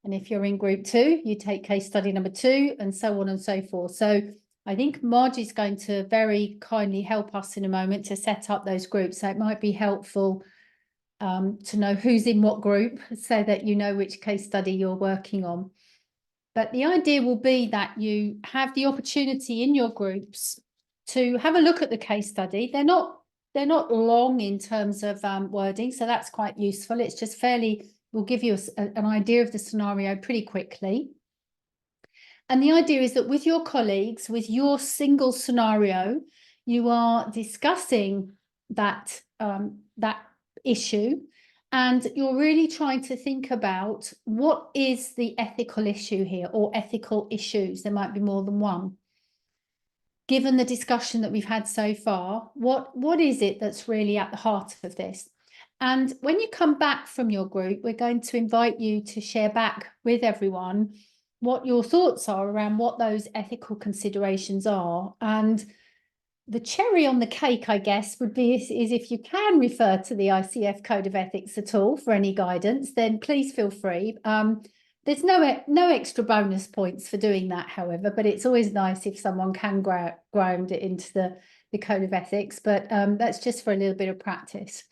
And if you're in group 2, you take case study number 2, and so on and so forth. So I think Margie's going to very kindly help us in a moment to set up those groups. So it might be helpful to know who's in what group, so that you know which case study you're working on. But the idea will be that you have the opportunity in your groups to have a look at the case study. They're not long in terms of wording, so that's quite useful. It's just will give you an idea of the scenario pretty quickly. And the idea is that with your colleagues, with your single scenario, you are discussing that issue, and you're really trying to think about what is the ethical issue here, or ethical issues. There might be more than one. Given the discussion that we've had so far, what is it that's really at the heart of this? And when you come back from your group, we're going to invite you to share back with everyone what your thoughts are around what those ethical considerations are. And the cherry on the cake, I guess, would be is if you can refer to the ICF Code of Ethics at all for any guidance, then please feel free. There's no extra bonus points for doing that, however, but it's always nice if someone can ground it into the code of ethics, but that's just for a little bit of practice.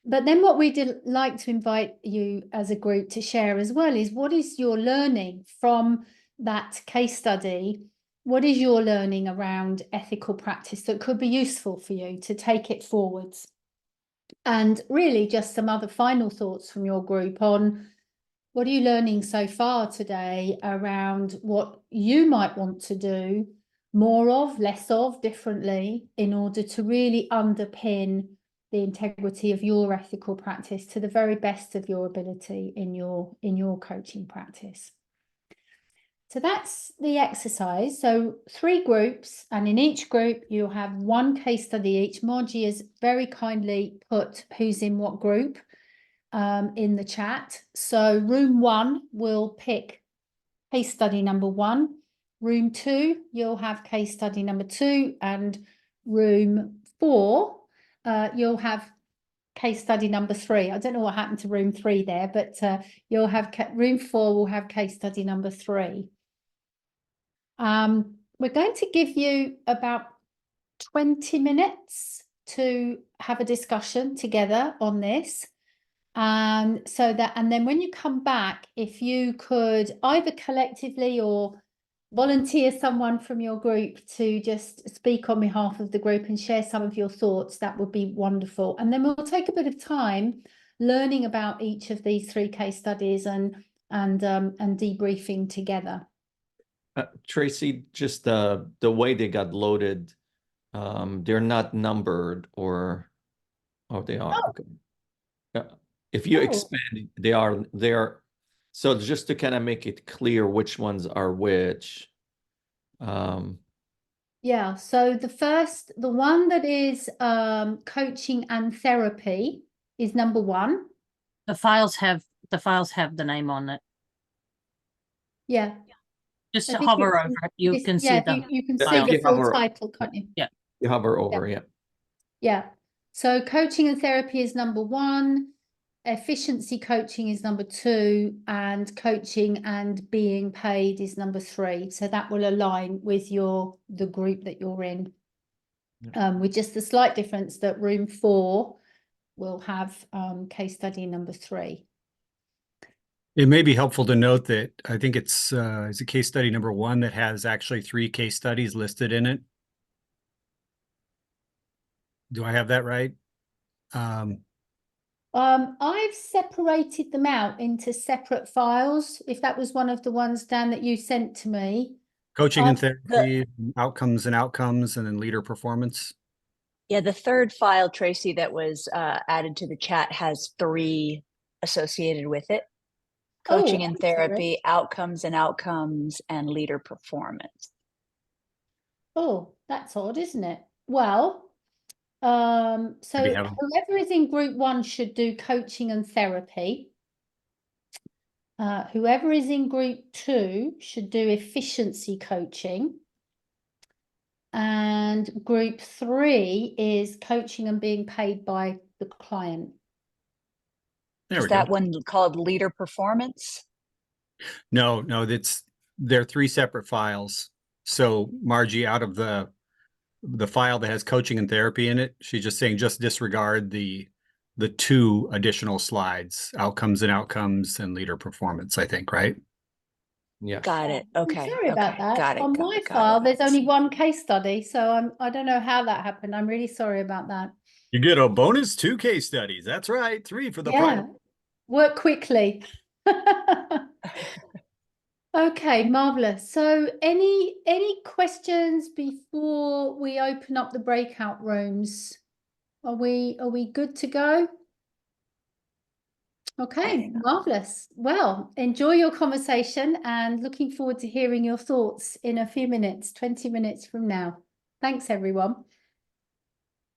But then what we'd like to invite you as a group to share as well is, what is your learning from that case study? What is your learning around ethical practice that could be useful for you to take it forwards? And really just some other final thoughts from your group on what are you learning so far today around what you might want to do more of, less of, differently, in order to really underpin the integrity of your ethical practice to the very best of your ability in your coaching practice. So that's the exercise. So 3 groups, and in each group you'll have 1 case study each. Margie has very kindly put who's in what group in the chat. So room 1 will pick case study number 1. Room 2, you'll have case study number 2, and room 4, you'll have case study number 3. I don't know what happened to room 3 there, but you'll have room 4 will have case study number 3. We're going to give you about 20 minutes to have a discussion together on this. And then when you come back, if you could either collectively or volunteer someone from your group to just speak on behalf of the group and share some of your thoughts, that would be wonderful. And then we'll take a bit of time learning about each of these 3 case studies and debriefing together. Tracy, just the way they got loaded, they're not numbered, or they are. Oh. Okay. If you Oh. expand, they are. So just to kind of make it clear which ones are which. Yeah, so the one that is coaching and therapy is number 1. The files have the name on it. Yeah. Just I think hover it's- over it. You can see the. you can Yeah, see if the you full hover- title, can't you? Yeah. You hover over, yeah. Yeah. So coaching and therapy is number 1, efficiency coaching is number 2, and coaching and being paid is number 3. So that will align with the group that you're in. With just the slight difference that room 4 will have case study number 3. It may be helpful to note that I think it's a case study number 1 that has actually 3 case studies listed in it. Do I have that right? I've separated them out into separate files. If that was one of the ones, Dan, that you sent to me. Coaching and therapy, outcomes, and then leader performance. Yeah, the third file, Tracy, that was added to the chat has 3 associated with it. Coaching and therapy, outcomes, and leader performance. Oh, that's odd, isn't it? Well, so whoever is in group 1 should do coaching and therapy. Whoever is in group 2 should do efficiency coaching. And group 3 is coaching and being paid by the client. Is that one called leader performance? No, they're 3 separate files. So Margie, out of the file that has coaching and therapy in it, she's just saying just disregard the 2 additional slides, outcomes and leader performance, I think, right? Yeah. Got it. Okay. Sorry about that. Got it. On my file, there's only 1 case study, so I don't know how that happened. I'm really sorry about that. You get a bonus 2 case studies. That's right. 3 for the price. Work quickly. Okay, marvelous. So any questions before we open up the breakout rooms? Are we good to go? Okay, marvelous. Well, enjoy your conversation and looking forward to hearing your thoughts in a few minutes, 20 minutes from now. Thanks, everyone.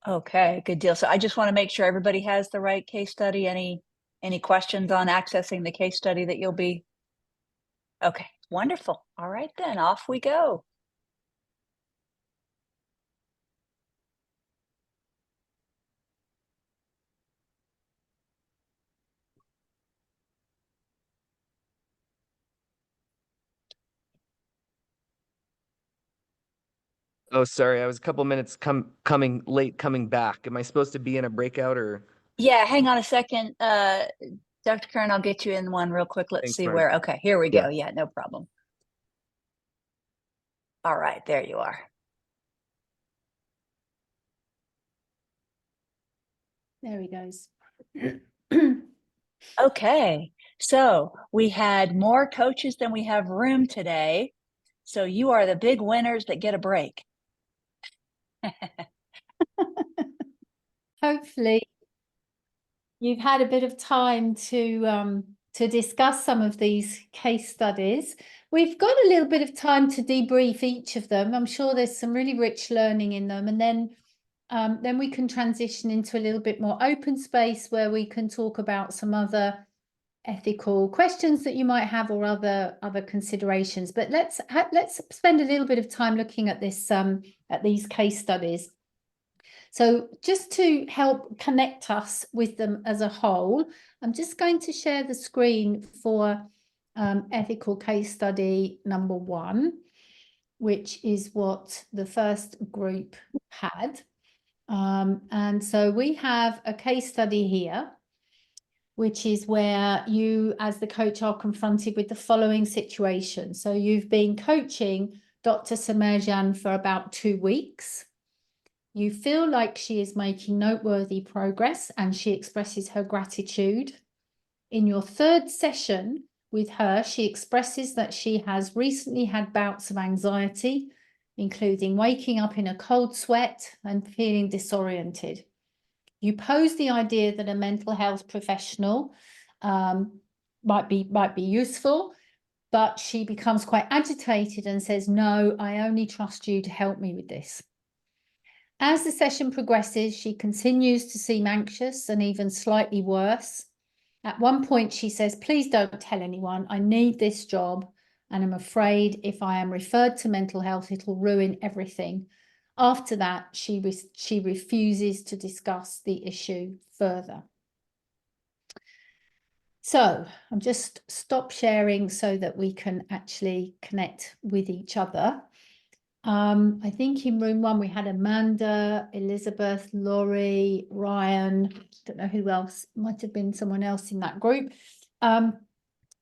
Okay, good deal. So I just want to make sure everybody has the right case study. Any questions on accessing the case study that you'll be? Okay, wonderful. All right, then off we go. Oh, sorry, I was a couple minutes coming late coming back. Am I supposed to be in a breakout or? Yeah, hang on a second. Dr. Kern, I'll get you in one real quick. Let's Thanks, see Marty. where. Okay, here we Yeah. go. Yeah, no problem. All right, there you are. There he goes. Okay, so we had more coaches than we have room today. So you are the big winners that get a break. Hopefully, you've had a bit of time to discuss some of these case studies. We've got a little bit of time to debrief each of them. I'm sure there's some really rich learning in them, and then we can transition into a little bit more open space where we can talk about some other ethical questions that you might have or other considerations. But let's spend a little bit of time looking at this at these case studies. So just to help connect us with them as a whole, I'm just going to share the screen for ethical case study number 1, which is what the first group had. And so we have a case study here, which is where you, as the coach, are confronted with the following situation. So you've been coaching Dr. Samerjan for about 2 weeks. You feel like she is making noteworthy progress and she expresses her gratitude. In your 3rd session with her, she expresses that she has recently had bouts of anxiety, including waking up in a cold sweat and feeling disoriented. You pose the idea that a mental health professional might be useful, but she becomes quite agitated and says, "No, I only trust you to help me with this." As the session progresses, she continues to seem anxious and even slightly worse. At one point, she says, "Please don't tell anyone. I need this job, and I'm afraid if I am referred to mental health, it'll ruin everything." After that, she refuses to discuss the issue further. So I'm just stop sharing so that we can actually connect with each other. I think in room 1 we had Amanda, Elizabeth, Laurie, Ryan. Don't know who else. Might have been someone else in that group.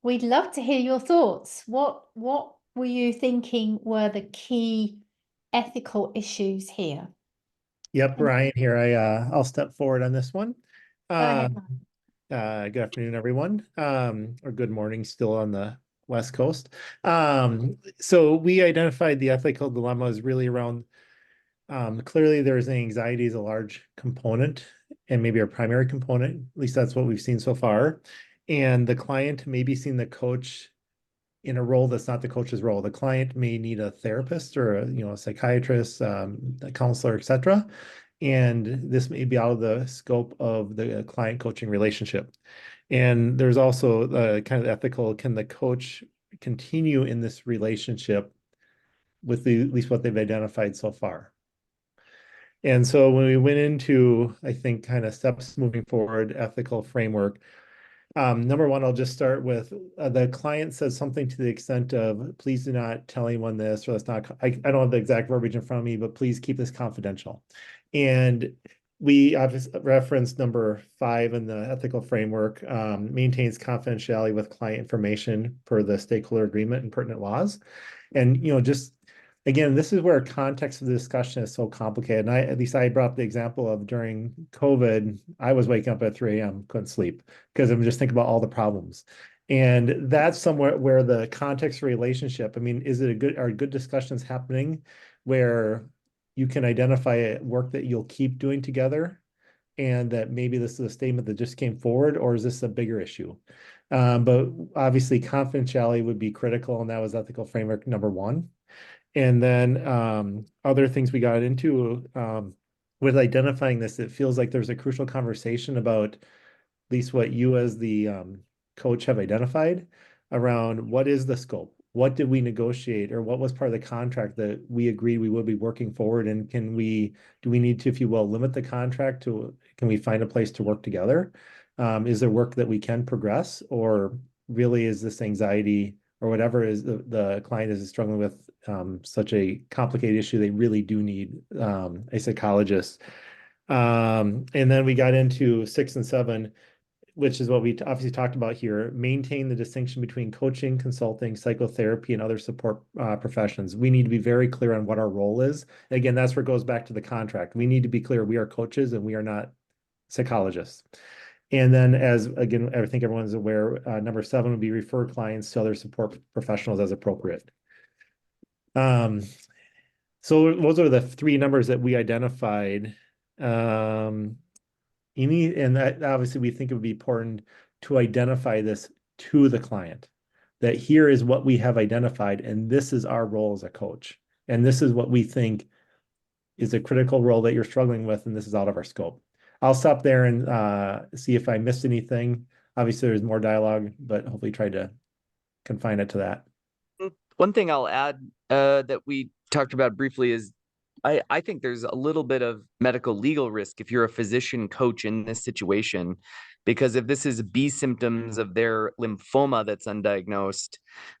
We'd love to hear your thoughts. What were you thinking were the key ethical issues here? Yep, Ryan here. I'll step forward on this one. Go ahead. Good afternoon, everyone, or good morning still on the West Coast. So we identified the ethical dilemma is really around, clearly there's anxiety is a large component and maybe a primary component, at least that's what we've seen so far. And the client may be seeing the coach in a role that's not the coach's role. The client may need a therapist or a psychiatrist, a counselor, etc. And this may be out of the scope of the client coaching relationship. And there's also kind of ethical, can the coach continue in this relationship with at least what they've identified so far? And so when we went into, I think, kind of steps moving forward, ethical framework, number 1, I'll just start with the client says something to the extent of, "Please do not tell anyone this," or "That's not," I don't have the exact verbiage in front of me, but please keep this confidential. And we obviously referenced number 5 in the ethical framework, maintains confidentiality with client information per the stakeholder agreement and pertinent laws. And, just again, this is where context of the discussion is so complicated. And at least I brought up the example of during COVID, I was waking up at 3 a.m., couldn't sleep because I'm just thinking about all the problems. And that's somewhere where the context relationship, I mean, are good discussions happening where you can identify work that you'll keep doing together and that maybe this is a statement that just came forward, or is this a bigger issue? But obviously confidentiality would be critical, and that was ethical framework number 1. And then other things we got into with identifying this, it feels like there's a crucial conversation about at least what you as the coach have identified around what is the scope? What did we negotiate, or what was part of the contract that we agreed we would be working forward? And do we need to, if you will, limit the contract to, can we find a place to work together? Is there work that we can progress, or really is this anxiety or whatever is the client is struggling with such a complicated issue, they really do need a psychologist. And then we got into 6 and 7, which is what we obviously talked about here. Maintain the distinction between coaching, consulting, psychotherapy, and other support professions. We need to be very clear on what our role is. And again, that's where it goes back to the contract. We need to be clear, we are coaches and we are not psychologists. And then, as again, I think everyone's aware, number 7 would be refer clients to other support professionals as appropriate. So those are the 3 numbers that we identified. And that obviously we think it would be important to identify this to the client, that here is what we have identified, and this is our role as a coach. And this is what we think is a critical role that you're struggling with, and this is out of our scope. I'll stop there and see if I missed anything. Obviously, there's more dialogue, but hopefully try to confine it to that. One thing I'll add that we talked about briefly is I think there's a little bit of medical legal risk if you're a physician coach in this situation, because if this is B symptoms of their lymphoma that's undiagnosed,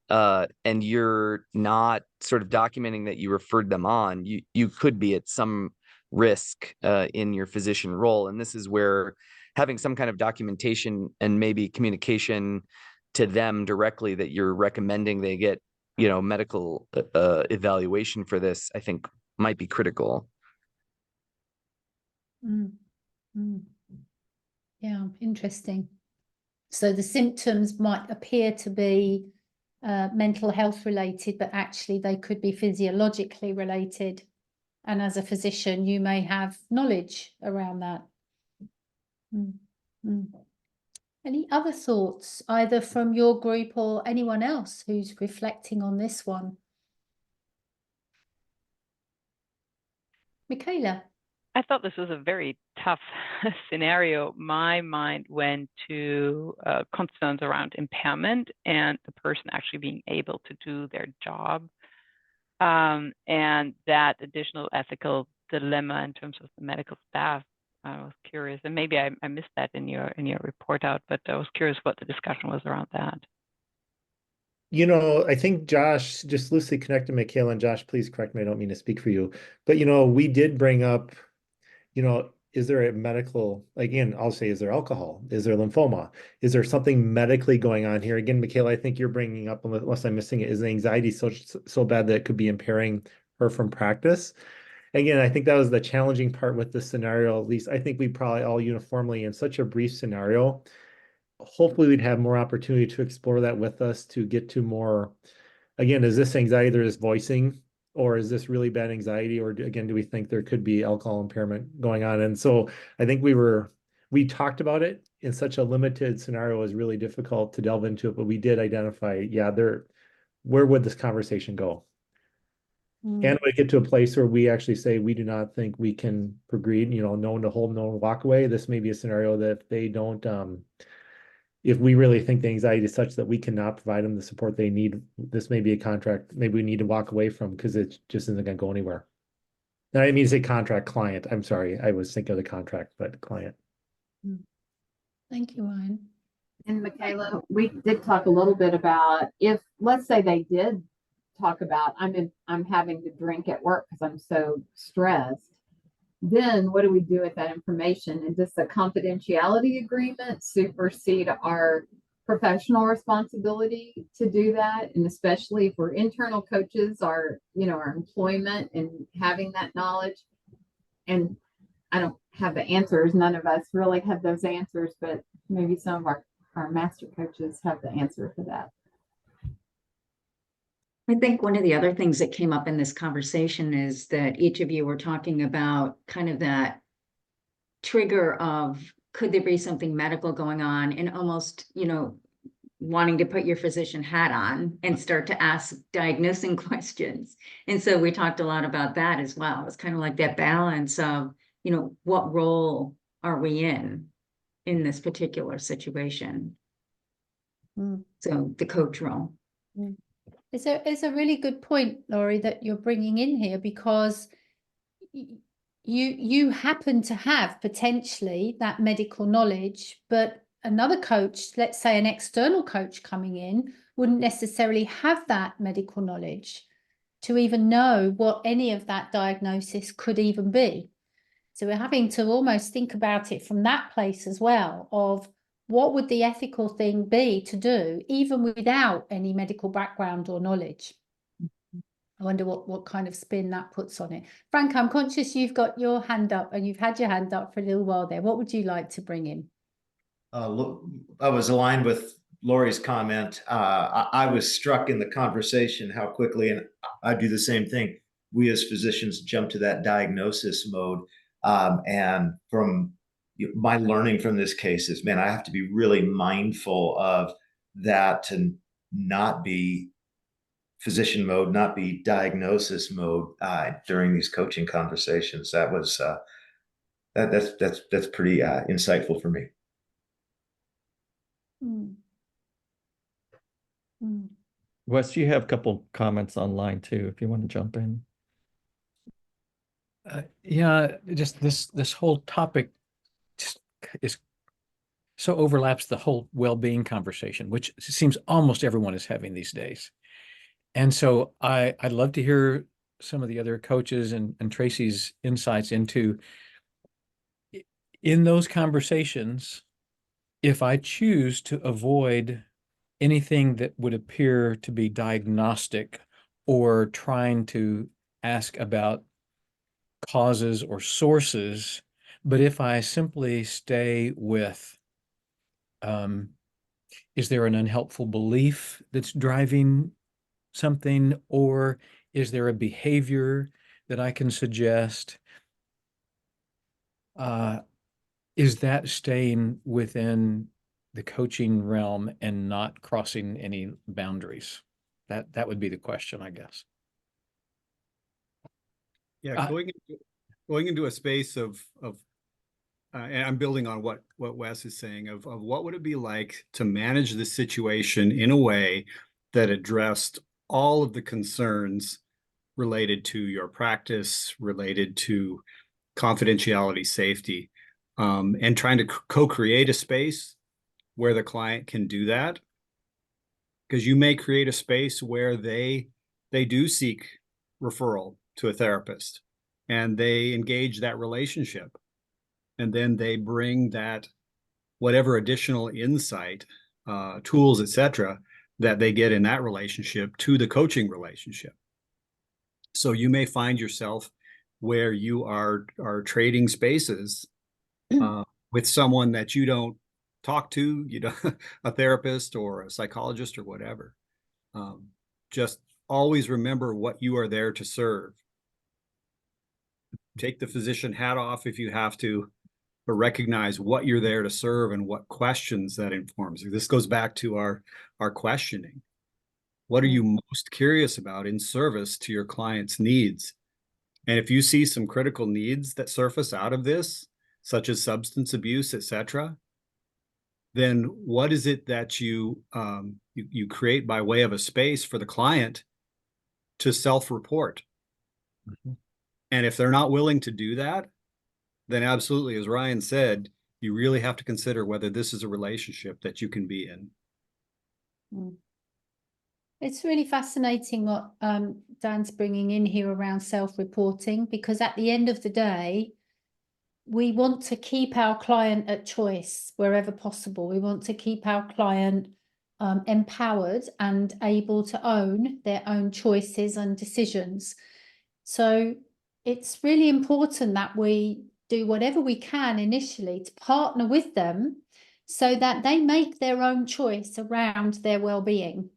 and you're not sort of documenting that you referred them on, you could be at some risk in your physician role. And this is where having some kind of documentation and maybe communication to them directly that you're recommending they get, medical evaluation for this, I think might be critical. Yeah, interesting. So the symptoms might appear to be mental health related, but actually they could be physiologically related. And as a physician, you may have knowledge around that. Any other thoughts, either from your group or anyone else who's reflecting on this one? Michaela? I thought this was a very tough scenario. My mind went to concerns around impairment and the person actually being able to do their job, and that additional ethical dilemma in terms of the medical staff. I was curious, and maybe I missed that in your report out, but I was curious what the discussion was around that. I think Josh, just loosely connected Michaela, and Josh, please correct me, I don't mean to speak for you, but we did bring up, is there a medical, again, I'll say, is there alcohol? Is there lymphoma? Is there something medically going on here? Again, Michaela, I think you're bringing up, unless I'm missing it, is the anxiety so bad that it could be impairing her from practice? Again, I think that was the challenging part with this scenario. At least I think we probably all uniformly, in such a brief scenario, hopefully we'd have more opportunity to explore that with us, to get to more, again, is this anxiety they're just voicing, or is this really bad anxiety? Or again, do we think there could be alcohol impairment going on? And so I think we talked about it in such a limited scenario. It was really difficult to delve into it, but we did identify, where would this conversation go? And we get to a place where we actually say, we do not think we can agreed, no one to hold, no one to walk away. This may be a scenario that if they don't, if we really think the anxiety is such that we cannot provide them the support they need, this may be a contract maybe we need to walk away from, because it just isn't going to go anywhere. And I didn't mean to say contract, client. I'm sorry. I was thinking of the contract, but client. Thank you, Ryan. And Michaela, we did talk a little bit about, if, let's say they did talk about, I'm having to drink at work because I'm so stressed, then what do we do with that information? And does the confidentiality agreement supersede our professional responsibility to do that? And especially if we're internal coaches, our employment and having that knowledge. And I don't have the answers. None of us really have those answers, but maybe some of our master coaches have the answer for that. I think one of the other things that came up in this conversation is that each of you were talking about kind of that trigger of, could there be something medical going on, and almost, wanting to put your physician hat on and start to ask diagnosing questions. And so we talked a lot about that as well. It's kind of like that balance of, what role are we in this particular situation? So the coach role. It's a really good point, Laurie, that you're bringing in here, because you happen to have potentially that medical knowledge, but another coach, let's say an external coach coming in, wouldn't necessarily have that medical knowledge to even know what any of that diagnosis could even be. So we're having to almost think about it from that place as well, of what would the ethical thing be to do, even without any medical background or knowledge. I wonder what kind of spin that puts on it. Frank, I'm conscious you've got your hand up and you've had your hand up for a little while there. What would you like to bring in? Look, I was aligned with Lori's comment. I was struck in the conversation how quickly, and I do the same thing, we as physicians jump to that diagnosis mode. And from my learning from this case is, man, I have to be really mindful of that, and not be physician mode, not be diagnosis mode during these coaching conversations. That was that's pretty insightful for me. Wes, you have a couple comments online too, if you want to jump in. Yeah, just this whole topic just is so overlaps the whole well-being conversation, which seems almost everyone is having these days. And so I'd love to hear some of the other coaches and Tracy's insights into, in those conversations, if I choose to avoid anything that would appear to be diagnostic or trying to ask about causes or sources, but if I simply stay with, is there an unhelpful belief that's driving something, or is there a behavior that I can suggest? Is that staying within the coaching realm and not crossing any boundaries? That would be the question, I guess. Yeah, going into a space of and I'm building on what Wes is saying of what would it be like to manage this situation in a way that addressed all of the concerns related to your practice, related to confidentiality, safety, and trying to co-create a space where the client can do that. Because you may create a space where they do seek referral to a therapist and they engage that relationship. And then they bring that, whatever additional insight, tools, etc., that they get in that relationship to the coaching relationship. So you may find yourself where you are trading spaces with someone that you don't talk to, a therapist or a psychologist or whatever. Just always remember what you are there to serve. Take the physician hat off if you have to, but recognize what you're there to serve and what questions that informs you. This goes back to our questioning. What are you most curious about in service to your client's needs? And if you see some critical needs that surface out of this, such as substance abuse, etc., then what is it that you create by way of a space for the client to self-report? Mm-hmm. And if they're not willing to do that, then absolutely, as Ryan said, you really have to consider whether this is a relationship that you can be in. It's really fascinating what Dan's bringing in here around self-reporting, because at the end of the day, we want to keep our client at choice wherever possible. We want to keep our client empowered and able to own their own choices and decisions. So it's really important that we do whatever we can initially to partner with them so that they make their own choice around their well-being.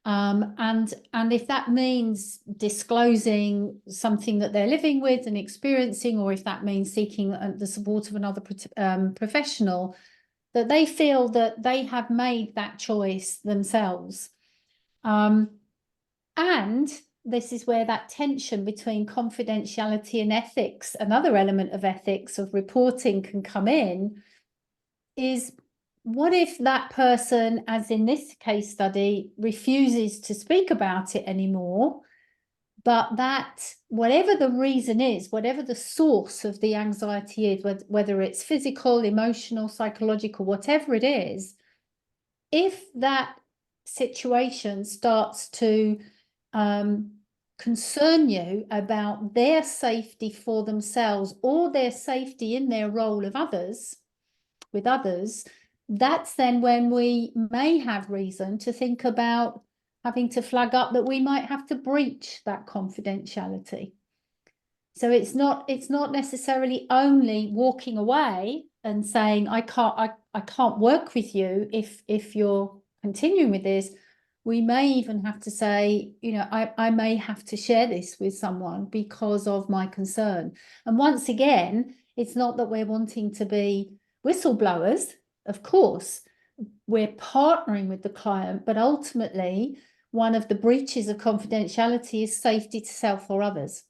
And if that means disclosing something that they're living with and experiencing, or if that means seeking the support of another professional, that they feel that they have made that choice themselves. And this is where that tension between confidentiality and ethics, another element of ethics of reporting, can come in, is what if that person, as in this case study, refuses to speak about it anymore? But that, whatever the reason is, whatever the source of the anxiety is, whether it's physical, emotional, psychological, whatever it is, if that situation starts to concern you about their safety for themselves or their safety in their role of others, with others, that's then when we may have reason to think about having to flag up that we might have to breach that confidentiality. So it's not necessarily only walking away and saying, I can't work with you if you're continuing with this. We may even have to say, you know, I may have to share this with someone because of my concern. And once again, it's not that we're wanting to be whistleblowers, of course. We're partnering with the client, but ultimately, one of the breaches of confidentiality is safety to self or others.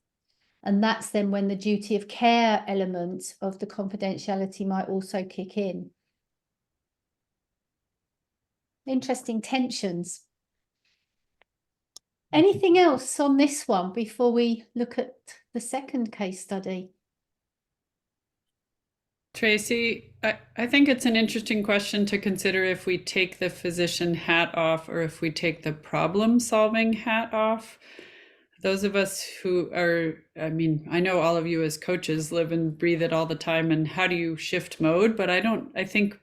And that's then when the duty of care element of the confidentiality might also kick in. Interesting tensions. Anything else on this one before we look at the second case study? Tracy, I think it's an interesting question to consider if we take the physician hat off or if we take the problem-solving hat off. Those of us who are, I mean, I know all of you as coaches live and breathe it all the time, and how do you shift mode? But I think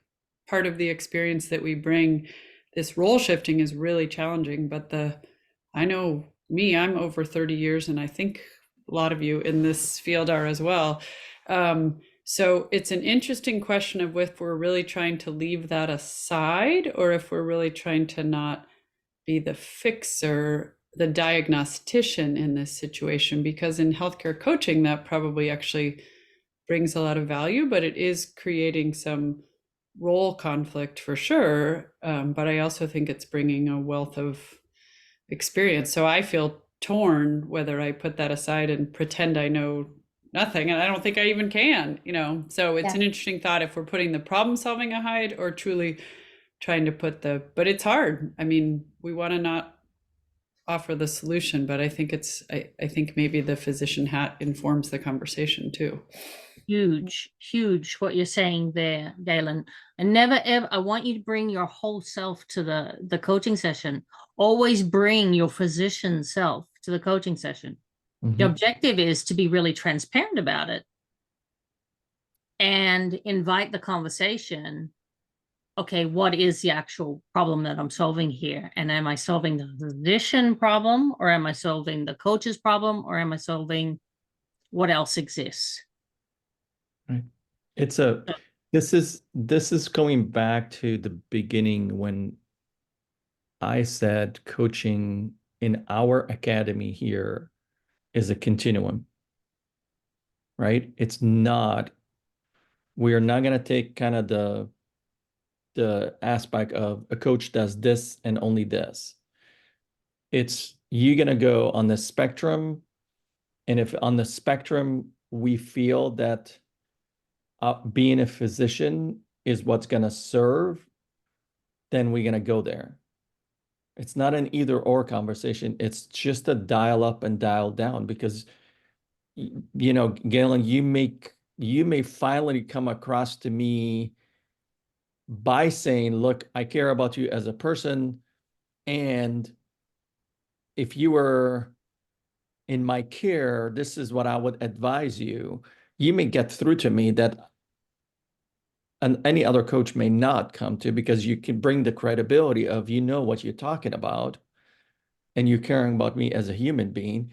part of the experience that we bring, this role shifting is really challenging, but I know me, I'm over 30 years, and I think a lot of you in this field are as well. So it's an interesting question of if we're really trying to leave that aside or if we're really trying to not be the fixer, the diagnostician in this situation, because in healthcare coaching, that probably actually brings a lot of value, but it is creating some role conflict for sure. But I also think it's bringing a wealth of experience. So I feel torn whether I put that aside and pretend I know nothing, and I don't think I even can, you know. So it's an interesting thought if we're putting the problem solving aside or truly trying to put but it's hard. I mean, we want to not offer the solution, but I think I think maybe the physician hat informs the conversation too. Huge what you're saying there, Galen. And never ever, I want you to bring your whole self to the coaching session. Always bring your physician self to the coaching session. The objective is to be really transparent about it and invite the conversation. Okay, what is the actual problem that I'm solving here? And am I solving the physician problem, or am I solving the coach's problem, or am I solving what else exists? Right. This is going back to the beginning when I said coaching in our academy here is a continuum, right? It's not, we are not going to take kind of the aspect of a coach does this and only this. It's you're going to go on the spectrum. And if on the spectrum, we feel that being a physician is what's going to serve, then we're going to go there. It's not an either or conversation. It's just a dial up and dial down, because, you know, Galen, you may finally come across to me by saying, look, I care about you as a person. And if you were in my care, this is what I would advise you. You may get through to me that any other coach may not come to, because you can bring the credibility of, you know what you're talking about, and you're caring about me as a human being,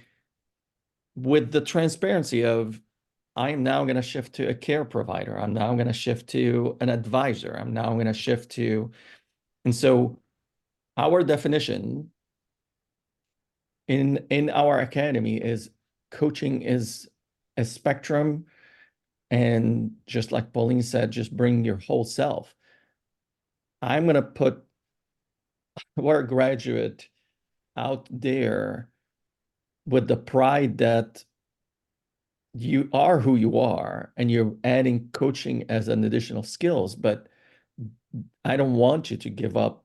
with the transparency of, I am now going to shift to a care provider. I'm now going to shift to an advisor. I'm now going to shift to, and so our definition in our academy is coaching is a spectrum. And just like Pauline said, just bring your whole self. I'm going to put our graduate out there with the pride that you are who you are, and you're adding coaching as an additional skills, but I don't want you to give up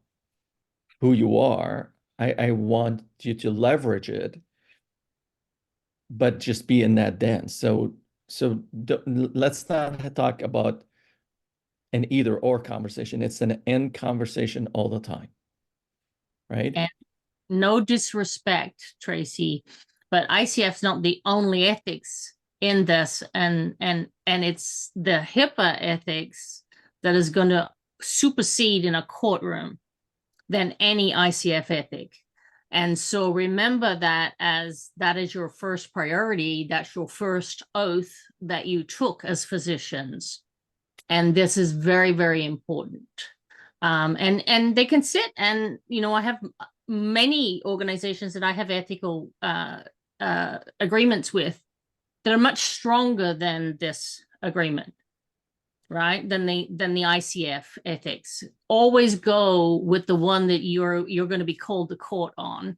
who you are. I want you to leverage it but just be in that dance. So let's not talk about an either or conversation. It's an and conversation all the time, right? And no disrespect, Tracy, but ICF's not the only ethics in this, and it's the HIPAA ethics that is going to supersede in a courtroom than any ICF ethic. And so remember that as that is your first priority, that's your first oath that you took as physicians. And this is very, very important. And they can sit and, you know, I have many organizations that I have ethical agreements with that are much stronger than this agreement, right? Than the ICF ethics. Always go with the one that you're going to be called to court on,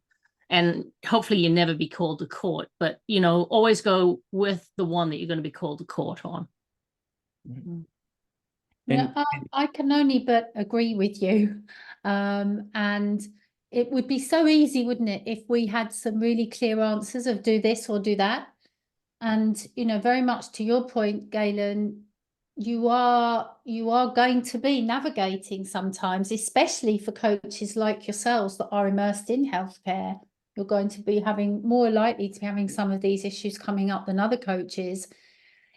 and hopefully you never be called to court. But you know, always go with the one that you're going to be called to court on. Yeah, I can only but agree with you. And it would be so easy, wouldn't it, if we had some really clear answers of do this or do that. And, you know, very much to your point, Galen, you are going to be navigating sometimes, especially for coaches like yourselves that are immersed in healthcare. You're going to be more likely to be having some of these issues coming up than other coaches.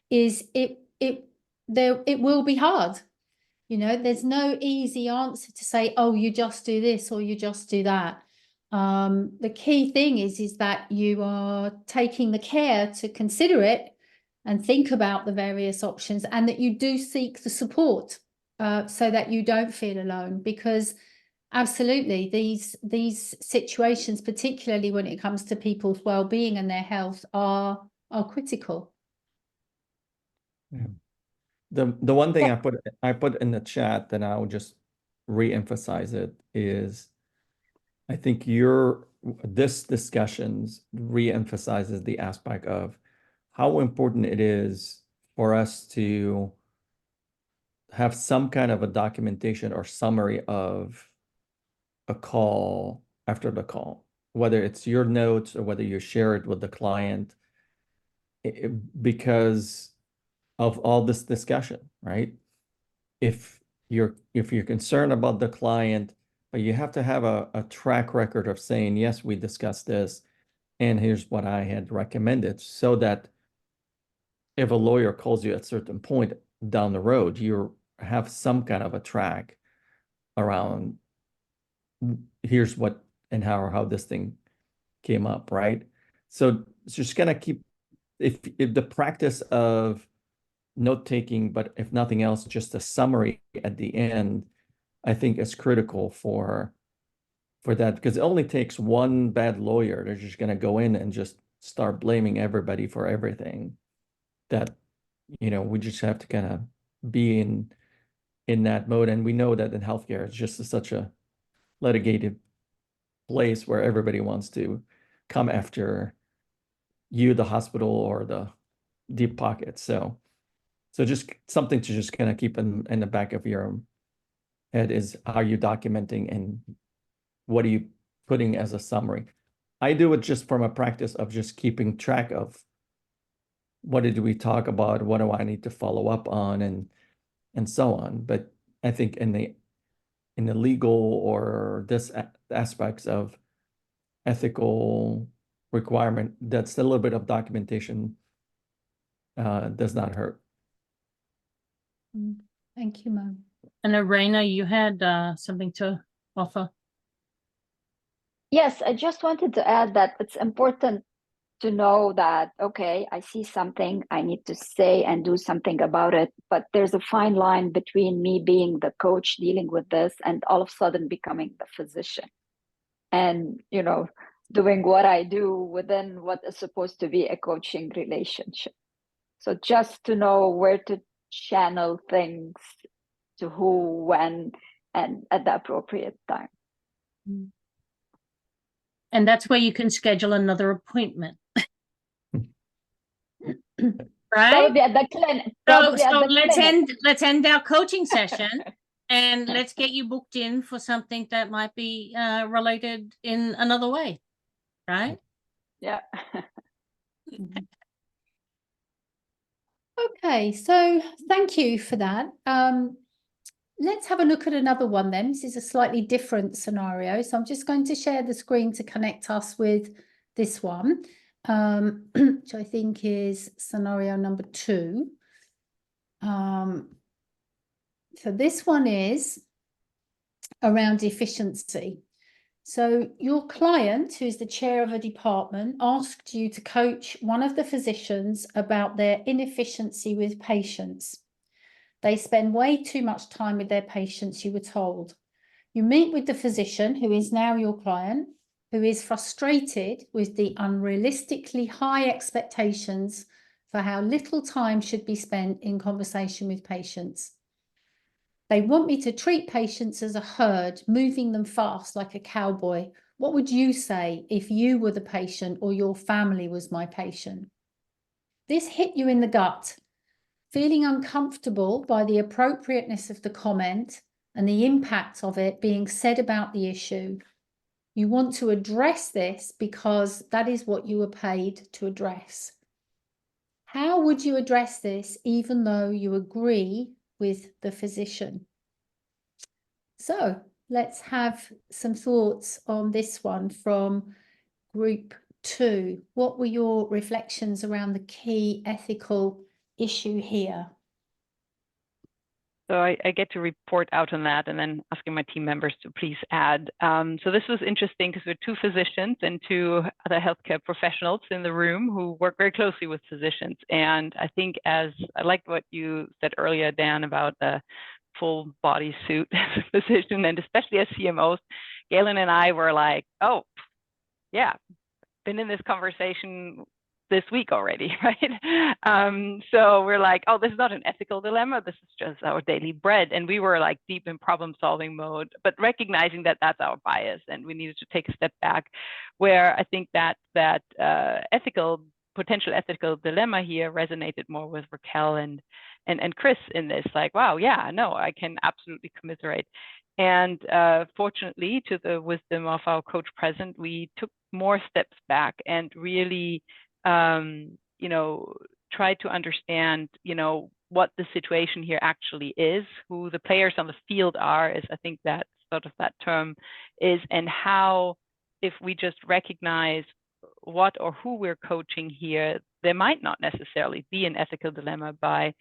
It will be hard. You know, there's no easy answer to say, oh, you just do this or you just do that. The key thing is that you are taking the care to consider it and think about the various options, and that you do seek the support so that you don't feel alone. Because absolutely, these situations, particularly when it comes to people's well-being and their health, are critical. Yeah. The one thing I put in the chat, and I'll just re-emphasize it, is I think this discussions re-emphasizes the aspect of how important it is for us to have some kind of a documentation or summary of a call after the call, whether it's your notes or whether you share it with the client, because of all this discussion, right? If you're concerned about the client, but you have to have a track record of saying, yes, we discussed this, and here's what I had recommended, so that if a lawyer calls you at a certain point down the road, you have some kind of a track around here's what and how this thing came up, right? So it's just gonna keep, if the practice of note-taking, but if nothing else, just a summary at the end, I think is critical for that, because it only takes one bad lawyer. They're just going to go in and just start blaming everybody for everything. That, you know, we just have to kind of be in that mode. And we know that in healthcare, it's just such a litigated place where everybody wants to come after you, the hospital, or the deep pocket. So just something to just kind of keep in the back of your head is how you're documenting and what are you putting as a summary. I do it just from a practice of just keeping track of what did we talk about, what do I need to follow up on, and so on. But I think in the legal or this aspects of ethical requirement, that's a little bit of documentation does not hurt. Thank you, Mo. And Irena, you had something to offer. Yes, I just wanted to add that it's important to know that, okay, I see something, I need to say and do something about it, but there's a fine line between me being the coach dealing with this and all of a sudden becoming the physician. And, you know, doing what I do within what is supposed to be a coaching relationship. So just to know where to channel things to who, when, and at the appropriate time. And that's where you can schedule another appointment. Right? Probably at the clinic. So let's end our coaching session and let's get you booked in for something that might be related in another way. Right? Yeah. Okay, so thank you for that. Let's have a look at another one then. This is a slightly different scenario. So I'm just going to share the screen to connect us with this one, which I think is scenario number 2. So this one is around efficiency. So your client, who's the chair of a department, asked you to coach one of the physicians about their inefficiency with patients. They spend way too much time with their patients, you were told. You meet with the physician, who is now your client, who is frustrated with the unrealistically high expectations for how little time should be spent in conversation with patients. They want me to treat patients as a herd, moving them fast like a cowboy. What would you say if you were the patient or your family was my patient? This hit you in the gut, feeling uncomfortable by the appropriateness of the comment and the impact of it being said about the issue. You want to address this because that is what you were paid to address. How would you address this even though you agree with the physician? So let's have some thoughts on this one from group 2. What were your reflections around the key ethical issue here? So I get to report out on that and then asking my team members to please add. So this was interesting because we're 2 physicians and 2 other healthcare professionals in the room who work very closely with physicians. And I think I liked what you said earlier, Dan, about the full body suit as a physician, and especially as CMOs, Galen and I were like, oh, yeah, been in this conversation this week already, right? So we're like, oh, this is not an ethical dilemma. This is just our daily bread. And we were like deep in problem solving mode, but recognizing that that's our bias and we needed to take a step back, where I think that potential ethical dilemma here resonated more with Raquel and Chris in this, like, wow, yeah, no, I can absolutely commiserate. And fortunately, to the wisdom of our coach present, we took more steps back and really try to understand, what the situation here actually is, who the players on the field are, is I think that sort of that term is, and how, if we just recognize what or who we're coaching here, there might not necessarily be an ethical dilemma by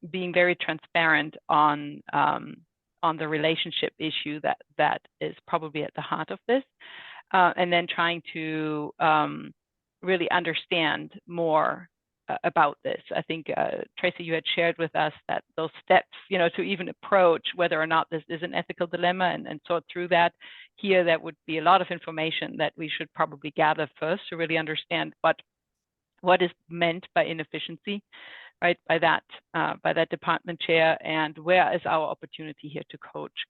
being very transparent on the relationship issue that is probably at the heart of this, and then trying to really understand more about this. I think, Tracy, you had shared with us that those steps, to even approach whether or not this is an ethical dilemma and sort through that. Here, that would be a lot of information that we should probably gather first to really understand what is meant by inefficiency, right, by that department chair, and where is our opportunity here to coach.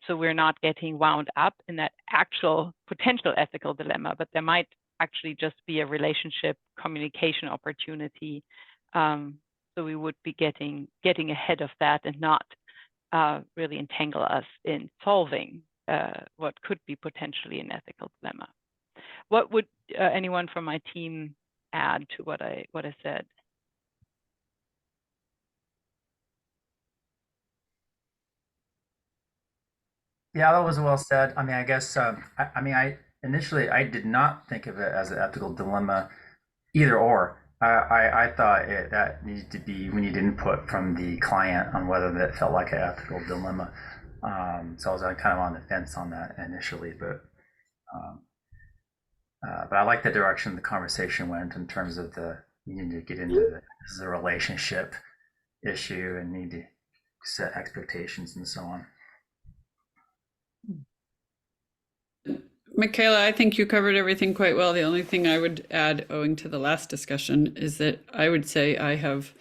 So we're not getting wound up in that actual potential ethical dilemma, but there might actually just be a relationship communication opportunity. So we would be getting ahead of that and not really entangle us in solving what could be potentially an ethical dilemma. What would anyone from my team add to what I said? Yeah, that was well said. I mean, I guess, I initially did not think of it as an ethical dilemma, either or. I thought that needed to be, we need input from the client on whether that felt like an ethical dilemma. So I was kind of on the fence on that initially, but I like the direction the conversation went in terms of you need to get into this is a relationship issue and need to set expectations and so on. Michaela, I think you covered everything quite well. The only thing I would add, owing to the last discussion, is that I would say I have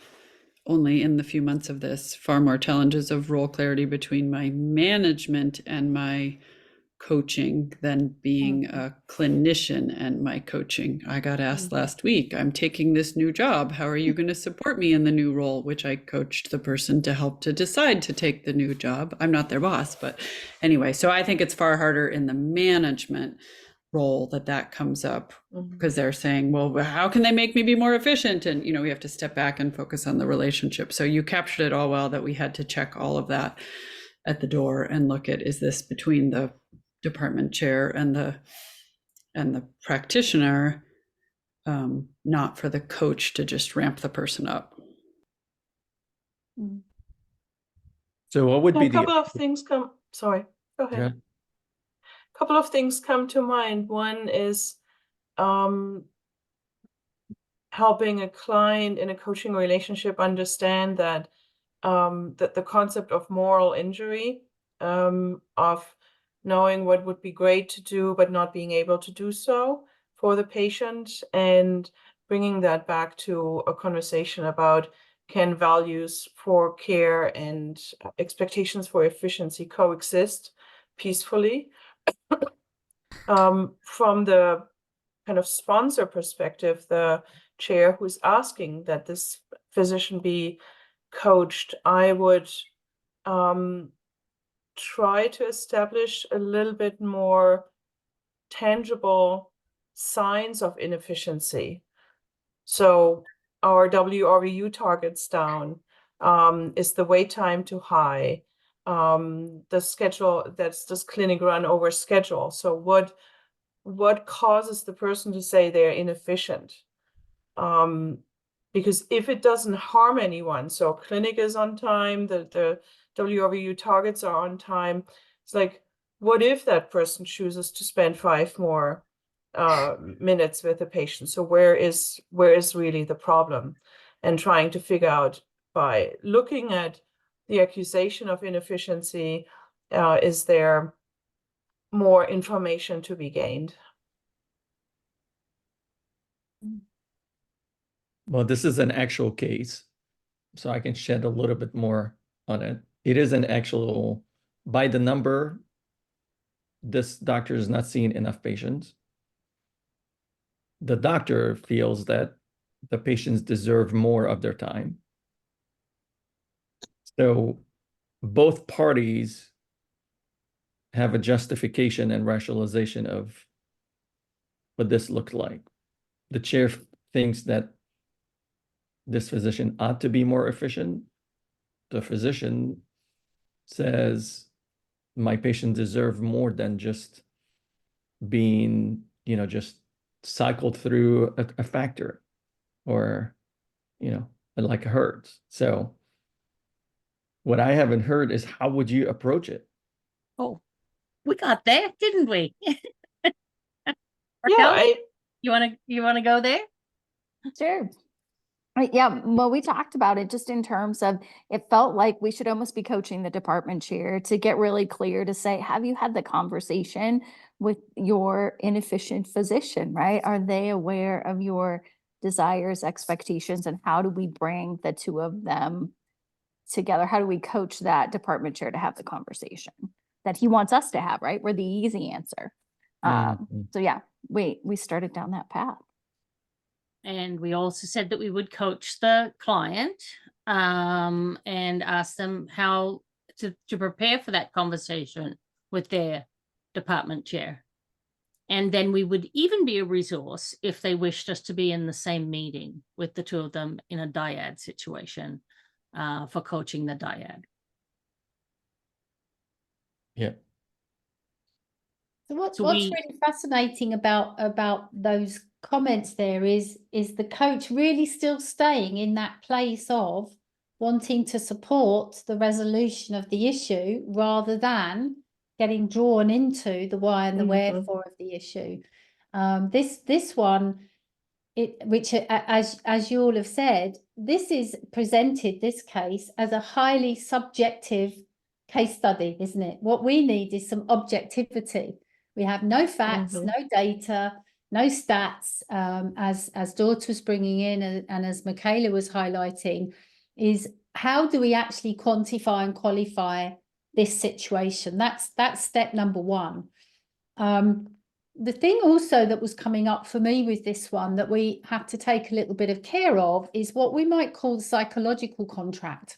only in the few months of this far more challenges of role clarity between my management and my coaching than being a clinician and my coaching. I got asked last week, I'm taking this new job. How are you going to support me in the new role? Which I coached the person to help to decide to take the new job. I'm not their boss, but anyway, so I think it's far harder in the management role that comes up, because they're saying, well, how can they make me be more efficient? And, we have to step back and focus on the relationship. So you captured it all well, that we had to check all of that at the door and look at, is this between the department chair and the practitioner, not for the coach to just ramp the person up. So what would A be couple of things go ahead. Yeah. Couple of things come to mind. One is helping a client in a coaching relationship understand that that the concept of moral injury, of knowing what would be great to do but not being able to do so for the patient, and bringing that back to a conversation about, can values for care and expectations for efficiency coexist peacefully? From the kind of sponsor perspective, the chair who's asking that this physician be coached, I would try to establish a little bit more tangible signs of inefficiency. So our WRVU targets down, is the wait time too high? The schedule, does clinic run over schedule? So what causes the person to say they're inefficient? Because if it doesn't harm anyone, so clinic is on time, the WRVU targets are on time, it's like, what if that person chooses to spend 5 more minutes with the patient? So where is really the problem? And trying to figure out, by looking at the accusation of inefficiency, is there more information to be gained? Well, this is an actual case, so I can shed a little bit more on it. It is an actual, by the number, this doctor is not seeing enough patients. The doctor feels that the patients deserve more of their time. So both parties have a justification and rationalization of what this looked like. The chair thinks that this physician ought to be more efficient. The physician says, my patient deserve more than just being, just cycled through a factor, or, like a hertz. So what I haven't heard is, how would you approach it? Oh, we got there, didn't we? Yeah, you want to go there? Sure. Yeah, well, we talked about it just in terms of, it felt like we should almost be coaching the department chair to get really clear, to say, have you had the conversation with your inefficient physician, right? Are they aware of your desires, expectations, and how do we bring the two of them together? How do we coach that department chair to have the conversation that he wants us to have, right? We're the easy answer. So yeah, we started down that path. And we also said that we would coach the client and ask them how to prepare for that conversation with their department chair. And then we would even be a resource if they wished us to be in the same meeting with the two of them in a dyad situation for coaching the dyad. Yeah. So what's So really fascinating about those comments there is the coach really still staying in that place of wanting to support the resolution of the issue, rather than getting drawn into the why and the wherefore of the issue. This one, which as you all have said, this is presented, this case, as a highly subjective case study, isn't it? What we need is some objectivity. We have no facts, no data, no stats, as Daughtry was bringing in, and as Michaela was highlighting, is how do we actually quantify and qualify this situation? That's step number one. The thing also that was coming up for me with this one that we have to take a little bit of care of is what we might call the psychological contract.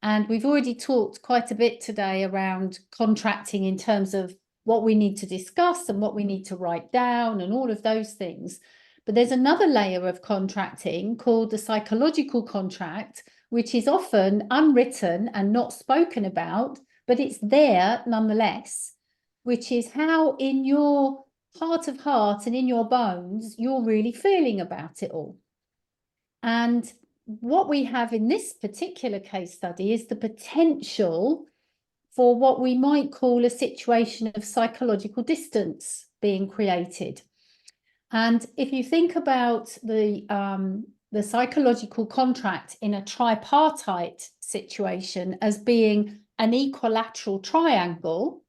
And we've already talked quite a bit today around contracting in terms of what we need to discuss and what we need to write down and all of those things. But there's another layer of contracting called the psychological contract, which is often unwritten and not spoken about, but it's there nonetheless, which is how in your heart of heart and in your bones, you're really feeling about it all. And what we have in this particular case study is the potential for what we might call a situation of psychological distance being created. And if you think about the psychological contract in a tripartite situation as being an equilateral triangle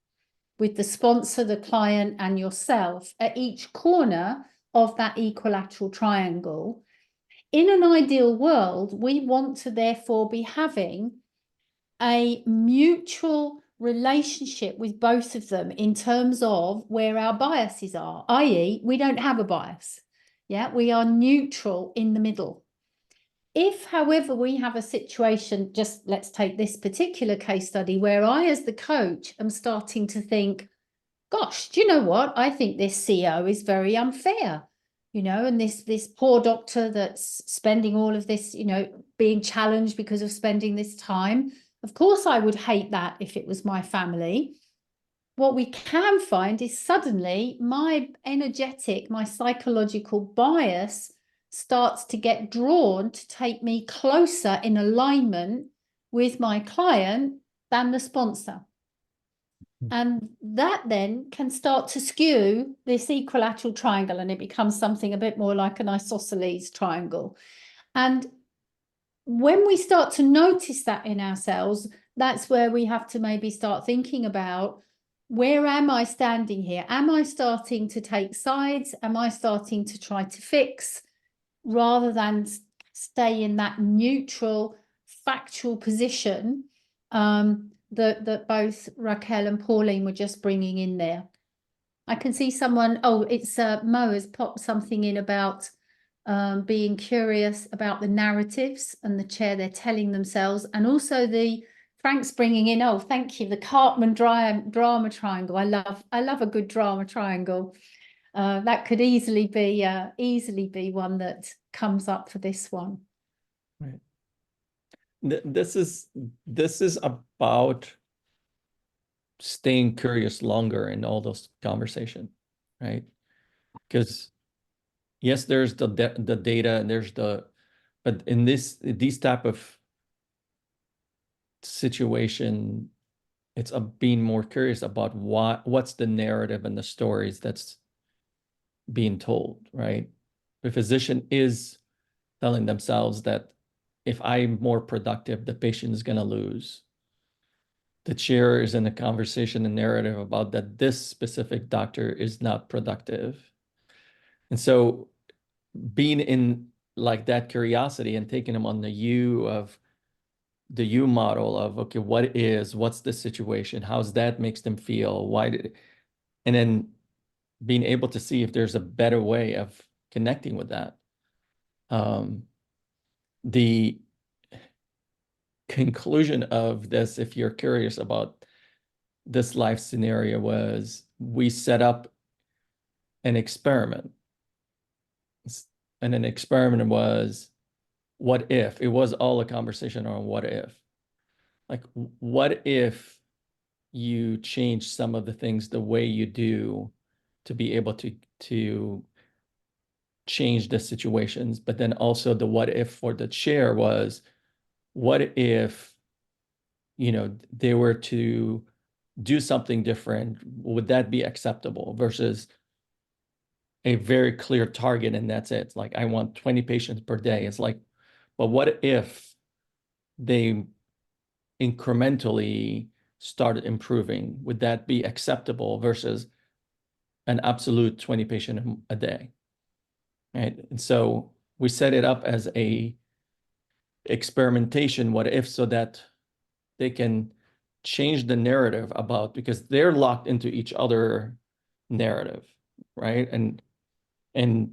with the sponsor, the client, and yourself at each corner of that equilateral triangle, in an ideal world, we want to therefore be having a mutual relationship with both of them in terms of where our biases are, i.e., we don't have a bias. Yeah, we are neutral in the middle. If, however, we have a situation, just let's take this particular case study, where I, as the coach, am starting to think, gosh, do you know what? I think this CO is very unfair, you know, and this poor doctor that's spending all of this, you know, being challenged because of spending this time. Of course, I would hate that if it was my family. What we can find is suddenly my energetic, my psychological bias starts to get drawn to take me closer in alignment with my client than the sponsor. And that then can start to skew this equilateral triangle, and it becomes something a bit more like an isosceles triangle. And when we start to notice that in ourselves, that's where we have to maybe start thinking about, where am I standing here? Am I starting to take sides? Am I starting to try to fix rather than stay in that neutral, factual position that both Raquel and Pauline were just bringing in there? I can see someone, oh, it's Mo has popped something in about being curious about the narratives and the chair they're telling themselves, and also the Frank's bringing in, oh, thank you, the Cartman drama triangle. I love a good drama triangle. That could easily be one that comes up for this one. Right. This is about staying curious longer in all those conversations, right? Because yes, there's the data and there's but in these type of situation, it's being more curious about what's the narrative and the stories that's being told, right? The physician is telling themselves that if I'm more productive, the patient is going to lose. The chair is in a conversation and narrative about that this specific doctor is not productive. And so being in like that curiosity and taking them on the U model of, okay, what's the situation? How's that makes them feel? And then being able to see if there's a better way of connecting with that. The conclusion of this, if you're curious about this life scenario, was we set up an experiment. And an experiment was, what if? It was all a conversation on what if. Like, what if you change some of the things the way you do to be able to change the situations? But then also the what if for the chair was, what if, you know, they were to do something different? Would that be acceptable versus a very clear target and that's it? It's like, I want 20 patients per day. It's like, but what if they incrementally started improving? Would that be acceptable versus an absolute 20 patient a day? Right. And so we set it up as a experimentation, what if, so that they can change the narrative about, because they're locked into each other narrative, right? And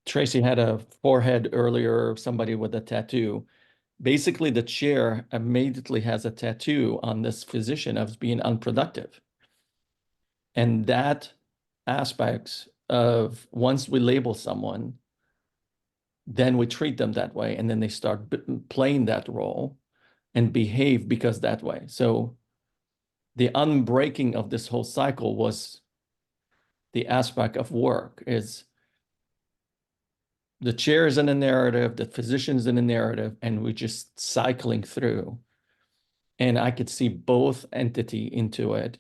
Tracy had a forehead earlier, somebody with a tattoo. Basically, the chair immediately has a tattoo on this physician of being unproductive. And that aspects of once we label someone, then we treat them that way, and then they start playing that role and behave because that way. So the unbreaking of this whole cycle was the aspect of work is the chair is in a narrative, the physician's in a narrative, and we're just cycling through. And I could see both entity into it,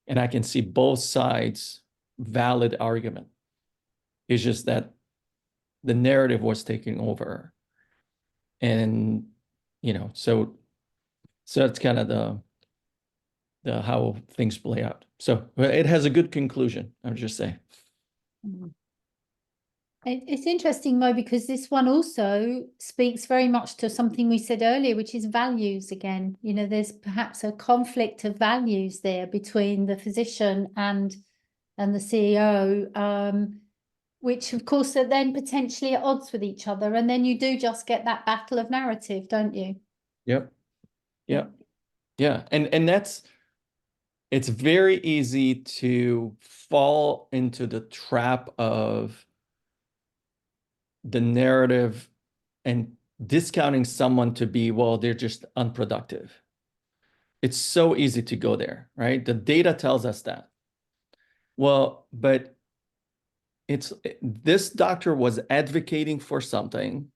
and I can see both sides valid argument. It's just that the narrative was taking over. And, you know, so that's kind of the how things play out. So it has a good conclusion, I would just say. It's interesting, Mo, because this one also speaks very much to something we said earlier, which is values again. You know, there's perhaps a conflict of values there between the physician and the CEO, which of course are then potentially at odds with each other. And then you do just get that battle of narrative, don't you? Yep. Yeah. Yeah. And it's very easy to fall into the trap of the narrative and discounting someone to be, well, they're just unproductive. It's so easy to go there, right? The data tells us that. Well, but this doctor was advocating for something,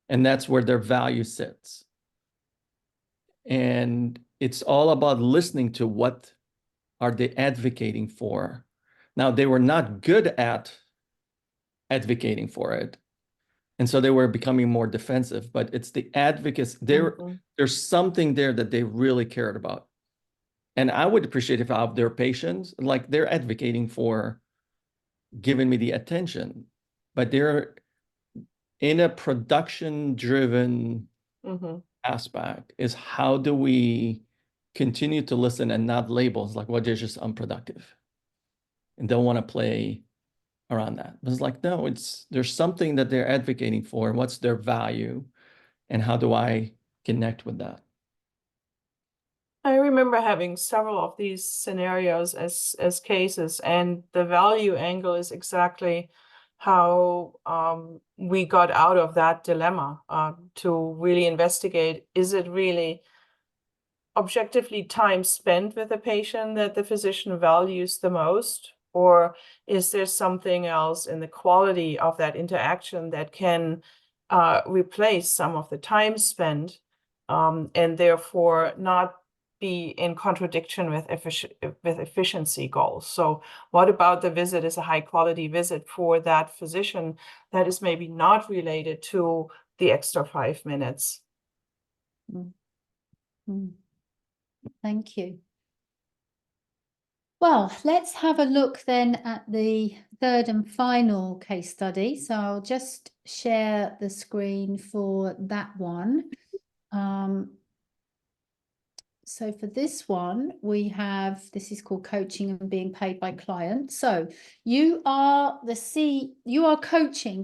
and that's where their value sits. And it's all about listening to what are they advocating for. Now, they were not good at advocating for it, and so they were becoming more defensive, but it's the advocacy. There's something there that they really cared about. And I would appreciate if I have their patients, like they're advocating for giving me the attention, but they're in a production-driven aspect is how do we continue to listen and not labels like, well, they're just unproductive and don't want to play around that. But it's like, no, there's something that they're advocating for, and what's their value, and how do I connect with that? I remember having several of these scenarios as cases, and the value angle is exactly how we got out of that dilemma to really investigate, is it really objectively time spent with a patient that the physician values the most? Or is there something else in the quality of that interaction that can replace some of the time spent and therefore not be in contradiction with efficiency goals? So what about the visit is a high quality visit for that physician that is maybe not related to the extra 5 minutes? Thank you. Well, let's have a look then at the third and final case study. So I'll just share the screen for that one. So for this one, we have, this is called coaching and being paid by clients. So you are coaching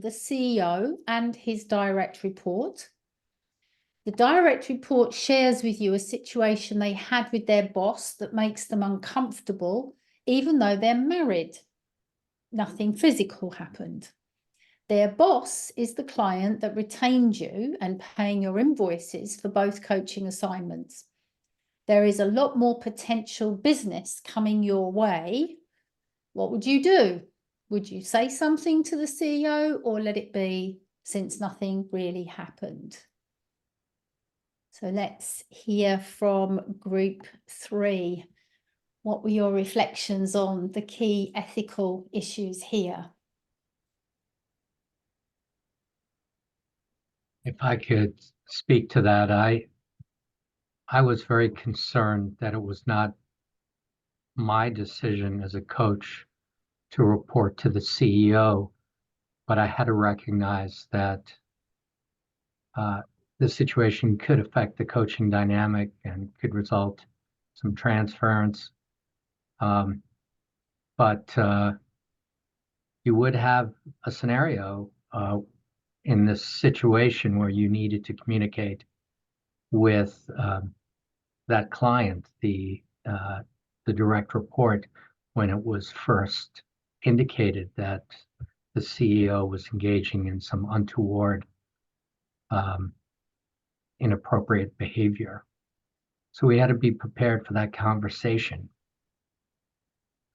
the CEO and his direct report. The direct report shares with you a situation they had with their boss that makes them uncomfortable, even though they're married. Nothing physical happened. Their boss is the client that retained you and paying your invoices for both coaching assignments. There is a lot more potential business coming your way. What would you do? Would you say something to the CEO or let it be, since nothing really happened? So let's hear from group 3. What were your reflections on the key ethical issues here? If I could speak to that, I was very concerned that it was not my decision as a coach to report to the CEO, but I had to recognize that the situation could affect the coaching dynamic and could result some transference. But you would have a scenario in this situation where you needed to communicate with that client, the the direct report when it was first indicated that the CEO was engaging in some untoward, inappropriate behavior. So we had to be prepared for that conversation.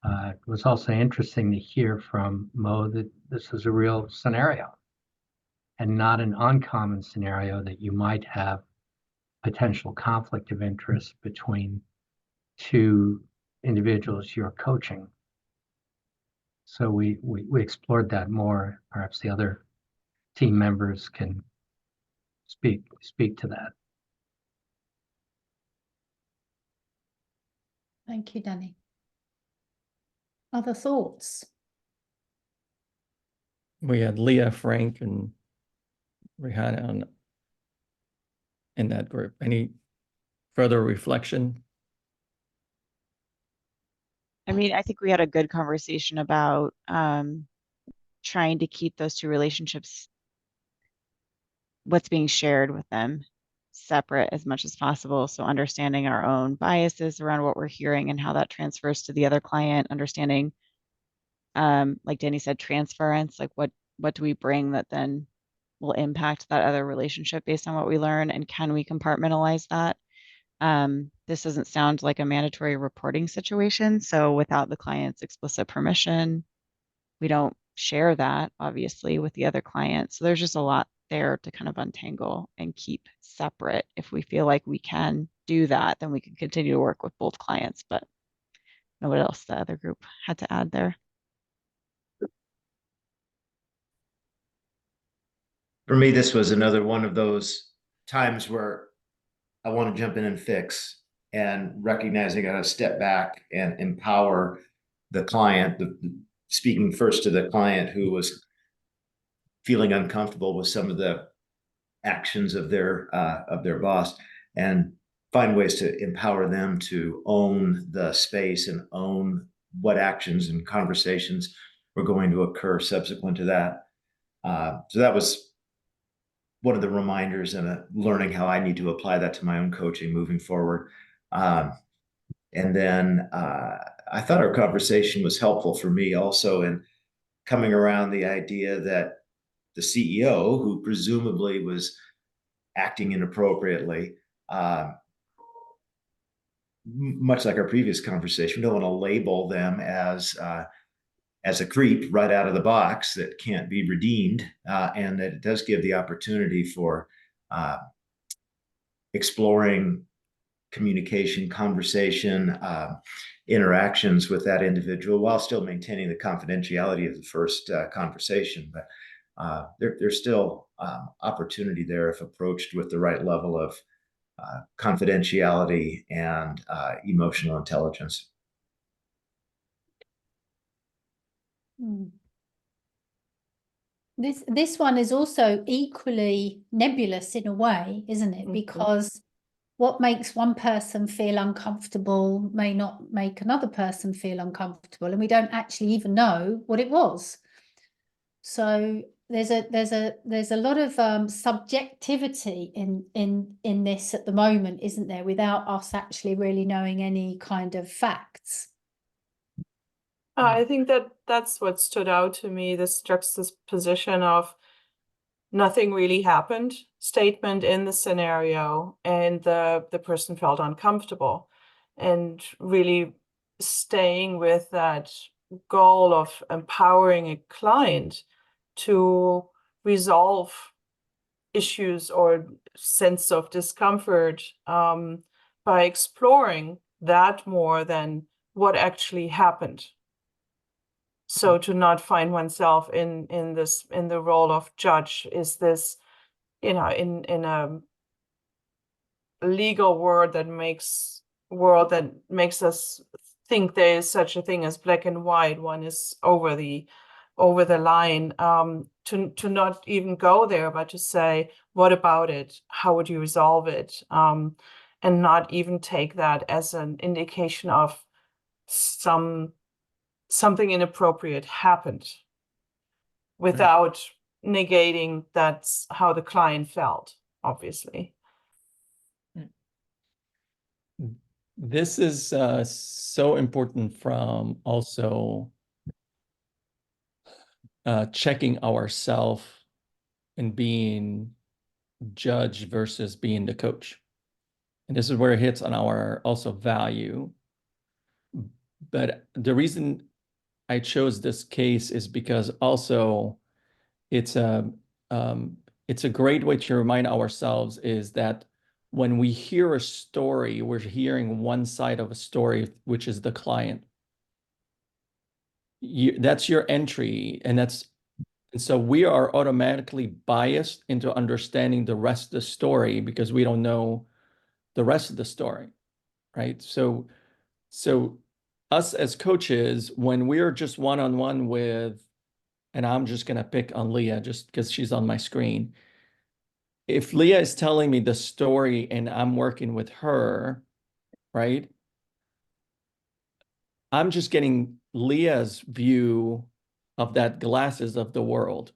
It was also interesting to hear from Mo that this is a real scenario and not an uncommon scenario that you might have potential conflict of interest between two individuals you're coaching. So we explored that more. Perhaps the other team members can speak to that. Thank you, Danny. Other thoughts? We had Leah, Frank, and Rihanna in that group. Any further reflection? I mean, I think we had a good conversation about trying to keep those two relationships, what's being shared with them, separate as much as possible. So understanding our own biases around what we're hearing and how that transfers to the other client, understanding, like Danny said, transference, like what do we bring that then will impact that other relationship based on what we learn, and can we compartmentalize that? This doesn't sound like a mandatory reporting situation. So without the client's explicit permission, we don't share that obviously with the other clients. So there's just a lot there to kind of untangle and keep separate. If we feel like we can do that, then we can continue to work with both clients, but know what else the other group had to add there. For me, this was another one of those times where I want to jump in and fix, and recognizing I gotta step back and empower the client, speaking first to the client who was feeling uncomfortable with some of the actions of their boss, and find ways to empower them to own the space and own what actions and conversations were going to occur subsequent to that. So that was one of the reminders, and learning how I need to apply that to my own coaching moving forward. And then I thought our conversation was helpful for me also in coming around the idea that the CEO, who presumably was acting inappropriately, much like our previous conversation, we don't want to label them as a creep right out of the box that can't be redeemed, and that it does give the opportunity for exploring communication, conversation, interactions with that individual while still maintaining the confidentiality of the first conversation. But there's still opportunity there if approached with the right level of confidentiality and emotional intelligence. This one is also equally nebulous in a way, isn't it? Because what makes one person feel uncomfortable may not make another person feel uncomfortable, and we don't actually even know what it was. So there's a lot of subjectivity in this at the moment, isn't there, without us actually really knowing any kind of facts. I think that's what stood out to me, this juxtaposition of nothing really happened statement in the scenario, and the person felt uncomfortable, and really staying with that goal of empowering a client to resolve issues or sense of discomfort by exploring that more than what actually happened. So to not find oneself in the role of judge, is this, in a legal world that makes us think there is such a thing as black and white, one is over the line, to not even go there, but to say, what about it? How would you resolve it? And not even take that as an indication of something inappropriate happened, without negating that's how the client felt, obviously. This is so important from also checking ourselves and being judge versus being the coach. And this is where it hits on our also value. But the reason I chose this case is because also it's a great way to remind ourselves is that when we hear a story, we're hearing one side of a story, which is the client. That's your entry, and so we are automatically biased into understanding the rest of the story because we don't know the rest of the story, right? So us as coaches, when we're just one-on-one with, and I'm just gonna pick on Leah just because she's on my screen. If Leah is telling me the story and I'm working with her, right? I'm just getting Leah's view of that glasses of the world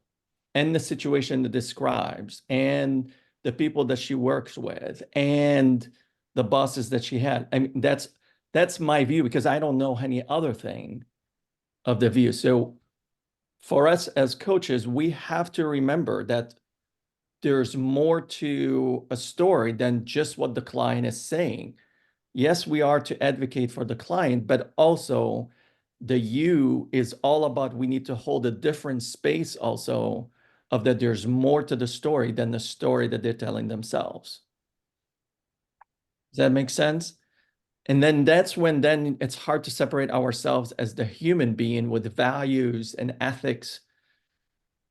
and the situation that describes and the people that she works with and the bosses that she had. I mean, that's my view because I don't know any other thing of the view. So for us as coaches, we have to remember that there's more to a story than just what the client is saying. Yes, we are to advocate for the client, but also the you is all about we need to hold a different space also of that there's more to the story than the story that they're telling themselves. Does that make sense? And then that's when then it's hard to separate ourselves as the human being with values and ethics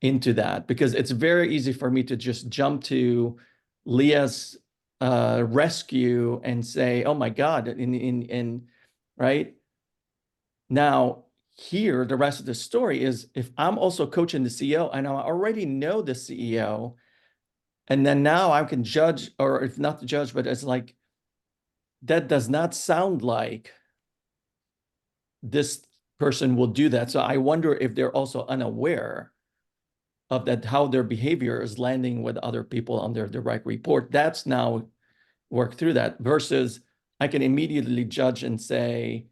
into that, because it's very easy for me to just jump to Leah's rescue and say, oh my God, in right? Now, here, the rest of the story is if I'm also coaching the CEO and I already know the CEO, and then now I can judge, or if not to judge, but it's like, that does not sound like this person will do that. So I wonder if they're also unaware of that, how their behavior is landing with other people on their direct report. That's now work through that versus I can immediately judge and say,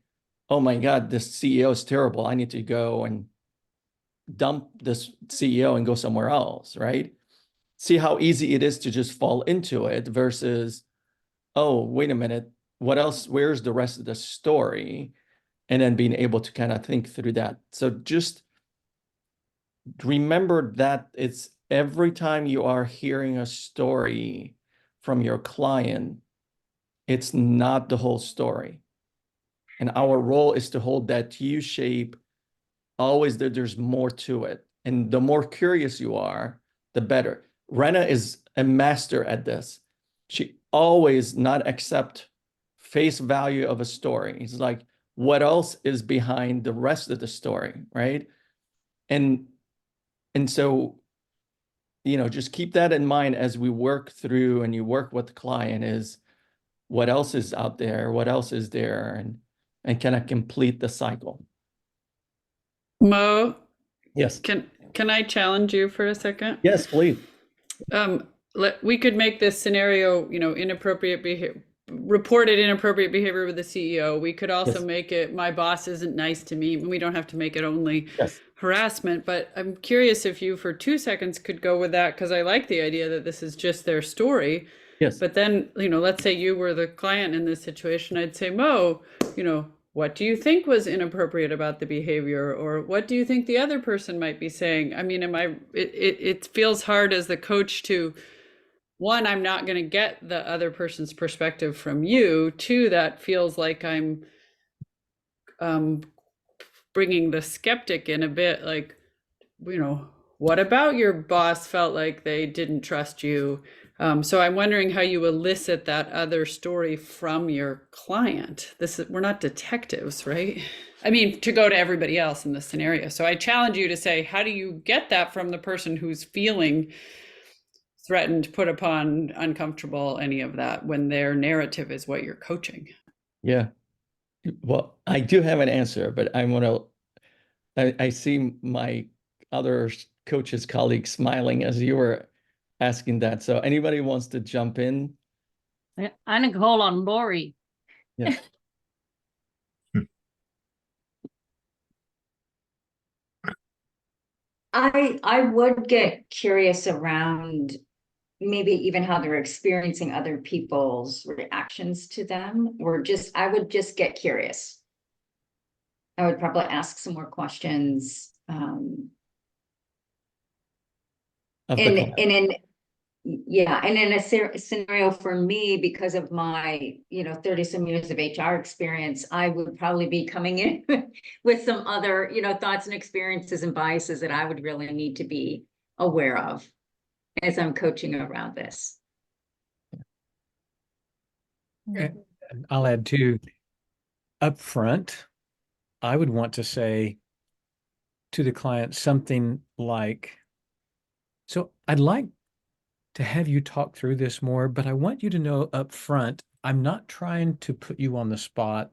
oh my God, this CEO is terrible. I need to go and dump this CEO and go somewhere else, right? See how easy it is to just fall into it versus, oh, wait a minute, what else? Where's the rest of the story? And then being able to kind of think through that. So just remember that it's every time you are hearing a story from your client, it's not the whole story. And our role is to hold that U shape, always that there's more to it. And the more curious you are, the better. Rena is a master at this. She always not accept face value of a story. It's like, what else is behind the rest of the story, right? And so, you know, just keep that in mind as we work through and you work with the client is what else is out there, what else is there, and kind of complete the cycle. Mo, yes. Can I challenge you for a second? Yes, please. We could make this scenario, you know, reported inappropriate behavior with the CEO. We could also make it, my boss isn't nice to me. We don't have to make it only harassment, but I'm curious if you for 2 seconds could go with that, because I like the idea that this is just their story. Yes. But then, you know, let's say you were the client in this situation. I'd say, Mo, you know, what do you think was inappropriate about the behavior? Or what do you think the other person might be saying? I mean, it feels hard as the coach to, one, I'm not going to get the other person's perspective from you. Two, that feels like I'm bringing the skeptic in a bit, like, you know, what about your boss felt like they didn't trust you? So I'm wondering how you elicit that other story from your client. We're not detectives, right? I mean, to go to everybody else in this scenario. So I challenge you to say, how do you get that from the person who's feeling threatened, put upon, uncomfortable, any of that, when their narrative is what you're coaching? Yeah. Well, I do have an answer, but I see my other coaches, colleagues smiling as you were asking that. So anybody wants to jump in? I'm gonna call on Lori. Yeah. I would get curious around maybe even how they're experiencing other people's reactions to them, or just, I would just get curious. I would probably ask some more questions. Of the And client. in a scenario for me, because of my 30 some years of HR experience, I would probably be coming in with some other thoughts and experiences and biases that I would really need to be aware of as I'm coaching around this. And I'll add too, up front, I would want to say to the client something like, so I'd like to have you talk through this more, but I want you to know up front, I'm not trying to put you on the spot,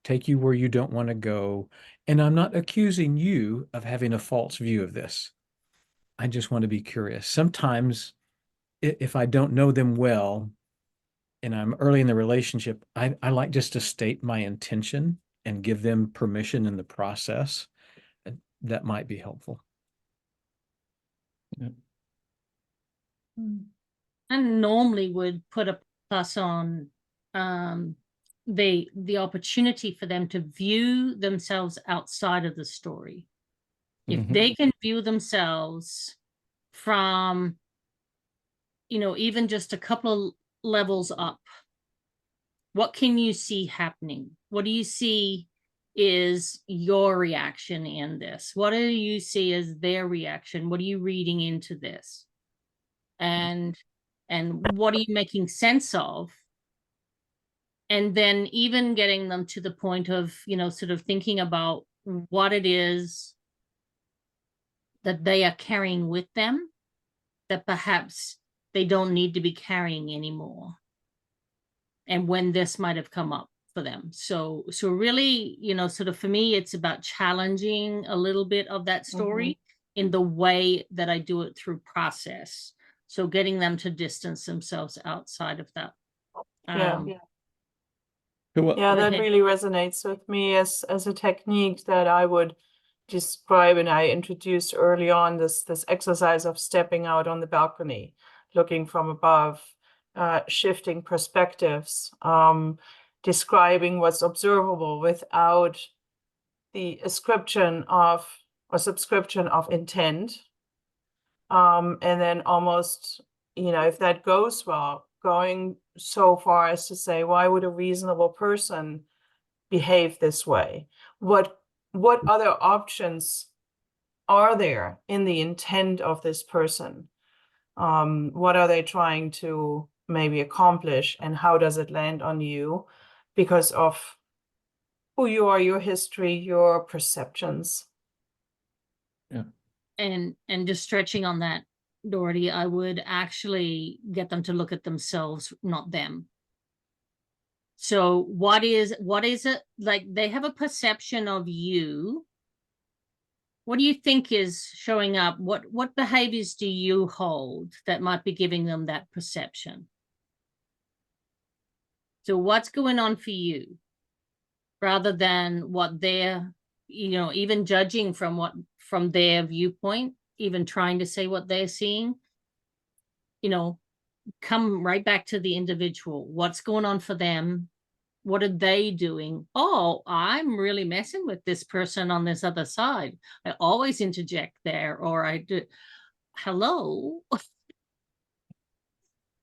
take you where you don't want to go, and I'm not accusing you of having a false view of this. I just want to be curious. Sometimes if I don't know them well and I'm early in the relationship, I like just to state my intention and give them permission in the process. That might be helpful. Yeah. And normally would put a plus on the opportunity for them to view themselves outside of the story. If they can view themselves from, even just a couple of levels up, what can you see happening? What do you see is your reaction in this? What do you see as their reaction? What are you reading into this? And what are you making sense of? And then even getting them to the point of, sort of thinking about what it is that they are carrying with them that perhaps they don't need to be carrying anymore. And when this might have come up for them. So really, sort of for me, it's about challenging a little bit of that story in the way that I do it through process. So getting them to distance themselves outside of that. Yeah, Go that ahead. really resonates with me as a technique that I would describe, and I introduced early on this exercise of stepping out on the balcony, looking from above, shifting perspectives, describing what's observable without the ascription of or subscription of intent. And then almost, if that goes well, going so far as to say, why would a reasonable person behave this way? What other options are there in the intent of this person? What are they trying to maybe accomplish, and how does it land on you because of who you are, your history, your perceptions? Yeah. And just stretching on that, Doherty, I would actually get them to look at themselves, not them. So what is it like? They have a perception of you. What do you think is showing up? What behaviors do you hold that might be giving them that perception? So what's going on for you, rather than what they're, even judging from their viewpoint, even trying to say what they're seeing, come right back to the individual. What's going on for them? What are they doing? Oh, I'm really messing with this person on this other side. I always interject there, or I do. Hello,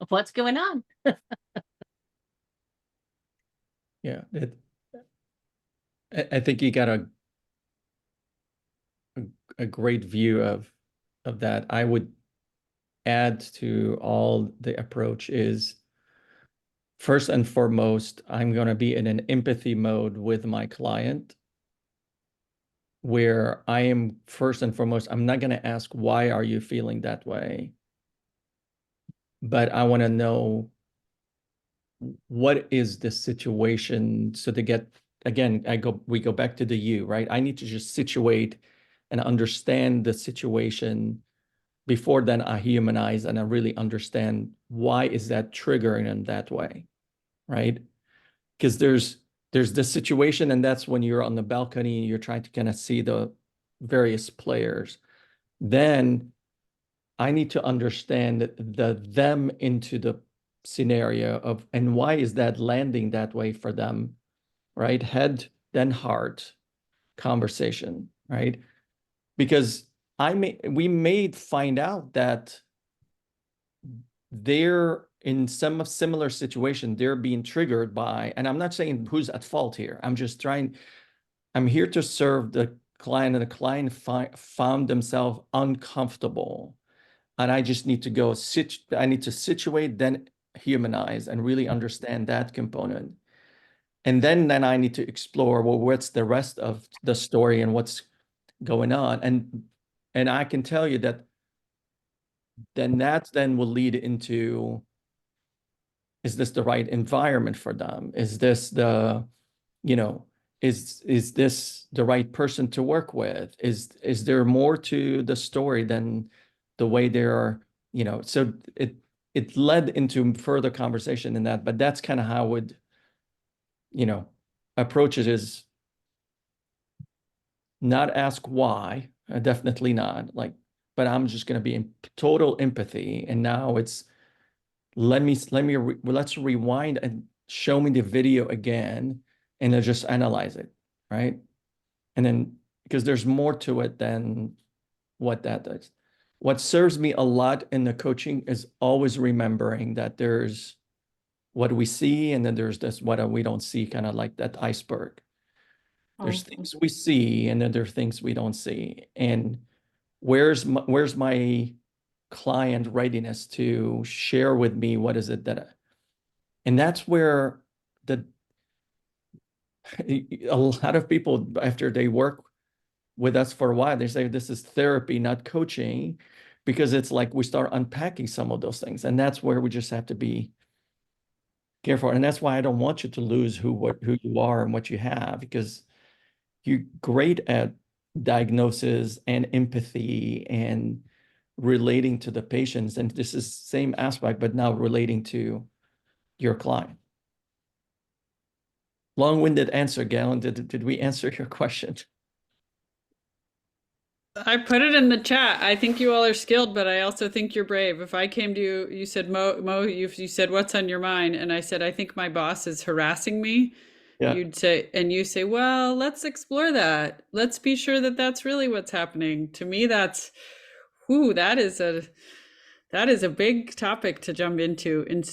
what's going on? Yeah, I think you got a great view of that. I would add to all the approach is, first and foremost, I'm going to be in an empathy mode with my client, where I am first and foremost, I'm not going to ask, why are you feeling that way? But I want to know, what is the situation? So to get, again, we go back to the you, right? I need to just situate and understand the situation before then I humanize and I really understand, why is that triggering in that way, right? because there's this situation, and that's when you're on the balcony and you're trying to kind of see the various players. Then I need to understand the them into the scenario of, and why is that landing that way for them, right? Head, then heart conversation, right? Because we may find out that they're in some similar situation, they're being triggered by, and I'm not saying who's at fault here. I'm here to serve the client, and the client found themselves uncomfortable. And I just need to go I need to situate, then humanize, and really understand that component. And then I need to explore, well, what's the rest of the story and what's going on. And I can tell you that then will lead into, is this the right environment for them? Is this the, is this the right person to work with? Is there more to the story than the way they are, so it led into further conversation in that, but that's kind of how I would, approach it, is not ask why, definitely not, but I'm just going to be in total empathy. And now it's, let's rewind and show me the video again, and then just analyze it, right? And then, because there's more to it than what that does. What serves me a lot in the coaching is always remembering that there's what we see, and then there's this what we don't see, kind of like that iceberg. There's things we see, and then there are things we don't see. And where's my client readiness to share with me what is it and that's where a lot of people, after they work with us for a while, they say this is therapy, not coaching, because it's like we start unpacking some of those things. And that's where we just have to be careful. And that's why I don't want you to lose who you are and what you have, because you're great at diagnosis and empathy and relating to the patients. And this is the same aspect, but now relating to your client. Long-winded answer, Galen. Did we answer your question? I put it in the chat. I think you all are skilled, but I also think you're brave. If I came to you, you said, Mo, you said, what's on your mind? And I said, I think my boss is harassing me. Yeah. You'd say, and you say, well, let's explore that. Let's be sure that that's really what's happening. To me, that's, that is a big topic to jump into, and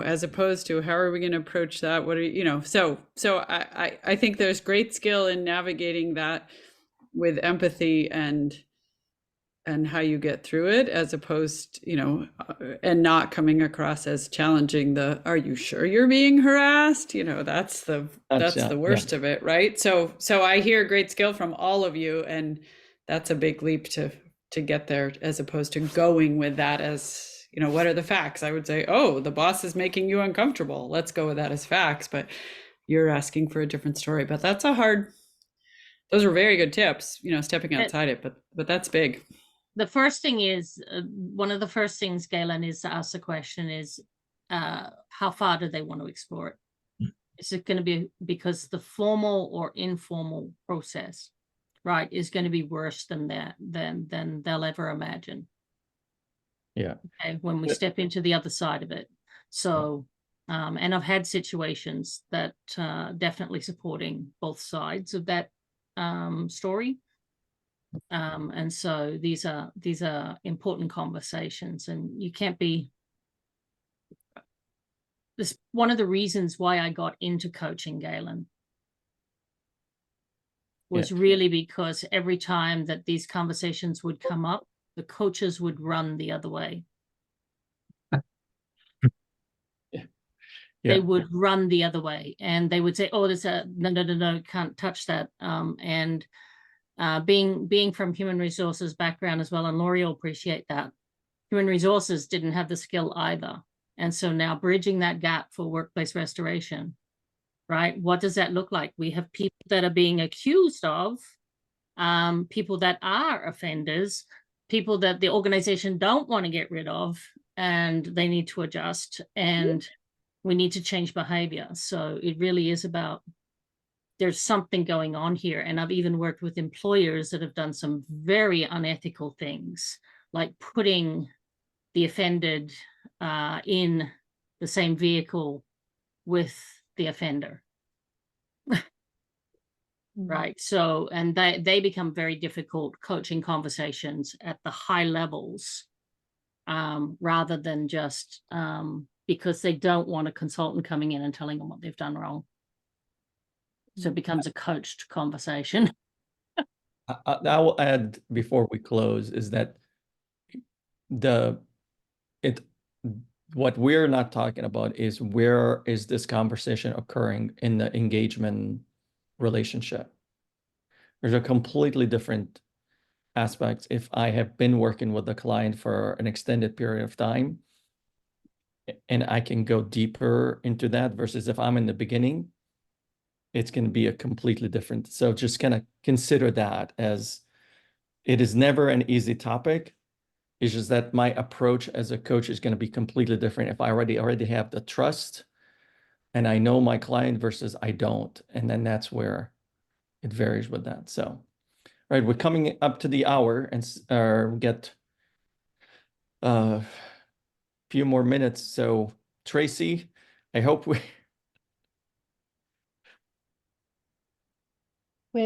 as opposed to how are we going to approach that? What are so I think there's great skill in navigating that with empathy and how you get through it, as opposed, and not coming across as challenging are you sure you're being harassed? That's the worst of it, right? So I hear great skill from all of you, and that's a big leap to get there, as opposed to going with that as, what are the facts? I would say, oh, the boss is making you uncomfortable. Let's go with that as facts, but you're asking for a different story. But those are very good tips, stepping outside it, but that's big. The first thing is, one of the first things, Galen, is to ask the question is, how far do they want to explore it? Is it going to be because the formal or informal process, right, is going to be worse than they'll ever imagine? Yeah. Okay, when we step into the other side of it. So, and I've had situations that definitely supporting both sides of that story. And so these are important conversations, and you can't be. This one of the reasons why I got into coaching, Galen, was really because every time that these conversations would come up, the coaches would run the other way. They would run the other way, and they would say, oh, there's no, can't touch that. And being from human resources background as well, and Laurie will appreciate that, human resources didn't have the skill either. And so now bridging that gap for workplace restoration, right? What does that look like? We have people that are being accused of, people that are offenders, people that the organization don't want to get rid of, and they need to adjust. And We need to change behavior. So it really is about, there's something going on here. And I've even worked with employers that have done some very unethical things, like putting the offended in the same vehicle with the offender. Right. So, and they become very difficult coaching conversations at the high levels, rather than just because they don't want a consultant coming in and telling them what they've done wrong. So it becomes a coached conversation. I will add before we close is that what we're not talking about is where is this conversation occurring in the engagement relationship. There's a completely different aspect if I have been working with the client for an extended period of time and I can go deeper into that versus if I'm in the beginning, it's going to be a completely different. So just kind of consider that as it is never an easy topic. It's just that my approach as a coach is going to be completely different if I already have the trust and I know my client versus I don't. And then that's where it varies with that. So, right, we're coming up to the hour and get a few more minutes. So Tracy, I hope we're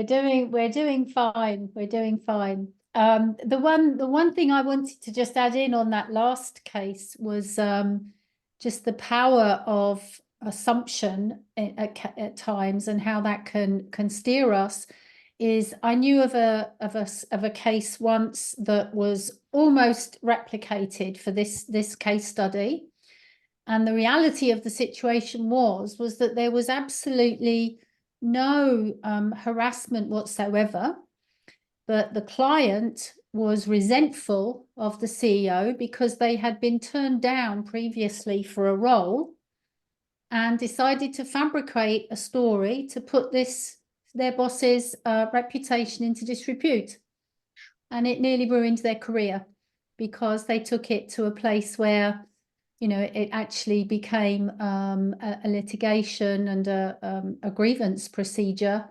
doing fine. We're doing fine. The one thing I wanted to just add in on that last case was just the power of assumption at times and how that can steer us. Is I knew of a case once that was almost replicated for this case study, and the reality of the situation was that there was absolutely no harassment whatsoever, but the client was resentful of the CEO because they had been turned down previously for a role and decided to fabricate a story to put their boss's reputation into disrepute. And it nearly ruined their career because they took it to a place where, you know, it actually became a litigation and a grievance procedure.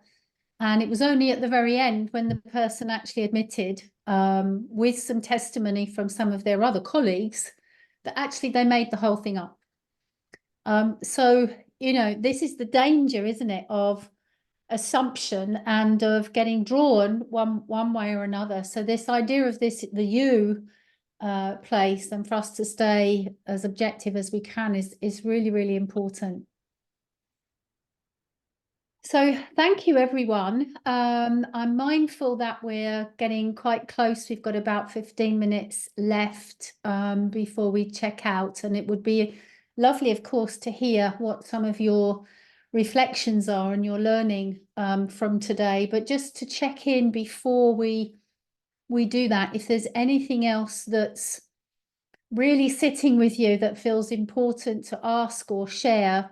And it was only at the very end when the person actually admitted, with some testimony from some of their other colleagues, that actually they made the whole thing up. So, you know, this is the danger, isn't it, of assumption and of getting drawn one way or another. So this idea of the you place and for us to stay as objective as we can is really, really important. So thank you, everyone. I'm mindful that we're getting quite close. We've got about 15 minutes left before we check out, and it would be lovely, of course, to hear what some of your reflections are and your learning from today. But just to check in before we do that, if there's anything else that's really sitting with you that feels important to ask or share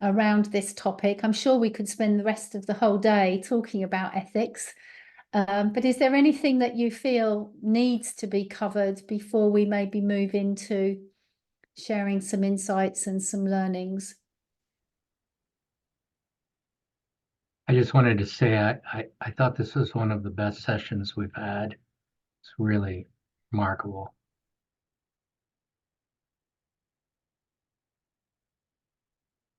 around this topic. I'm sure we could spend the rest of the whole day talking about ethics. But is there anything that you feel needs to be covered before we maybe move into sharing some insights and some learnings? I just wanted to say I thought this was one of the best sessions we've had. It's really remarkable.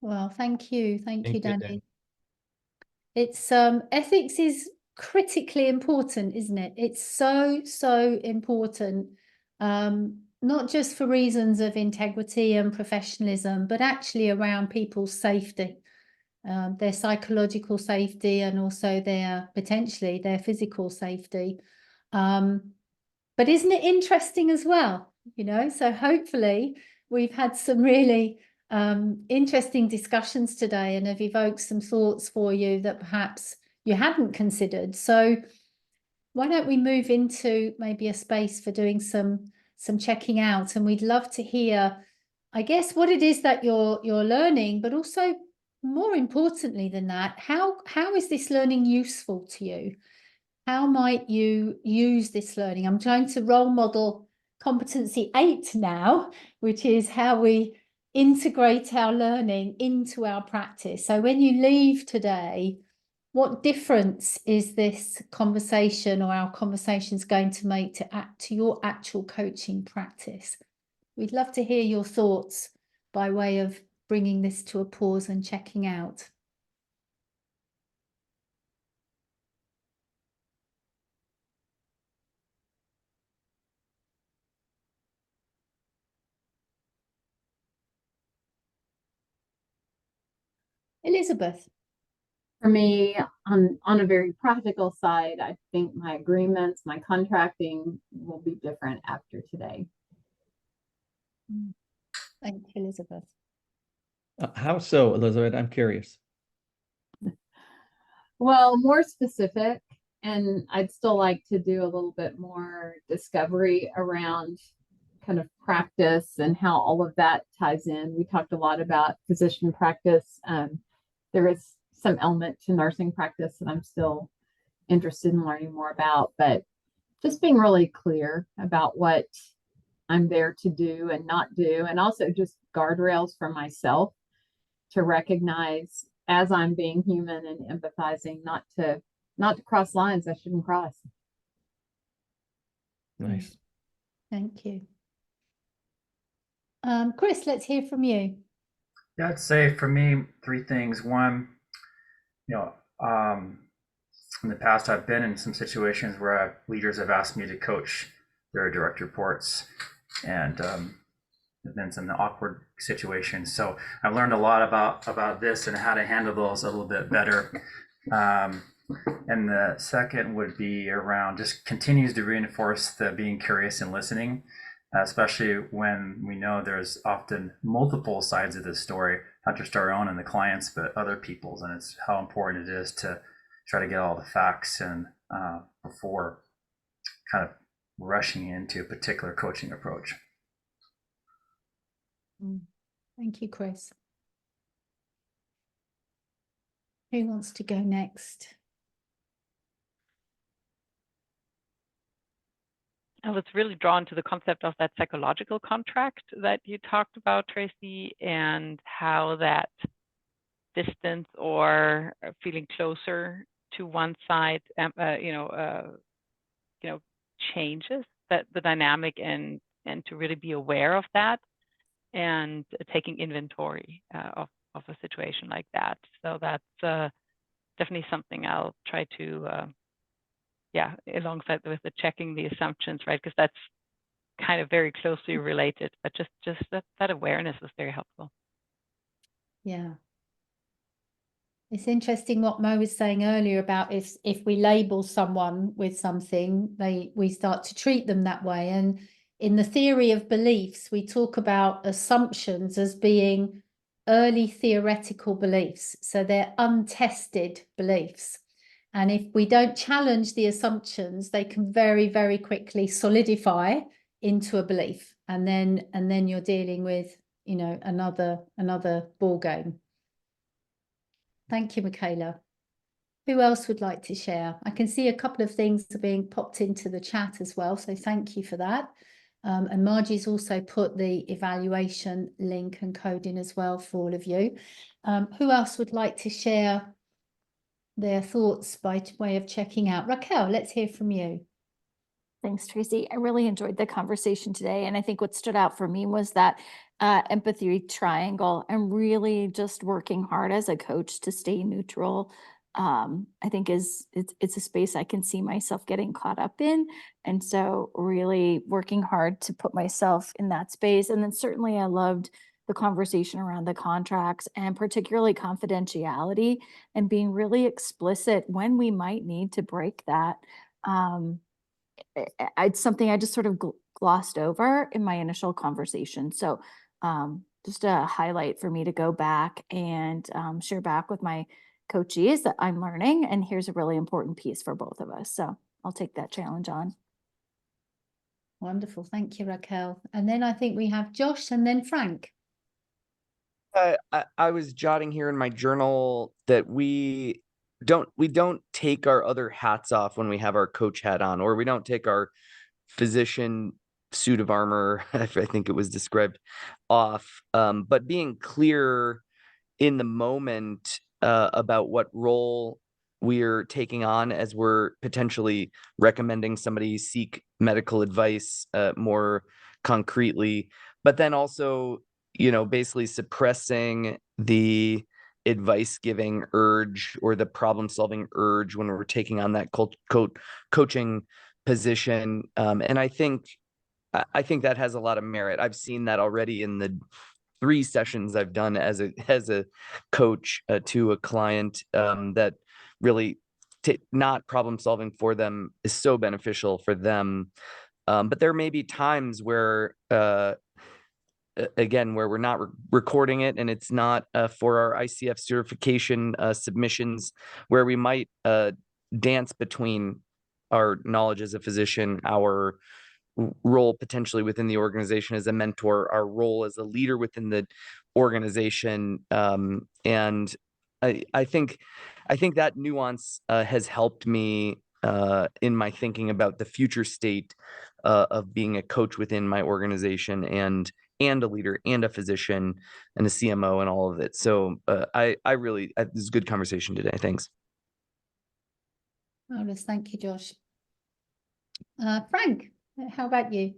Well, thank you. Thank you, Dan. Danny. It's ethics is critically important, isn't it? It's so important, not just for reasons of integrity and professionalism, but actually around people's safety, their psychological safety, and also potentially their physical safety. But isn't it interesting as well? You know, so hopefully we've had some really interesting discussions today and have evoked some thoughts for you that perhaps you hadn't considered. So why don't we move into maybe a space for doing some checking out, and we'd love to hear, I guess, what it is that you're learning, but also more importantly than that, how is this learning useful to you? How might you use this learning? I'm trying to role model competency 8 now, which is how we integrate our learning into our practice. So when you leave today, what difference is this conversation or our conversations going to make to your actual coaching practice? We'd love to hear your thoughts by way of bringing this to a pause and checking out. Elizabeth. For me, on a very practical side, I think my agreements, my contracting will be different after today. Thank you, Elizabeth. How so, Elizabeth? I'm curious. Well, more specific, and I'd still like to do a little bit more discovery around kind of practice and how all of that ties in. We talked a lot about physician practice. There is some element to nursing practice that I'm still interested in learning more about, but just being really clear about what I'm there to do and not do, and also just guardrails for myself to recognize as I'm being human and empathizing, not to cross lines I shouldn't cross. Nice. Thank you. Chris, let's hear from you. Yeah, I'd say for me, 3 things. One, in the past, I've been in some situations where leaders have asked me to coach their direct reports, and there's been some awkward situations. So I've learned a lot about this and how to handle those a little bit better. And the second would be around just continues to reinforce the being curious and listening, especially when we know there's often multiple sides of the story, not just our own and the clients, but other people's. And it's how important it is to try to get all the facts and before kind of rushing into a particular coaching approach. Thank you, Chris. Who wants to go next? I was really drawn to the concept of that psychological contract that you talked about, Tracy, and how that distance or feeling closer to one side, changes that the dynamic, and to really be aware of that and taking inventory of a situation like that. So that's definitely something I'll try to alongside with the checking the assumptions, right? Because that's kind of very closely related, but just that awareness was very helpful. Yeah. It's interesting what Mo was saying earlier about if we label someone with something, we start to treat them that way. And in the theory of beliefs, we talk about assumptions as being early theoretical beliefs. So they're untested beliefs. And if we don't challenge the assumptions, they can very, very quickly solidify into a belief. And then you're dealing with, another ball game. Thank you, Michaela. Who else would like to share? I can see a couple of things are being popped into the chat as well, so thank you for that. And Margie's also put the evaluation link and code in as well for all of you. Who else would like to share their thoughts by way of checking out? Raquel, let's hear from you. Thanks, Tracy. I really enjoyed the conversation today. And I think what stood out for me was that empathy triangle, and really just working hard as a coach to stay neutral. I think it's a space I can see myself getting caught up in. And so really working hard to put myself in that space. And then certainly I loved the conversation around the contracts, and particularly confidentiality, and being really explicit when we might need to break that. It's something I just sort of glossed over in my initial conversation. So just a highlight for me to go back and share back with my coachees that I'm learning. And here's a really important piece for both of us. So I'll take that challenge on. Wonderful. Thank you, Raquel. And then I think we have Josh and then Frank. I was jotting here in my journal that we don't take our other hats off when we have our coach hat on, or we don't take our physician suit of armor, I think it was described, off, but being clear in the moment about what role we're taking on as we're potentially recommending somebody seek medical advice more concretely, but then also, basically suppressing the advice giving urge or the problem solving urge when we're taking on that coaching position. And I think that has a lot of merit. I've seen that already in the 3 sessions I've done as a coach to a client, that really not problem solving for them is so beneficial for them. But there may be times where, again, where we're not recording it and it's not for our ICF certification submissions, where we might dance between our knowledge as a physician, our role potentially within the organization as a mentor, our role as a leader within the organization. And I think that nuance has helped me in my thinking about the future state of being a coach within my organization and a leader and a physician and a CMO and all of it. So this is a good conversation today. Thanks. Marvelous. Thank you, Josh. Frank, how about you?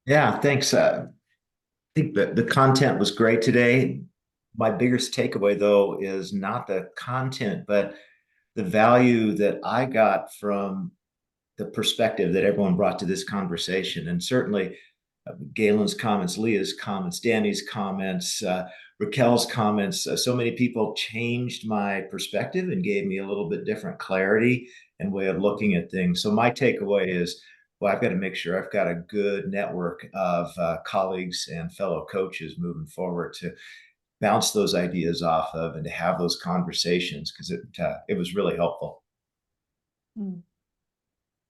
Yeah, thanks. I think that the content was great today. My biggest takeaway, though, is not the content, but the value that I got from the perspective that everyone brought to this conversation. And certainly Galen's comments, Leah's comments, Danny's comments, Raquel's comments, so many people changed my perspective and gave me a little bit different clarity and way of looking at things. So my takeaway is, well, I've got to make sure I've got a good network of colleagues and fellow coaches moving forward to bounce those ideas off of and to have those conversations, because it was really helpful.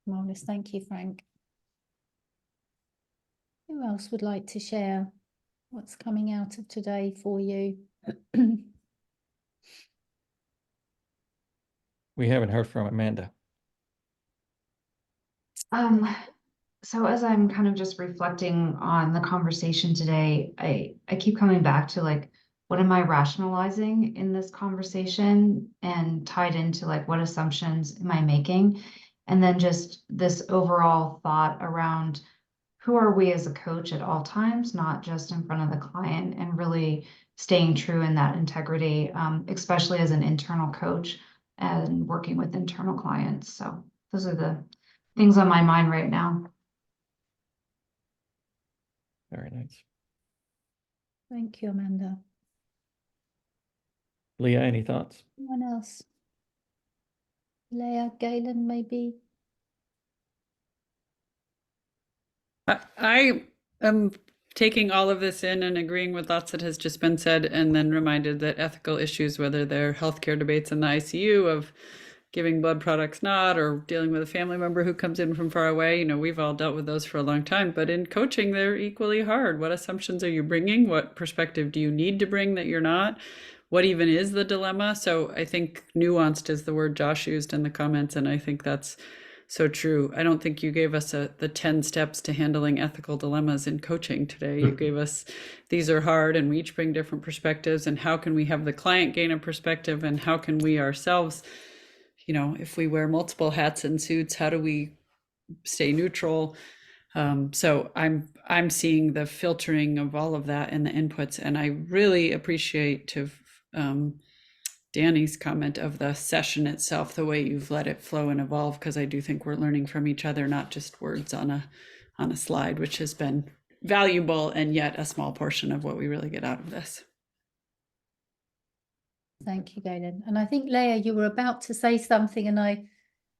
Marvelous. Thank you, Frank. Who else would like to share what's coming out of today for you? We haven't heard from Amanda. So as I'm kind of just reflecting on the conversation today, I keep coming back to like, what am I rationalizing in this conversation, and tied into like, what assumptions am I making? And then just this overall thought around who are we as a coach at all times, not just in front of the client, and really staying true in that integrity, especially as an internal coach and working with internal clients. So those are the things on my mind right now. Very nice. Thank you, Amanda. Leah, any thoughts? Anyone else? Leah, Galen, maybe? I am taking all of this in and agreeing with lots that has just been said, and then reminded that ethical issues, whether they're healthcare debates in the ICU of giving blood products not, or dealing with a family member who comes in from far away, we've all dealt with those for a long time, but in coaching, they're equally hard. What assumptions are you bringing? What perspective do you need to bring that you're not? What even is the dilemma? So I think nuanced is the word Josh used in the comments, and I think that's so true. I don't think you gave us the 10 steps to handling ethical dilemmas in coaching today. You gave us, these are hard, and we each bring different perspectives, and how can we have the client gain a perspective, and how can we ourselves, if we wear multiple hats and suits, how do we stay neutral? So I'm seeing the filtering of all of that and the inputs, and I really appreciate Danny's comment of the session itself, the way you've let it flow and evolve, because I do think we're learning from each other, not just words on a slide, which has been valuable and yet a small portion of what we really get out of this. Thank you, Galen. And I think, Leah, you were about to say something and I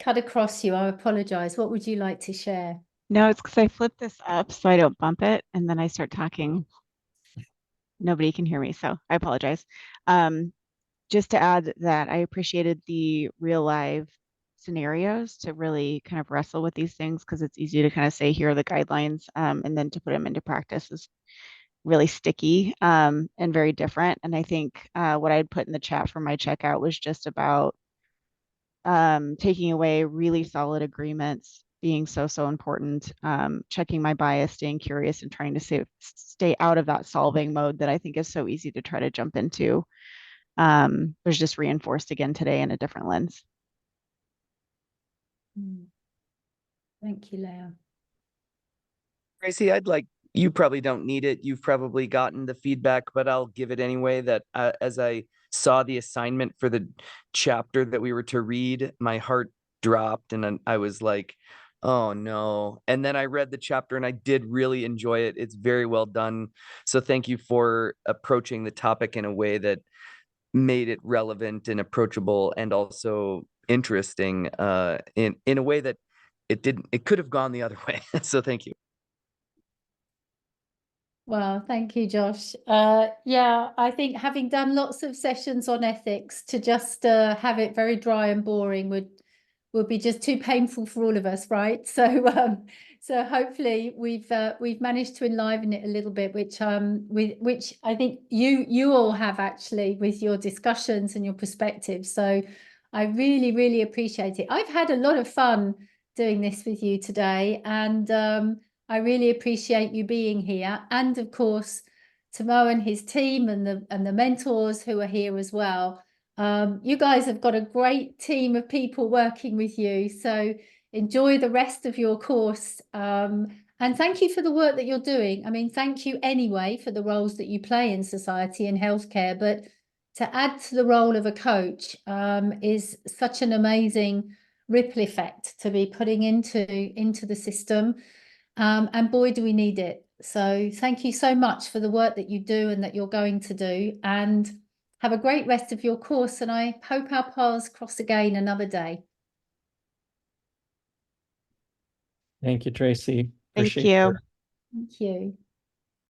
cut across you. I apologize. What would you like to share? No, it's because I flipped this up so I don't bump it, and then I start talking. Nobody can hear me, so I apologize. Just to add that I appreciated the real live scenarios to really kind of wrestle with these things, because it's easy to kind of say, here are the guidelines, and then to put them into practice is really sticky and very different. And I think what I had put in the chat for my checkout was just about taking away really solid agreements being so, so important. Checking my bias, staying curious, and trying to stay out of that solving mode that I think is so easy to try to jump into. Was just reinforced again today in a different lens. Thank you, Leah. Tracy, you probably don't need it. You've probably gotten the feedback, but I'll give it anyway, that as I saw the assignment for the chapter that we were to read, my heart dropped and I was like, oh no. And then I read the chapter and I did really enjoy it. It's very well done. So thank you for approaching the topic in a way that made it relevant and approachable and also interesting in a way that it could have gone the other way. So thank you. Well, thank you, Josh. Yeah, I think having done lots of sessions on ethics, to just have it very dry and boring would be just too painful for all of us, right? So so hopefully we've managed to enliven it a little bit, which I think you all have actually with your discussions and your perspectives. So I really, really appreciate it. I've had a lot of fun doing this with you today, and I really appreciate you being here, and of course to Mo and his team and the mentors who are here as well. You guys have got a great team of people working with you, so enjoy the rest of your course, and thank you for the work that you're doing. I mean, thank you anyway for the roles that you play in society and healthcare, but to add to the role of a coach is such an amazing ripple effect to be putting into the system. And boy, do we need it. So thank you so much for the work that you do and that you're going to do, and have a great rest of your course. And I hope our paths cross again another day. Thank you, Tracy. Thank Appreciate you. your Thank you.